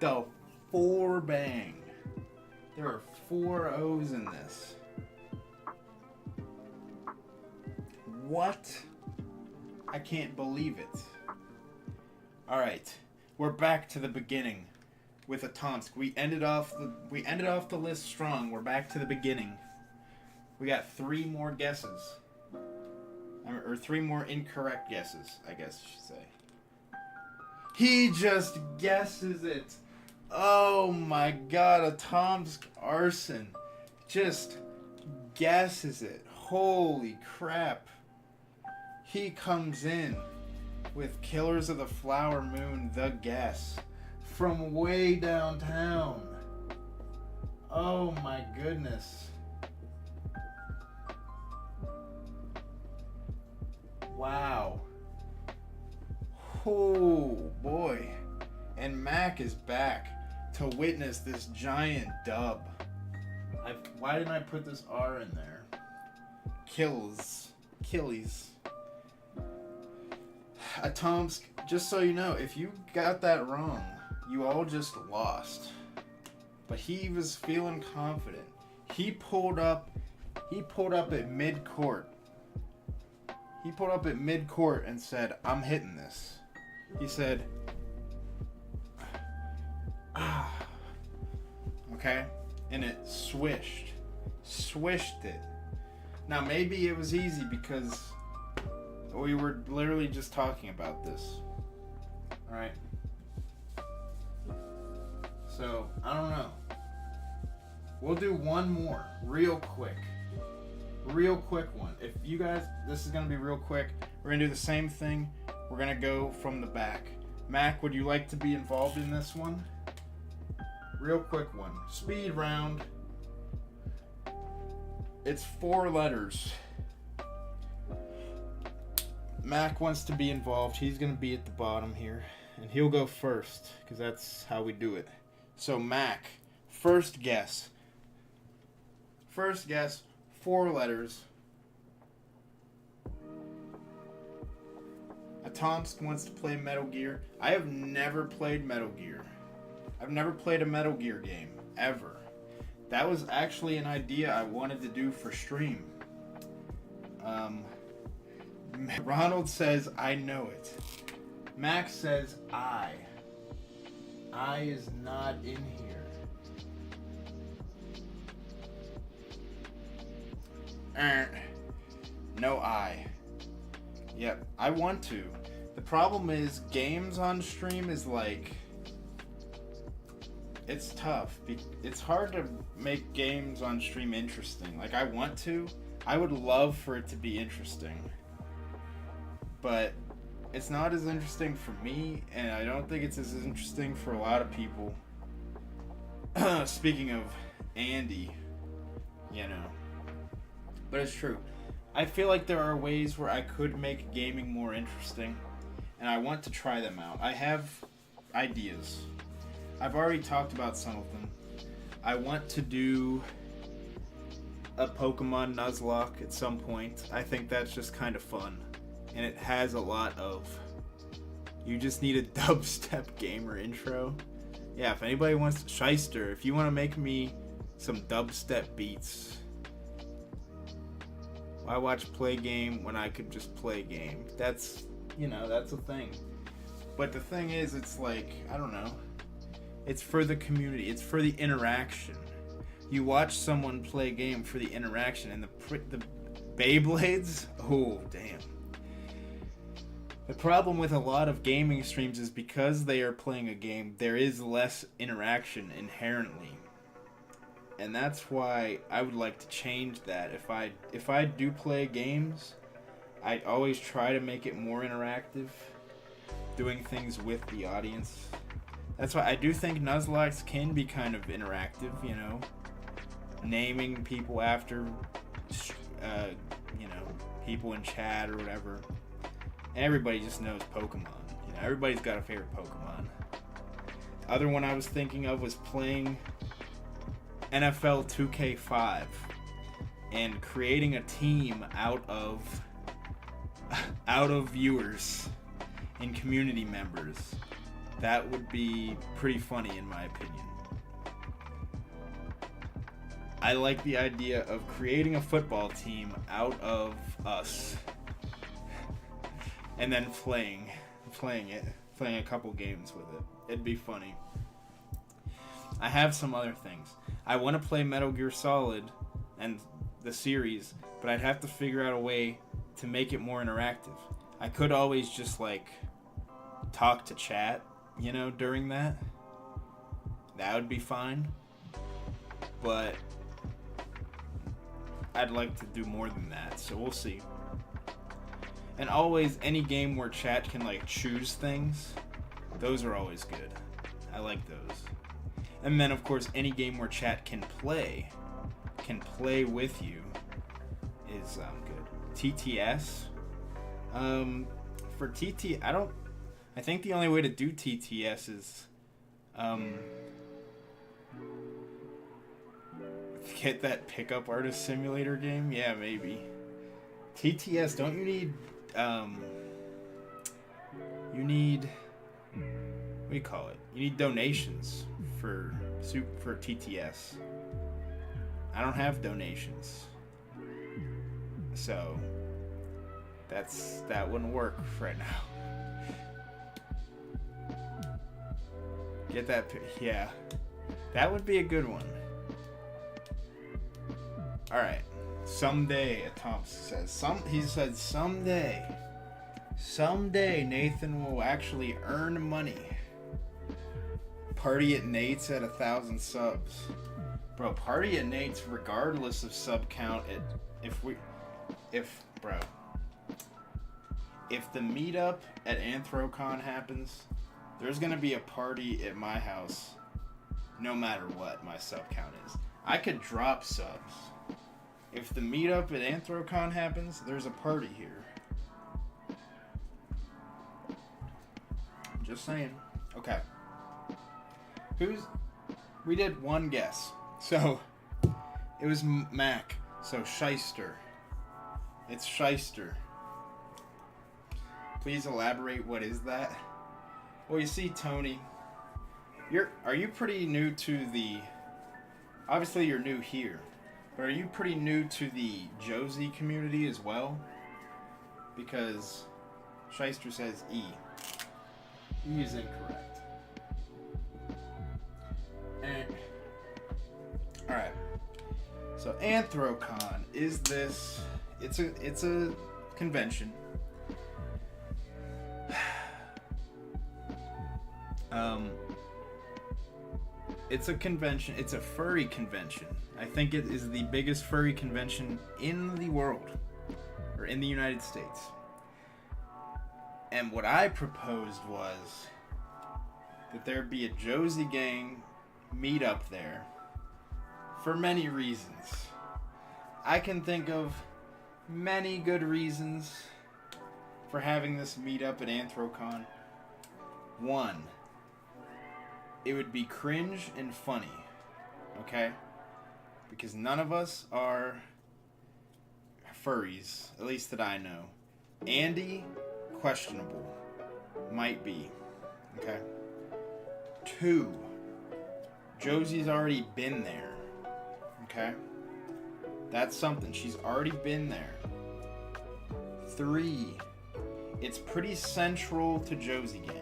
The 4 bang. There are 4 O's in this. What? I can't believe it. Alright. We're back to the beginning with a Tomsk. We ended off the list strong. We're back to the beginning. We got 3 more guesses. Or 3 more incorrect guesses, I guess I should say. He just guesses it. Oh my god, a Tomsk arson just guesses it. Holy crap. He comes in with Killers of the Flower Moon, The Guess, from way downtown. Oh my goodness. Wow. Oh boy. And Mac is back to witness this giant dub. Why didn't I put this R in there? Killies. Atomsk, just so you know, if you got that wrong, you all just lost. But he was feeling confident. He pulled up at mid-court. He pulled up at mid-court and said, I'm hitting this. He said, okay? And it swished it. Now maybe it was easy because we were literally just talking about this. Alright? So, I don't know. We'll do one more, real quick one. If you guys, this is going to be real quick. We're going to do the same thing. We're going to go from the back. Mac, would you like to be involved in this one? Real quick one. Speed round. It's 4 letters. Mac wants to be involved. He's going to be at the bottom here. And he'll go first, because that's how we do it. So, Mac, first guess. 4 letters. Atomsk wants to play Metal Gear. I have never played Metal Gear. I've never played a Metal Gear game, ever. That was actually an idea I wanted to do for stream. Ronald says, I know it. Max says, I is not in here. No I. Yep, I want to. The problem is, games on stream is like... It's tough. It's hard to make games on stream interesting. Like, I want to. I would love for it to be interesting. But it's not as interesting for me, and I don't think it's as interesting for a lot of people. Speaking of Andy, you know. But it's true. I feel like there are ways where I could make gaming more interesting, and I want to try them out. I have ideas. I've already talked about some of them. I want to do a Pokemon Nuzlocke at some point. I think that's just kind of fun. And it has a lot of... You just need a dubstep gamer intro. Yeah, if anybody wants... Shyster, if you want to make me some dubstep beats... Why watch play game when I could just play game? That's, you know, that's a thing. But the thing is, it's like, I don't know. It's for the community. It's for the interaction. You watch someone play a game for the interaction, and the Beyblades? Oh, damn. The problem with a lot of gaming streams is because they are playing a game, there is less interaction inherently. And that's why I would like to change that. If I do play games, I always try to make it more interactive, doing things with the audience. That's why I do think Nuzlocke can be kind of interactive, you know, naming people after, you know, people in chat or whatever. Everybody just knows Pokemon. You know, everybody's got a favorite Pokemon. The other one I was thinking of was playing NFL 2K5 and creating a team out of viewers and community members. That would be pretty funny in my opinion. I like the idea of creating a football team out of us and then playing a couple games with it. It'd be funny. I have some other things. I want to play Metal Gear Solid and the series, but I'd have to figure out a way to make it more interactive. I could always just like talk to chat, you know, during that. that would be fine. But I'd like to do more than that, so we'll see. And always, any game where chat can like choose things, those are always good. I like those. And then of course, any game where chat can play with you is good. TTS. For TT, I think the only way to do TTS is get that pickup artist simulator game. Yeah, maybe. TTS, don't you need what do you call it? You need donations for TTS. I don't have donations, so that wouldn't work right now. Get that, yeah, that would be a good one. All right, someday, Thompson says, he said someday Nathan will actually earn money. Party at Nate's at 1,000 subs. Bro, Party at Nate's, regardless of sub count, if the meetup at Anthrocon happens, there's gonna be a party at my house no matter what my sub count is. I could drop subs. If the meetup at Anthrocon happens, there's a party here. Just saying. Okay. We did one guess. So, it was Mac. So, Shyster. It's Shyster. Please elaborate, what is that? Well, you see, Tony, are you pretty new to the... Obviously, you're new here. But are you pretty new to the Josie community as well? Because Shyster says E. E is incorrect. Alright. So Anthrocon is this... It's a convention. It's a convention. It's a furry convention. I think it is the biggest furry convention in the world. Or in the United States. And what I proposed was that there be a Josie Gang meetup there for many reasons. I can think of many good reasons for having this meetup at Anthrocon. One, it would be cringe and funny, okay? Because none of us are furries, at least that I know. Andy, questionable. Might be. Okay. 2, Josie's already been there. Okay? That's something. She's already been there. 3, it's pretty central to Josie Gang.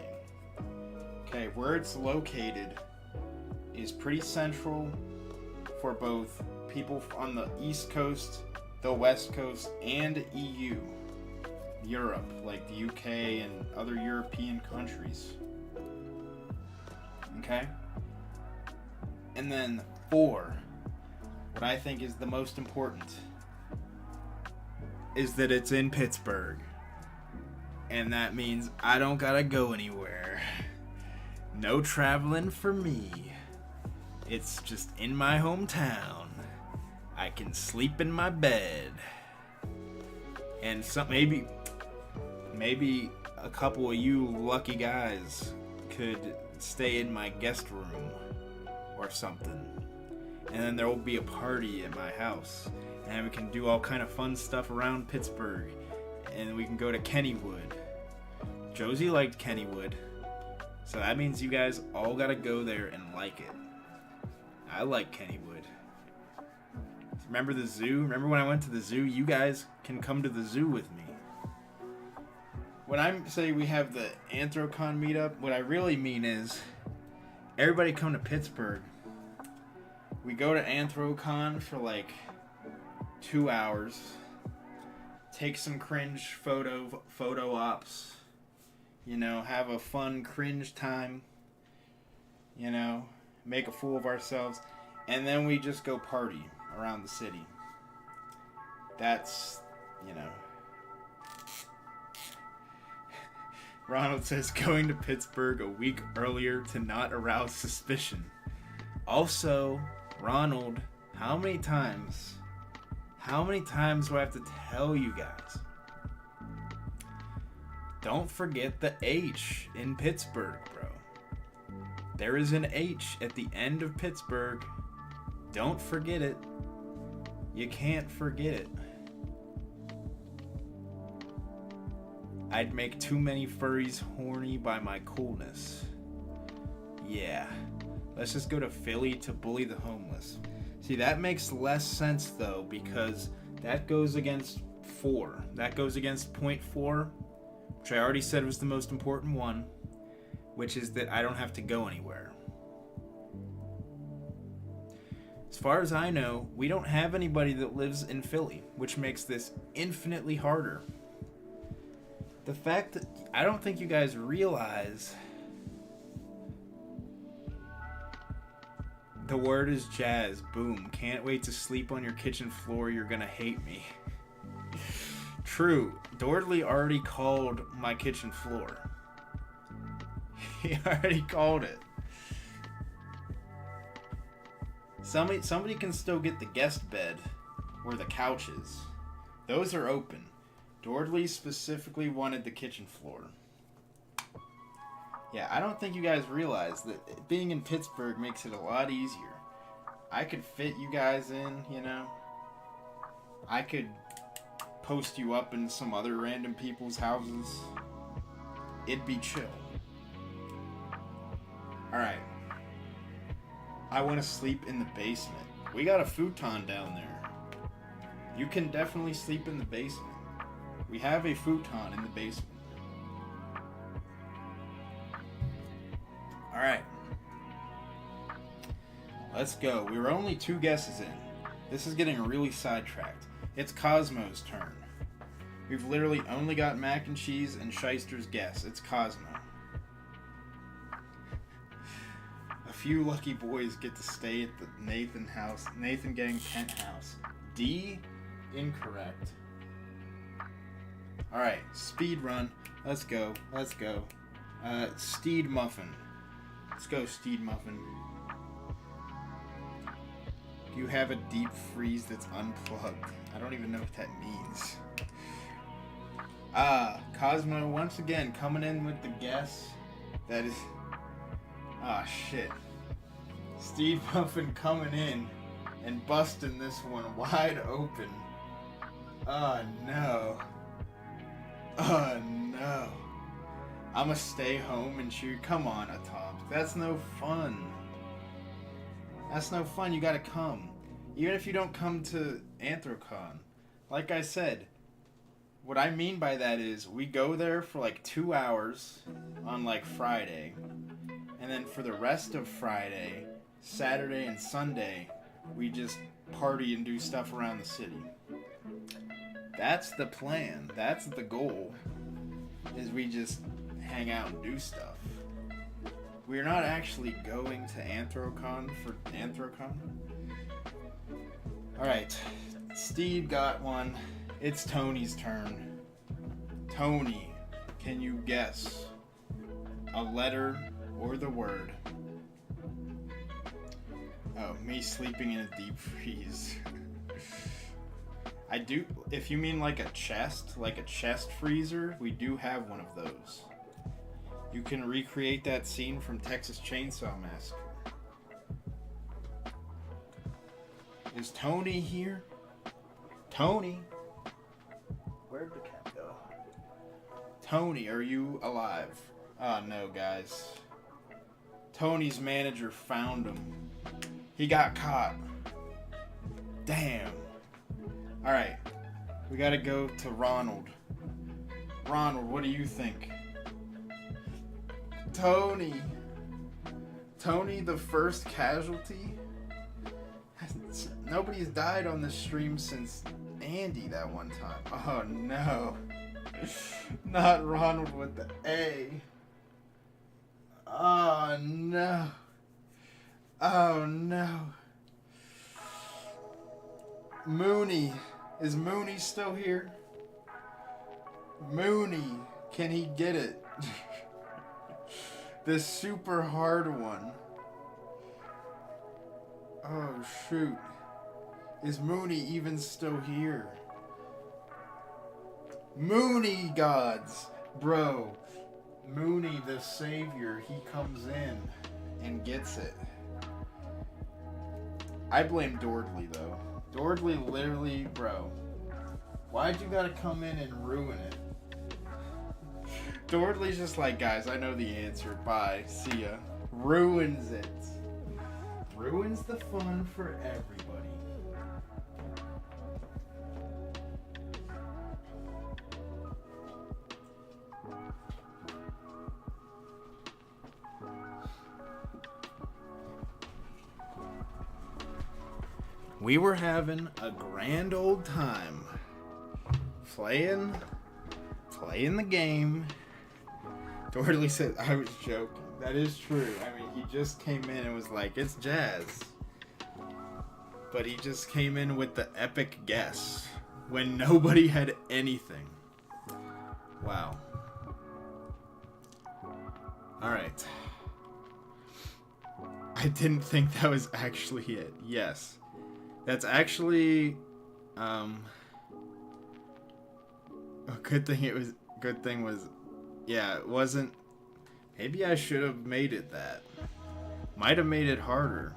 Okay, where it's located is pretty central for both people on the East Coast, the West Coast, and EU. Europe, like the UK and other European countries. Okay? And then 4, what I think is the most important, is that it's in Pittsburgh. And that means I don't gotta go anywhere. No traveling for me. It's just in my hometown. I can sleep in my bed. And maybe a couple of you lucky guys could stay in my guest room or something. And then there will be a party at my house. And we can do all kind of fun stuff around Pittsburgh. And we can go to Kennywood. Josie liked Kennywood. So that means you guys all gotta go there and like it. I like Kennywood. Remember the zoo? Remember when I went to the zoo? You guys can come to the zoo with me. When I say we have the Anthrocon meetup, what I really mean is everybody come to Pittsburgh. We go to Anthrocon for like 2 hours. Take some cringe photo ops. You know, have a fun cringe time. You know, make a fool of ourselves, and then we just go party around the city. That's, you know. Ronald says going to Pittsburgh a week earlier to not arouse suspicion. Also, Ronald, how many times do I have to tell you guys? Don't forget the H in Pittsburgh, bro. There is an H at the end of Pittsburgh. Don't forget it. You can't forget it. I'd make too many furries horny by my coolness. Yeah. Let's just go to Philly to bully the homeless. See, that makes less sense, though, because that goes against 4. That goes against point 4, which I already said was the most important one, which is that I don't have to go anywhere. As far as I know, we don't have anybody that lives in Philly, which makes this infinitely harder. The fact that I don't think you guys realize the word is jazz. Boom. Can't wait to sleep on your kitchen floor. You're gonna hate me. True. Dordley already called my kitchen floor. He already called it. Somebody can still get the guest bed or the couches. Those are open. Dordley specifically wanted the kitchen floor. Yeah, I don't think you guys realize that being in Pittsburgh makes it a lot easier. I could fit you guys in, you know. I could post you up in some other random people's houses. It'd be chill. Alright. I want to sleep in the basement. We got a futon down there. You can definitely sleep in the basement. We have a futon in the basement. Alright. Let's go. We were only 2 guesses in. This is getting really sidetracked. It's Cosmo's turn. We've literally only got mac and cheese and Shyster's guess. It's Cosmo. A few lucky boys get to stay at the Nathan Gang penthouse. D, incorrect. Alright, speed run. Let's go. Steed Muffin. Let's go, Steed Muffin. You have a deep freeze that's unplugged. I don't even know what that means. Cosmo once again coming in with the guess. That is... shit. Steed Muffin coming in and busting this one wide open. Oh, no. Oh, no. I'ma stay home and shoot. Come on, Atop. That's no fun. That's no fun. You gotta come. Even if you don't come to Anthrocon. Like I said, what I mean by that is we go there for like 2 hours on like Friday. And then for the rest of Friday, Saturday, and Sunday, we just party and do stuff around the city. That's the plan. That's the goal. Is we just hang out and do stuff. We're not actually going to Anthrocon for Anthrocon. Alright. Steve got one. It's Tony's turn. Tony, can you guess a letter or the word? Oh, me sleeping in a deep freeze. I do, if you mean like a chest freezer, we do have one of those. You can recreate that scene from Texas Chainsaw Massacre. Is Tony here? Tony? Where'd the cat go? Tony, are you alive? Oh no, guys. Tony's manager found him. He got caught. Damn. Alright, we gotta go to Ronald. Ronald, what do you think? Tony. Tony, the first casualty? Nobody's died on this stream since Andy that one time. Oh no. Not Ronald with the A. Oh no. Oh no. Mooney. Is Mooney still here? Mooney. Can he get it? This super hard one. Oh shoot. Is Mooney even still here? Mooney gods. Bro. Mooney the savior. He comes in and gets it. I blame Dordley though. Dordley literally, bro. Why'd you gotta come in and ruin it? Dordley's just like, guys, I know the answer. Bye. See ya. Ruins it. Ruins the fun for everybody. We were having a grand old time playing the game. Dordley said I was joking. That is true. I mean, he just came in and was like, it's jazz. But he just came in with the epic guess when nobody had anything. Wow. Alright. I didn't think that was actually it. Yes. That's actually a good thing was yeah, it wasn't. Maybe I should have made it that. Might have made it harder.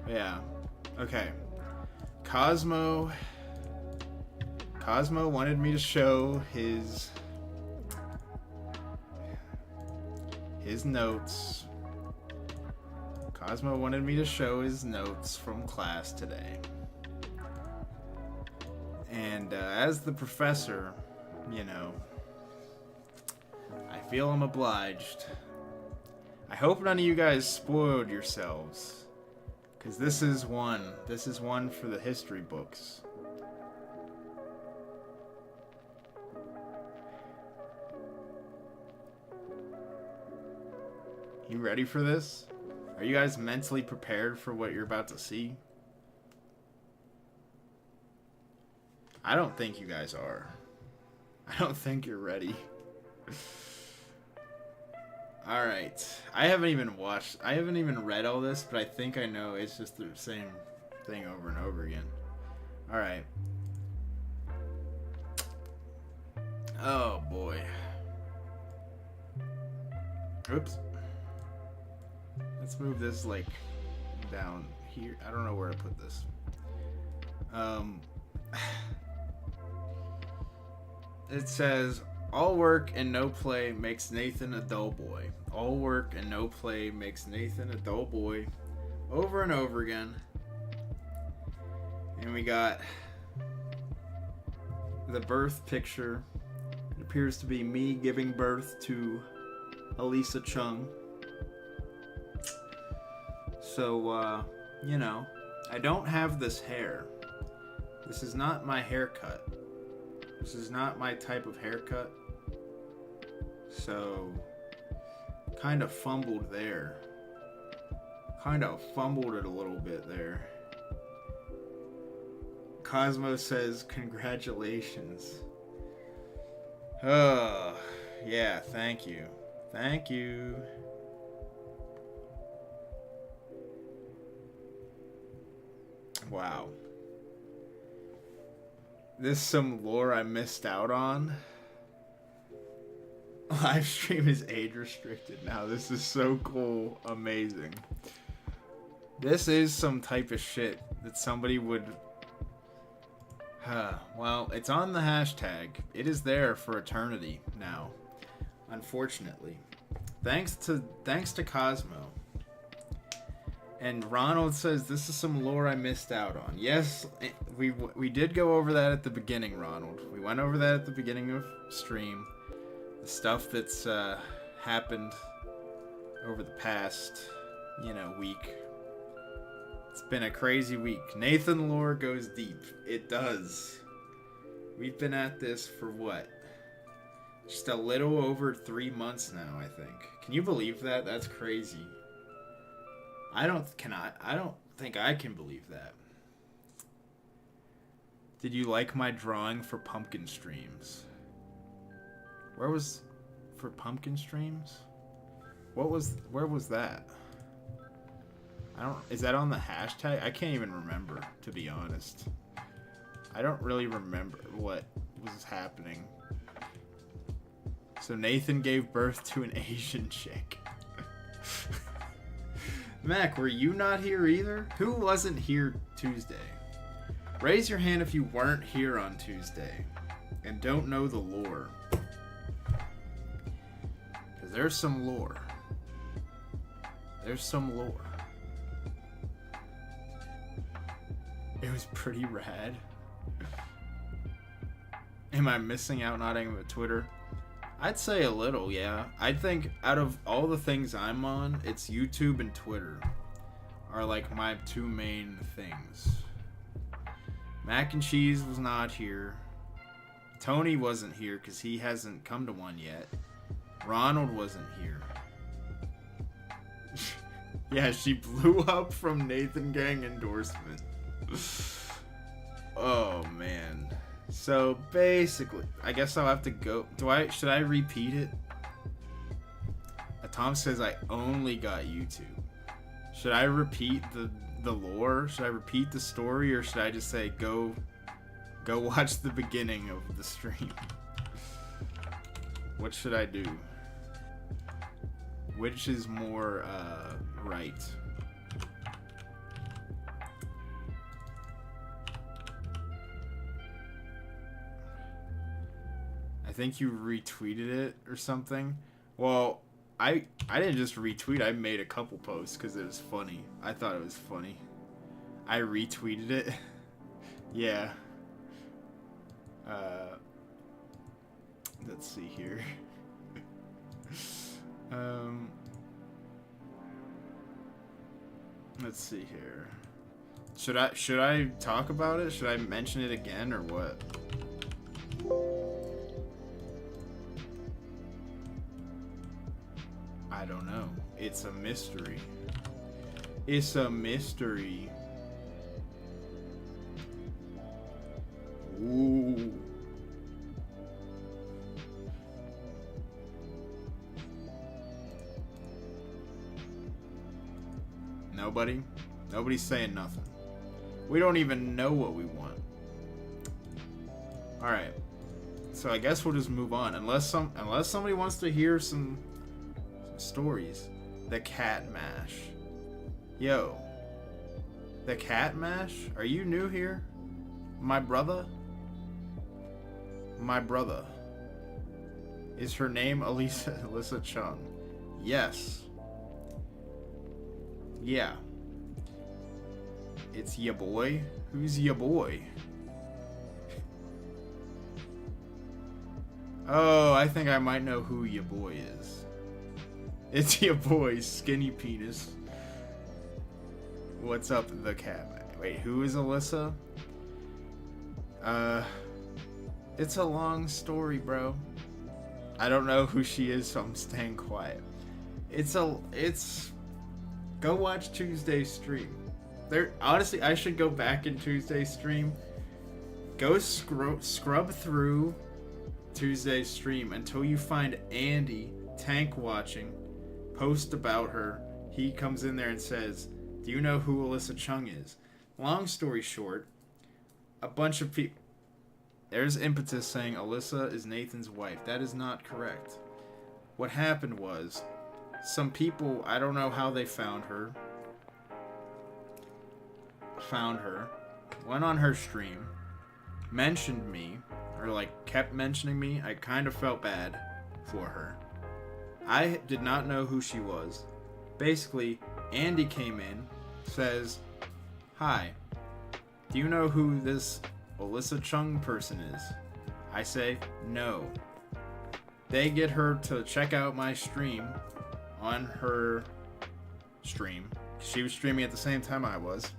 Yeah. Okay. Cosmo wanted me to show his notes. Cosmo wanted me to show his notes from class today. And as the professor, you know, I feel I'm obliged. I hope none of you guys spoiled yourselves, because this is one for the history books. You ready for this? Are you guys mentally prepared for what you're about to see? I don't think you guys are. I don't think you're ready. Alright. I haven't even read all this, but I think I know it's just the same thing over and over again. Alright. Oh boy. Oops. Let's move this like down here. I don't know where to put this. It says, all work and no play makes Nathan a dull boy. All work and no play makes Nathan a dull boy. Over and over again. And we got the birth picture. It appears to be me giving birth to Elisa Chung. So, you know, I don't have this hair. This is not my haircut. This is not my type of haircut. So, kind of fumbled there. Kind of fumbled it a little bit there. Cosmo says, congratulations. Oh, yeah, thank you. Thank you. Wow. This is some lore I missed out on. Live stream is age restricted now. This is so cool. Amazing. This is some type of shit that somebody would... well, it's on the hashtag. It is there for eternity now. Unfortunately. Thanks to Cosmo. And Ronald says, this is some lore I missed out on. Yes, we did go over that at the beginning, Ronald. We went over that at the beginning of stream. The stuff that's happened over the past, week. It's been a crazy week. Nathan lore goes deep. It does. We've been at this for what? Just a little over 3 months now, I think. Can you believe that? That's crazy. I don't think I can believe that. Did you like my drawing for pumpkin streams? Where was for pumpkin streams? Where was that? Is that on the hashtag? I can't even remember, to be honest. I don't really remember what was happening. So Nathan gave birth to an Asian chick. Mac, were you not here either? Who wasn't here Tuesday? Raise your hand if you weren't here on Tuesday and don't know the lore. Because there's some lore. There's some lore. It was pretty rad. Am I missing out not having a Twitter? I'd say a little, yeah. I think out of all the things I'm on, it's YouTube and Twitter are like my two main things. Mac and Cheese was not here. Tony wasn't here because he hasn't come to one yet. Ronald wasn't here. Yeah, she blew up from Nathan Gang endorsement. Oh, man. So, basically, I guess I'll have to go. Should I repeat it? Tom says I only got YouTube. Should I repeat the lore? Should I repeat the story? Or should I just say, go watch the beginning of the stream? What should I do? Which is more, right? I think you retweeted it or something. Well, I didn't just retweet. I made a couple posts because it was funny. I thought it was funny. I retweeted it. Yeah. Let's see here. Let's see here. Should I talk about it? Should I mention it again or what? I don't know. It's a mystery. It's a mystery. Ooh. Nobody? Nobody's saying nothing. We don't even know what we want. Alright. So I guess we'll just move on. Unless somebody wants to hear some stories. The cat mash. Yo. The cat mash? Are you new here? My brother? My brother. Is her name Alyssa Chung? Yes. Yeah. It's ya boy. Who's ya boy? Oh, I think I might know who ya boy is. It's your boy, Skinny Penis. What's up, the cat? Wait, who is Alyssa? It's a long story, bro. I don't know who she is, so I'm staying quiet. Go watch Tuesday's stream. Honestly, I should go back in Tuesday's stream. Go scrub through Tuesday's stream until you find Andy tank watching. Post about her. He comes in there and says, "Do you know who Alyssa Chung is?" Long story short, a bunch of people. There's Impetus saying Alyssa is Nathan's wife. That is not correct. What happened was, some people, I don't know how they found her, went on her stream, mentioned me, or like kept mentioning me. I kind of felt bad for her. I did not know who she was. Basically, Andy came in, says, "Hi, do you know who this Alyssa Chung person is?" I say, "No." They get her to check out my stream on her stream. She was streaming at the same time I was.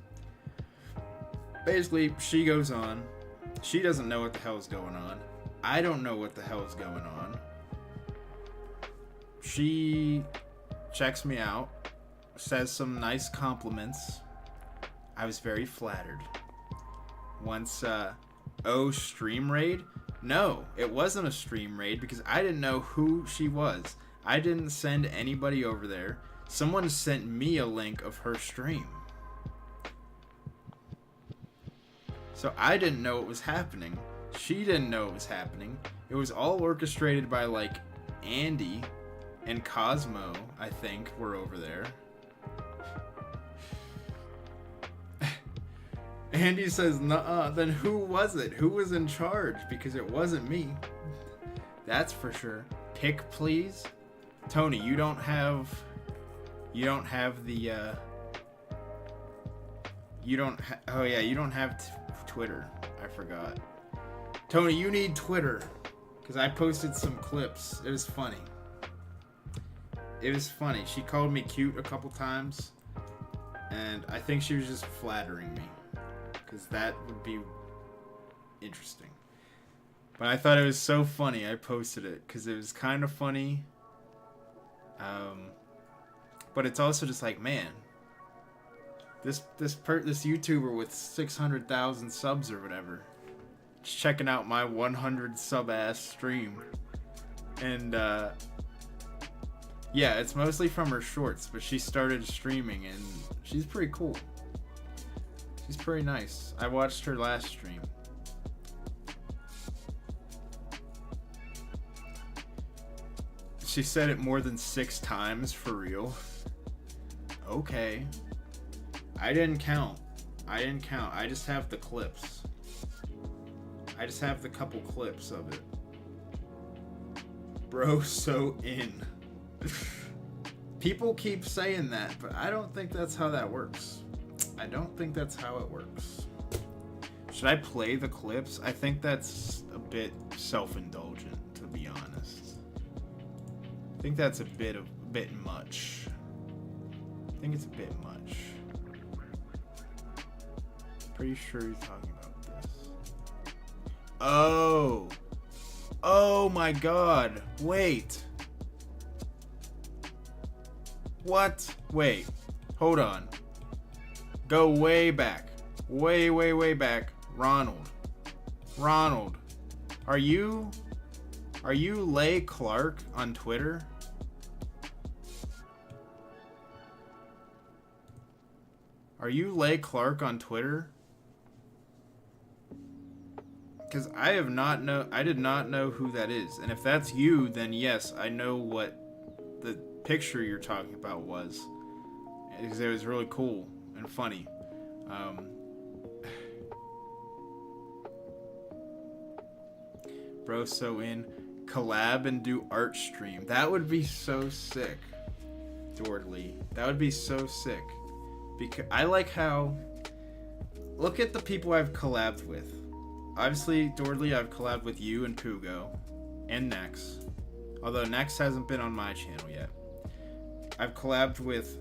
Basically, she goes on. She doesn't know what the hell is going on. I don't know what the hell is going on. she checks me out, says some nice compliments. I was very flattered. Once, stream raid? No, it wasn't a stream raid because I didn't know who she was. I didn't send anybody over there. Someone sent me a link of her stream. So I didn't know it was happening. She didn't know it was happening. It was all orchestrated by, like, Andy and Cosmo, I think, were over there. Andy says, nuh-uh, then who was it? Who was in charge? Because it wasn't me. That's for sure. Pick, please. Tony, you don't have the, you don't have Twitter. I forgot. Tony, you need Twitter. Because I posted some clips. It was funny. It was funny. She called me cute a couple times. And I think she was just flattering me. Because that would be interesting. But I thought it was so funny. I posted it. Because it was kind of funny. But it's also just like, man. This YouTuber with 600,000 subs or whatever. Just checking out my 100 sub ass stream. And yeah, it's mostly from her shorts, but she started streaming and she's pretty cool. She's pretty nice. I watched her last stream. She said it more than 6 times for real. Okay. I didn't count. I just have the clips. I just have the couple clips of it. Bro, so in. People keep saying that, but I don't think that's how that works. I don't think that's how it works. Should I play the clips? I think that's a bit self-indulgent, to be honest. I think that's a bit much. I think it's a bit much. Pretty sure you're talking about this. Oh. Oh my god. Wait. What? Wait. Hold on. Go way back. Way back. Ronald. Are you Lay Clark on Twitter? Are you Lay Clark on Twitter? Because I did not know who that is. And if that's you, then yes, I know what the picture you're talking about was. Because it was really cool and funny. Bro, so in collab and do art stream. That would be so sick. Dordley. That would be so sick. Because I like how... Look at the people I've collabed with. Obviously, Dordley, I've collabed with you and Pugo. And Nex. Although Nex hasn't been on my channel yet. I've collabed with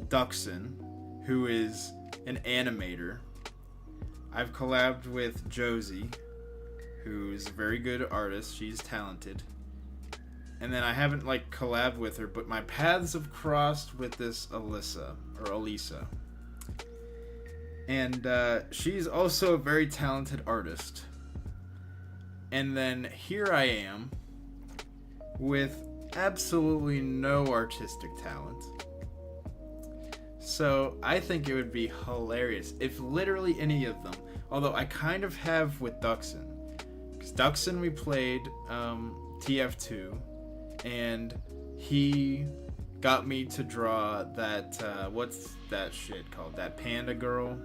Duxon, who is an animator. I've collabed with Josie, who's a very good artist. She's talented. And then I haven't, like, collabed with her, but my paths have crossed with this Elisa. And she's also a very talented artist. And then here I am with absolutely no artistic talent. So I think it would be hilarious if literally any of them, although I kind of have with Duxon. Because Duxon we played TF2 and he got me to draw that, what's that shit called? That panda girl?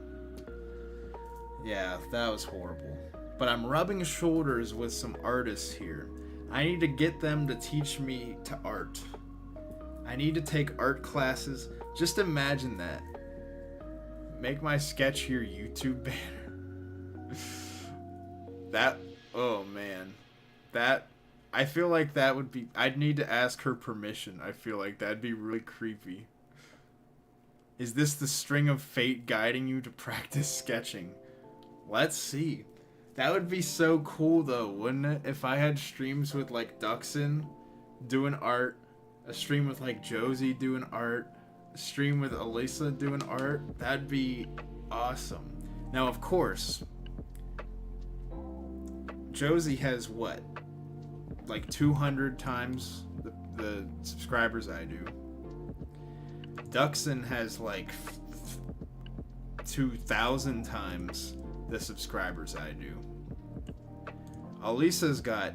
Yeah, that was horrible. But I'm rubbing shoulders with some artists here. I need to get them to teach me to art. I need to take art classes. Just imagine that. Make my sketch your YouTube banner. That, oh man. That, I feel like that would be, I'd need to ask her permission. I feel like that'd be really creepy. Is this the string of fate guiding you to practice sketching? Let's see. That would be so cool though, wouldn't it? If I had streams with like Duxon doing art A stream with like Josie doing art. A stream with Alyssa doing art. That'd be awesome. Now, of course, Josie has what? Like 200 times the subscribers I do. Duxon has like 2,000 times the subscribers I do. Alisa's got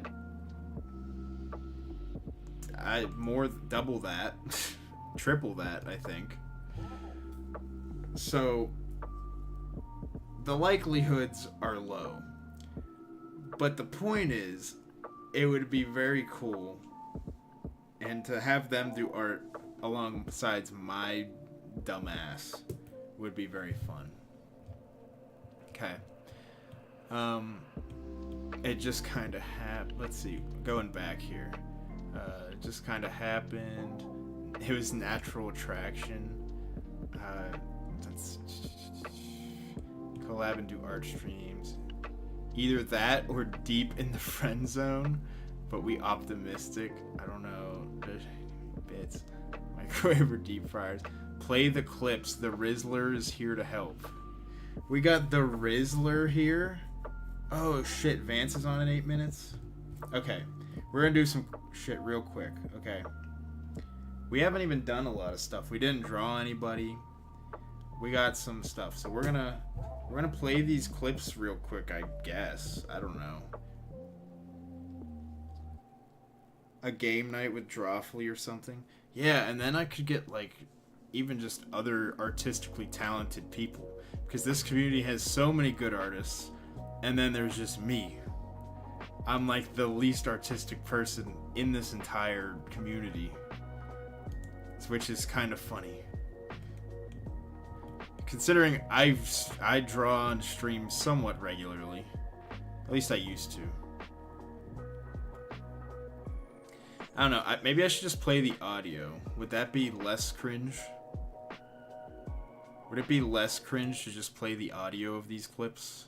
double that, triple that, I think. So the likelihoods are low. But the point is, it would be very cool, and to have them do art alongside my dumbass would be very fun. Okay. It just kind of happened. Let's see. Going back here. It just kind of happened. It was natural attraction. Let's collab and do art streams. Either that or deep in the friend zone, but we optimistic. I don't know. Bits. Microwave or deep fryers. Play the clips. The Rizzler is here to help. We got the Rizzler here. Oh shit, Vance is on in 8 minutes. Okay, we're gonna do some shit real quick. Okay, we haven't even done a lot of stuff. We didn't draw anybody. We got some stuff, so we're gonna play these clips real quick. I guess, I don't know. A game night with Drawfully or something. Yeah, and then I could get like even just other artistically talented people, because this community has so many good artists, and then there's just me. I'm like the least artistic person in this entire community, which is kind of funny, considering I draw on stream somewhat regularly. At least I used to. I don't know. Maybe I should just play the audio. Would that be less cringe? Would it be less cringe to just play the audio of these clips?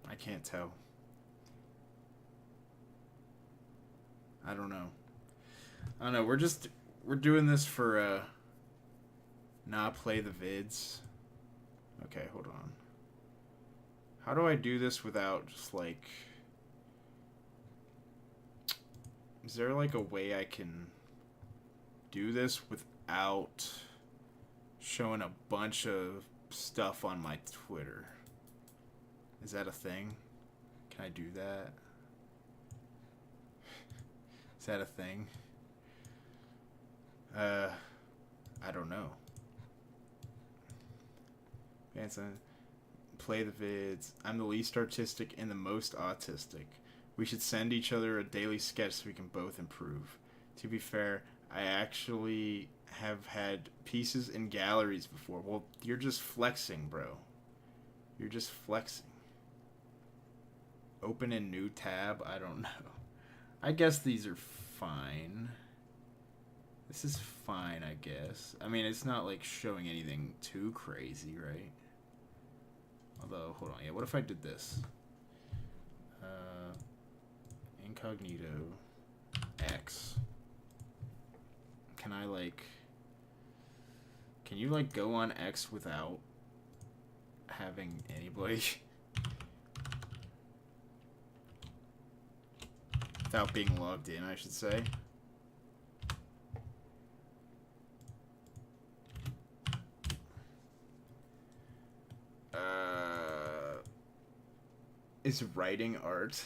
I can't tell. I don't know. I don't know. We're doing this for not play the vids. Okay, hold on. How do I do this without just like... Is there like a way I can do this without showing a bunch of stuff on my Twitter? Is that a thing? Can I do that? Is that a thing? I don't know. Manson, play the vids. I'm the least artistic and the most autistic. We should send each other a daily sketch so we can both improve. To be fair, I actually have had pieces in galleries before. Well, you're just flexing, bro. You're just flexing. Open a new tab? I don't know. I guess these are fine. This is fine, I guess. I mean, it's not like showing anything too crazy, right? Although, hold on. Yeah, what if I did this? Incognito X. Can I like... Can you like go on X without having anybody... without being logged in, I should say. Is writing art?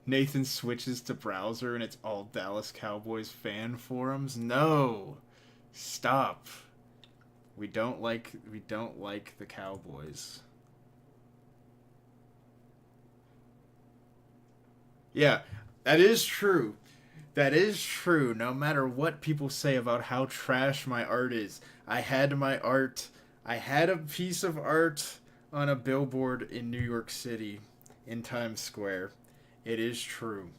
Nathan switches to browser and it's all Dallas Cowboys fan forums? No! Stop. We don't like the Cowboys. Yeah, that is true. That is true. No matter what people say about how trash my art is, I had a piece of art on a billboard in New York City, in Times Square. It is true.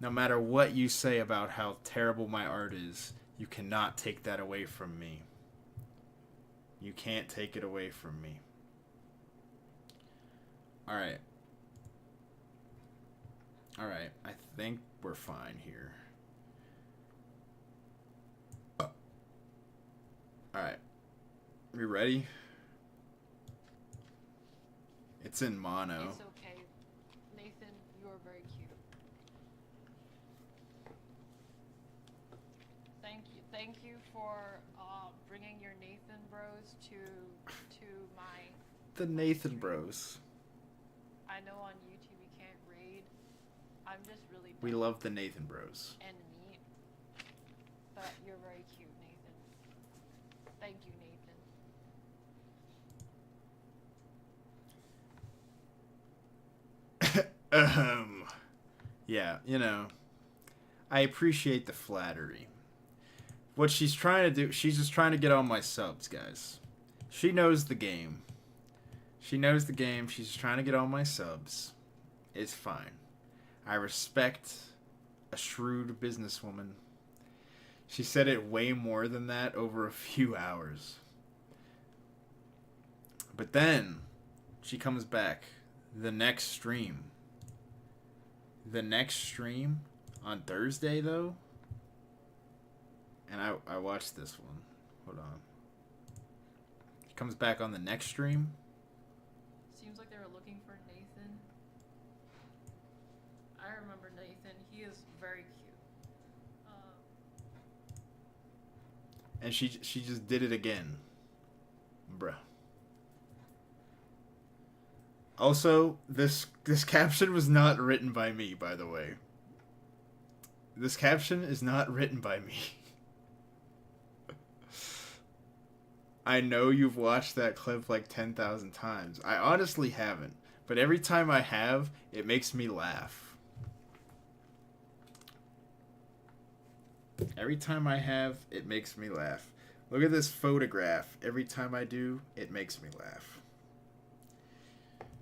No matter what you say about how terrible my art is, you cannot take that away from me. You can't take it away from me. Alright. All right, I think we're fine here. All right, we ready? It's in mono. It's okay. Nathan, you are very cute. Thank you for bringing your Nathan Bros to my The my Nathan stream. Bros. I know on YouTube you can't read. I'm just really We bad love the Nathan Bros. and meat, but you're very cute, Nathan. Thank you, Nathan. Yeah, I appreciate the flattery. What she's trying to do, she's just trying to get all my subs, guys. She knows the game. She knows the game. She's just trying to get all my subs. It's fine. I respect a shrewd businesswoman. She said it way more than that over a few hours. But then she comes back the next stream. The next stream on Thursday, though. And I watched this one. Hold on. She comes back on the next stream. Seems like they were looking for Nathan. I remember Nathan. He is very cute. And she just did it again. Bruh. Also, this caption was not written by me, by the way. This caption is not written by me. I know you've watched that clip like 10,000 times. I honestly haven't. But every time I have, it makes me laugh. Every time I have, it makes me laugh. Look at this photograph. Every time I do, it makes me laugh.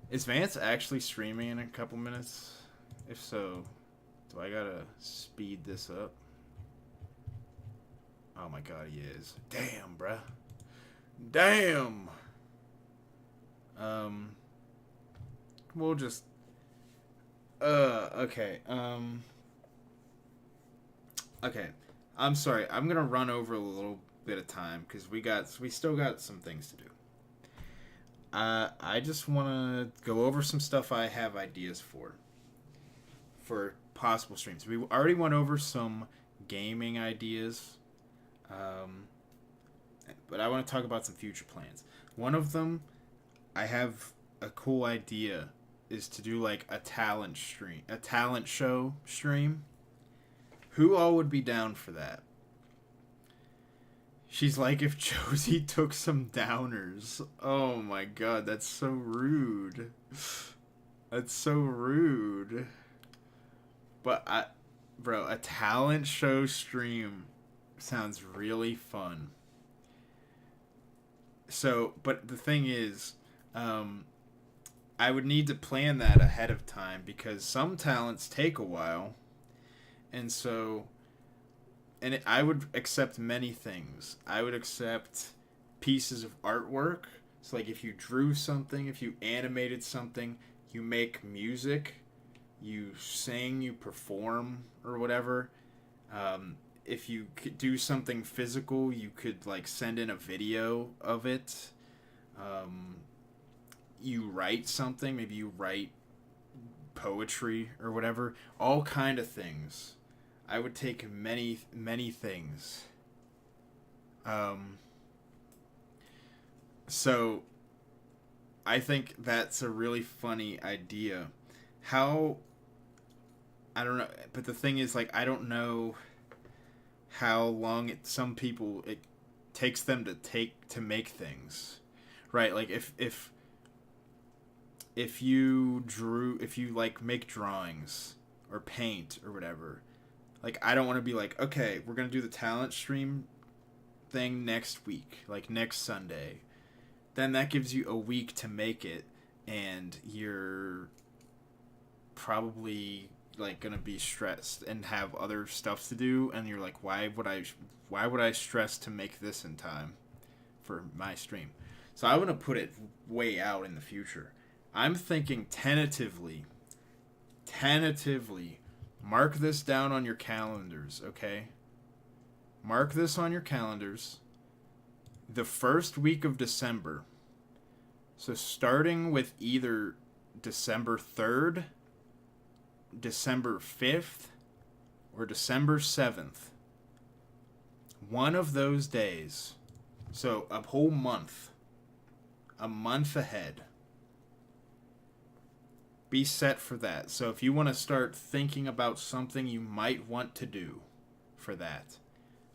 Is Vance actually streaming in a couple minutes? If so, do I gotta speed this up? Oh my god, he is. Damn, bruh. Damn! We'll just... okay, Okay, I'm sorry. I'm gonna run over a little bit of time, because we still got some things to do. I just want to go over some stuff I have ideas for possible streams. We already went over some gaming ideas, but I want to talk about some future plans. One of them, I have a cool idea, is to do like a talent show stream. Who all would be down for that? She's like, if Josie took some downers. Oh my god, that's so rude. That's so rude. But bro, a talent show stream sounds really fun. So, but the thing is, I would need to plan that ahead of time because some talents take a while. And so, I would accept many things. I would accept pieces of artwork. So, like, if you drew something, if you animated something, you make music, you sing, you perform, or whatever. If you could do something physical, you could, like, send in a video of it. You write something. Maybe you write poetry or whatever. All kind of things. I would take many, many things. So, I think that's a really funny idea. I don't know, but the thing is, like, I don't know how long it takes them to make things. Right? Like, if you like, make drawings or paint or whatever, like, I don't want to be like, okay, we're going to do the talent stream thing next week, like next Sunday. Then that gives you a week to make it, and you're probably, like, going to be stressed and have other stuff to do, and you're like, why would I stress to make this in time for my stream? So I want to put it way out in the future. I'm thinking tentatively tentatively, mark this down on your calendars, okay? Mark this on your calendars. The first week of December. So starting with either December 3rd, December 5th, or December 7th. One of those days. So a whole month. A month ahead. Be set for that. So if you want to start thinking about something you might want to do for that.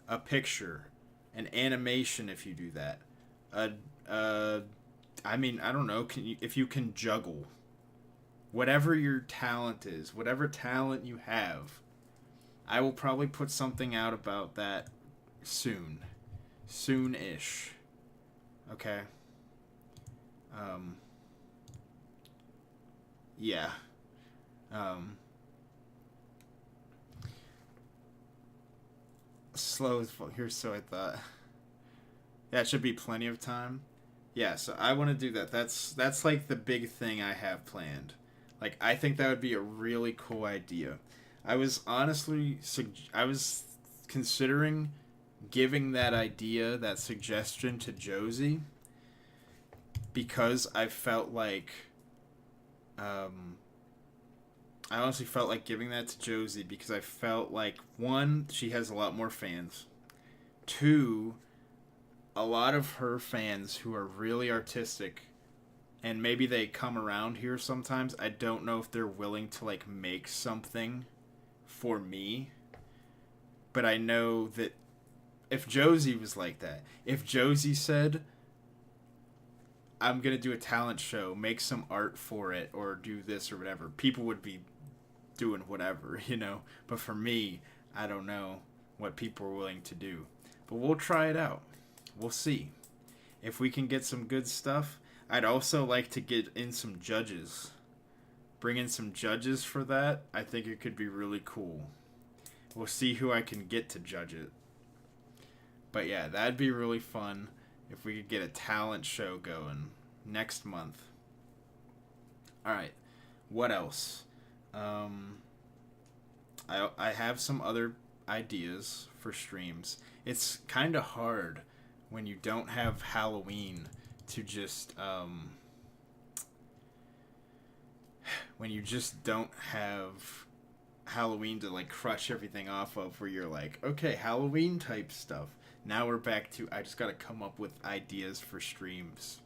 A picture. An animation if you do that. I don't know. If you can juggle. Whatever your talent is. Whatever talent you have. I will probably put something out about that soon. Soon-ish. Okay? Yeah. Slow as fuck. Here, so I thought. Yeah, it should be plenty of time. Yeah, so I want to do that. That's like the big thing I have planned. Like, I think that would be a really cool idea. I was honestly, I was considering giving that idea, that suggestion to Josie, because I felt like, I honestly felt like giving that to Josie because I felt like, one, she has a lot more fans. Two, a lot of her fans who are really artistic, and maybe they come around here sometimes, I don't know if they're willing to, like, make something for me. But I know that if Josie was like that, if Josie said, I'm going to do a talent show, make some art for it, or do this or whatever, people would be doing whatever, you know? But for me, I don't know what people are willing to do. But we'll try it out. We'll see. If we can get some good stuff, I'd also like to get in some judges. Bring in some judges for that. I think it could be really cool. We'll see who I can get to judge it. But yeah, that'd be really fun if we could get a talent show going next month. Alright, what else? I have some other ideas for streams. It's kind of hard when you don't have Halloween to just, when you just don't have Halloween to, like, crush everything off of, where you're like, okay, Halloween type stuff. Now we're back to, I just gotta come up with ideas for streams.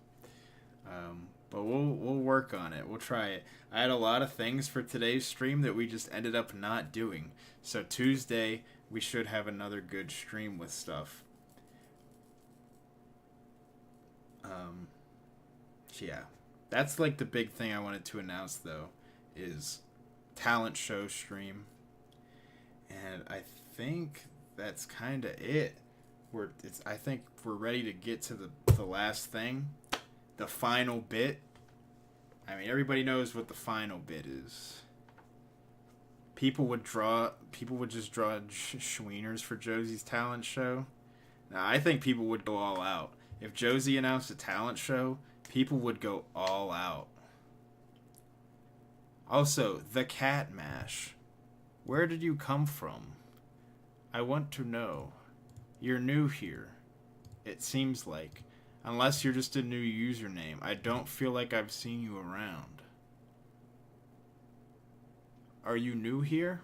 But we'll work on it. We'll try it. I had a lot of things for today's stream that we just ended up not doing. So Tuesday, we should have another good stream with stuff. Yeah. That's like the big thing I wanted to announce, though, is talent show stream. And I think that's kind of it. I think we're ready to get to the last thing. The final bit. I mean, everybody knows what the final bit is. People would just draw Schweeners for Josie's talent show. Now, I think people would go all out. If Josie announced a talent show, people would go all out. Also, the cat mash. Where did you come from? I want to know. You're new here. It seems like. Unless you're just a new username. I don't feel like I've seen you around. Are you new here?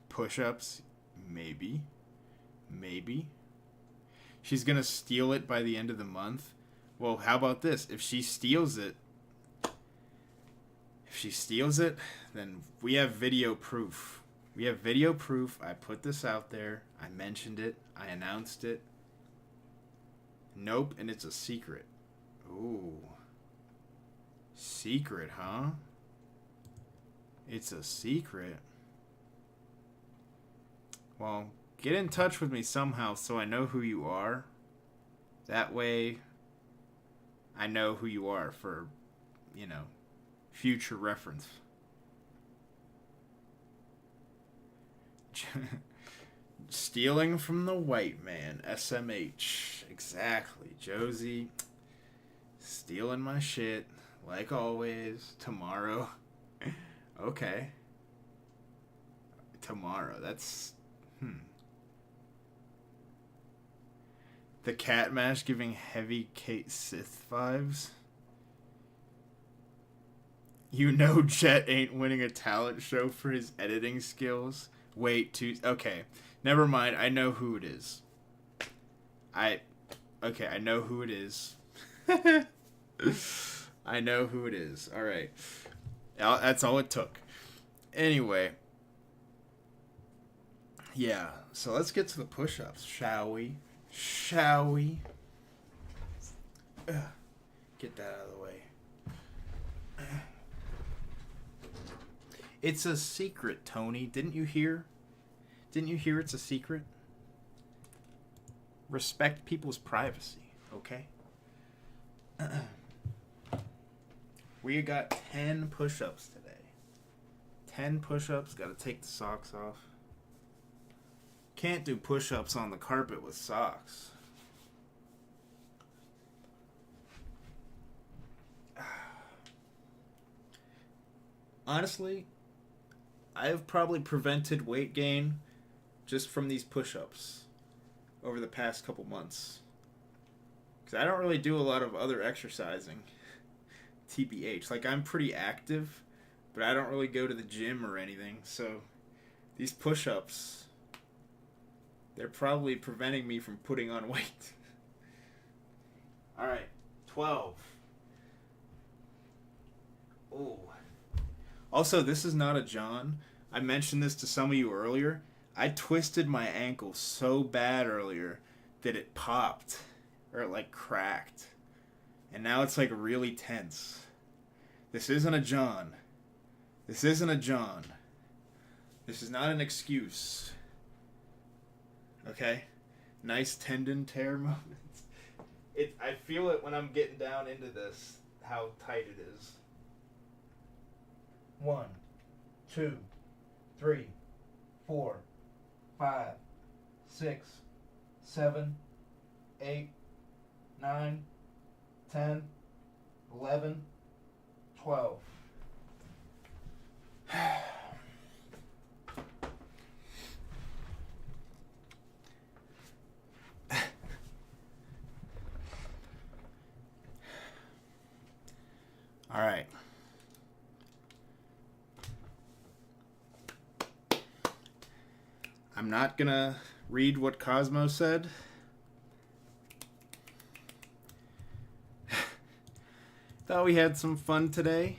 Push-ups? Maybe. Maybe. She's gonna steal it by the end of the month? Well, how about this? If she steals it, then we have video proof. We have video proof. I put this out there. I mentioned it. I announced it. Nope, and it's a secret. Ooh. Secret, huh? It's a secret. Well, get in touch with me somehow so I know who you are. That way, I know who you are for, future reference. Stealing from the white man. SMH. Exactly. Josie. Stealing my shit. Like always, tomorrow. Okay. Tomorrow. That's... The cat mash giving heavy Kate Sith vibes. You know Jet ain't winning a talent show for his editing skills. Wait, okay. Never mind, I know who it is. Okay, I know who it is. I know who it is. Alright. That's all it took. Anyway. Yeah, so let's get to the push-ups, shall we? Shall we? Get that out of the way. It's a secret, Tony. Didn't you hear? Didn't you hear it's a secret? Respect people's privacy, okay? We got 10 push-ups today. 10 push-ups. Gotta take the socks off. Can't do push-ups on the carpet with socks. Honestly, I have probably prevented weight gain just from these push-ups over the past couple months. Because I don't really do a lot of other exercising. TBH. Like, I'm pretty active, but I don't really go to the gym or anything. So, these push-ups, they're probably preventing me from putting on weight. Alright, 12. Oh. Also, this is not a John. I mentioned this to some of you earlier. I twisted my ankle so bad earlier that it popped. Or it, like, cracked. And now it's, like, really tense. This isn't a John. This isn't a John. This is not an excuse. Okay? Nice tendon tear moments. I feel it when I'm getting down into this, how tight it is. 1, 2, 3, 4, 5, 6, 7, 8, 9, 10, 11, 12. All right. I'm not gonna read what Cosmo said. Thought we had some fun today.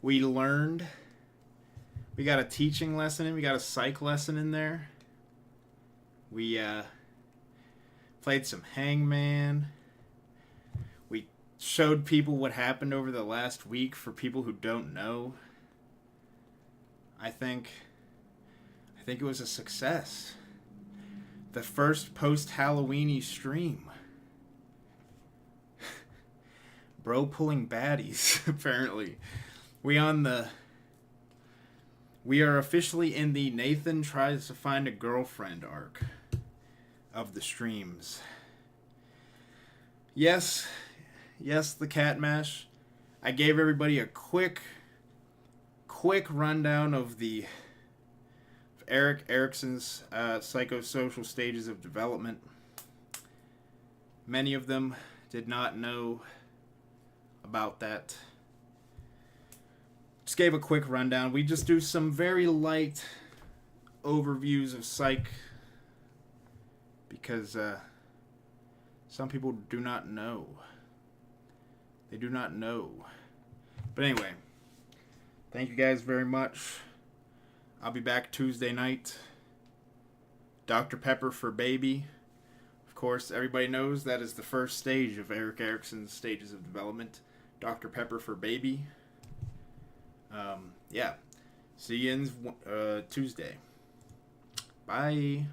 We learned. We got a teaching lesson in. We got a psych lesson in there. We played some Hangman. We showed people what happened over the last week for people who don't know. I think it was a success. The first post-Halloween-y stream. Bro pulling baddies, apparently. We are officially in the Nathan tries to find a girlfriend arc of the streams. Yes, the cat mash. I gave everybody a quick rundown of the Erik Erikson's psychosocial stages of development. Many of them did not know about that. Just gave a quick rundown. We just do some very light overviews of psych because some people do not know. They do not know. But anyway, thank you guys very much. I'll be back Tuesday night. Dr. Pepper for Baby. Of course, everybody knows that is the first stage of Erik Erikson's stages of development. Dr. Pepper for Baby. Yeah. See you Tuesday. Bye.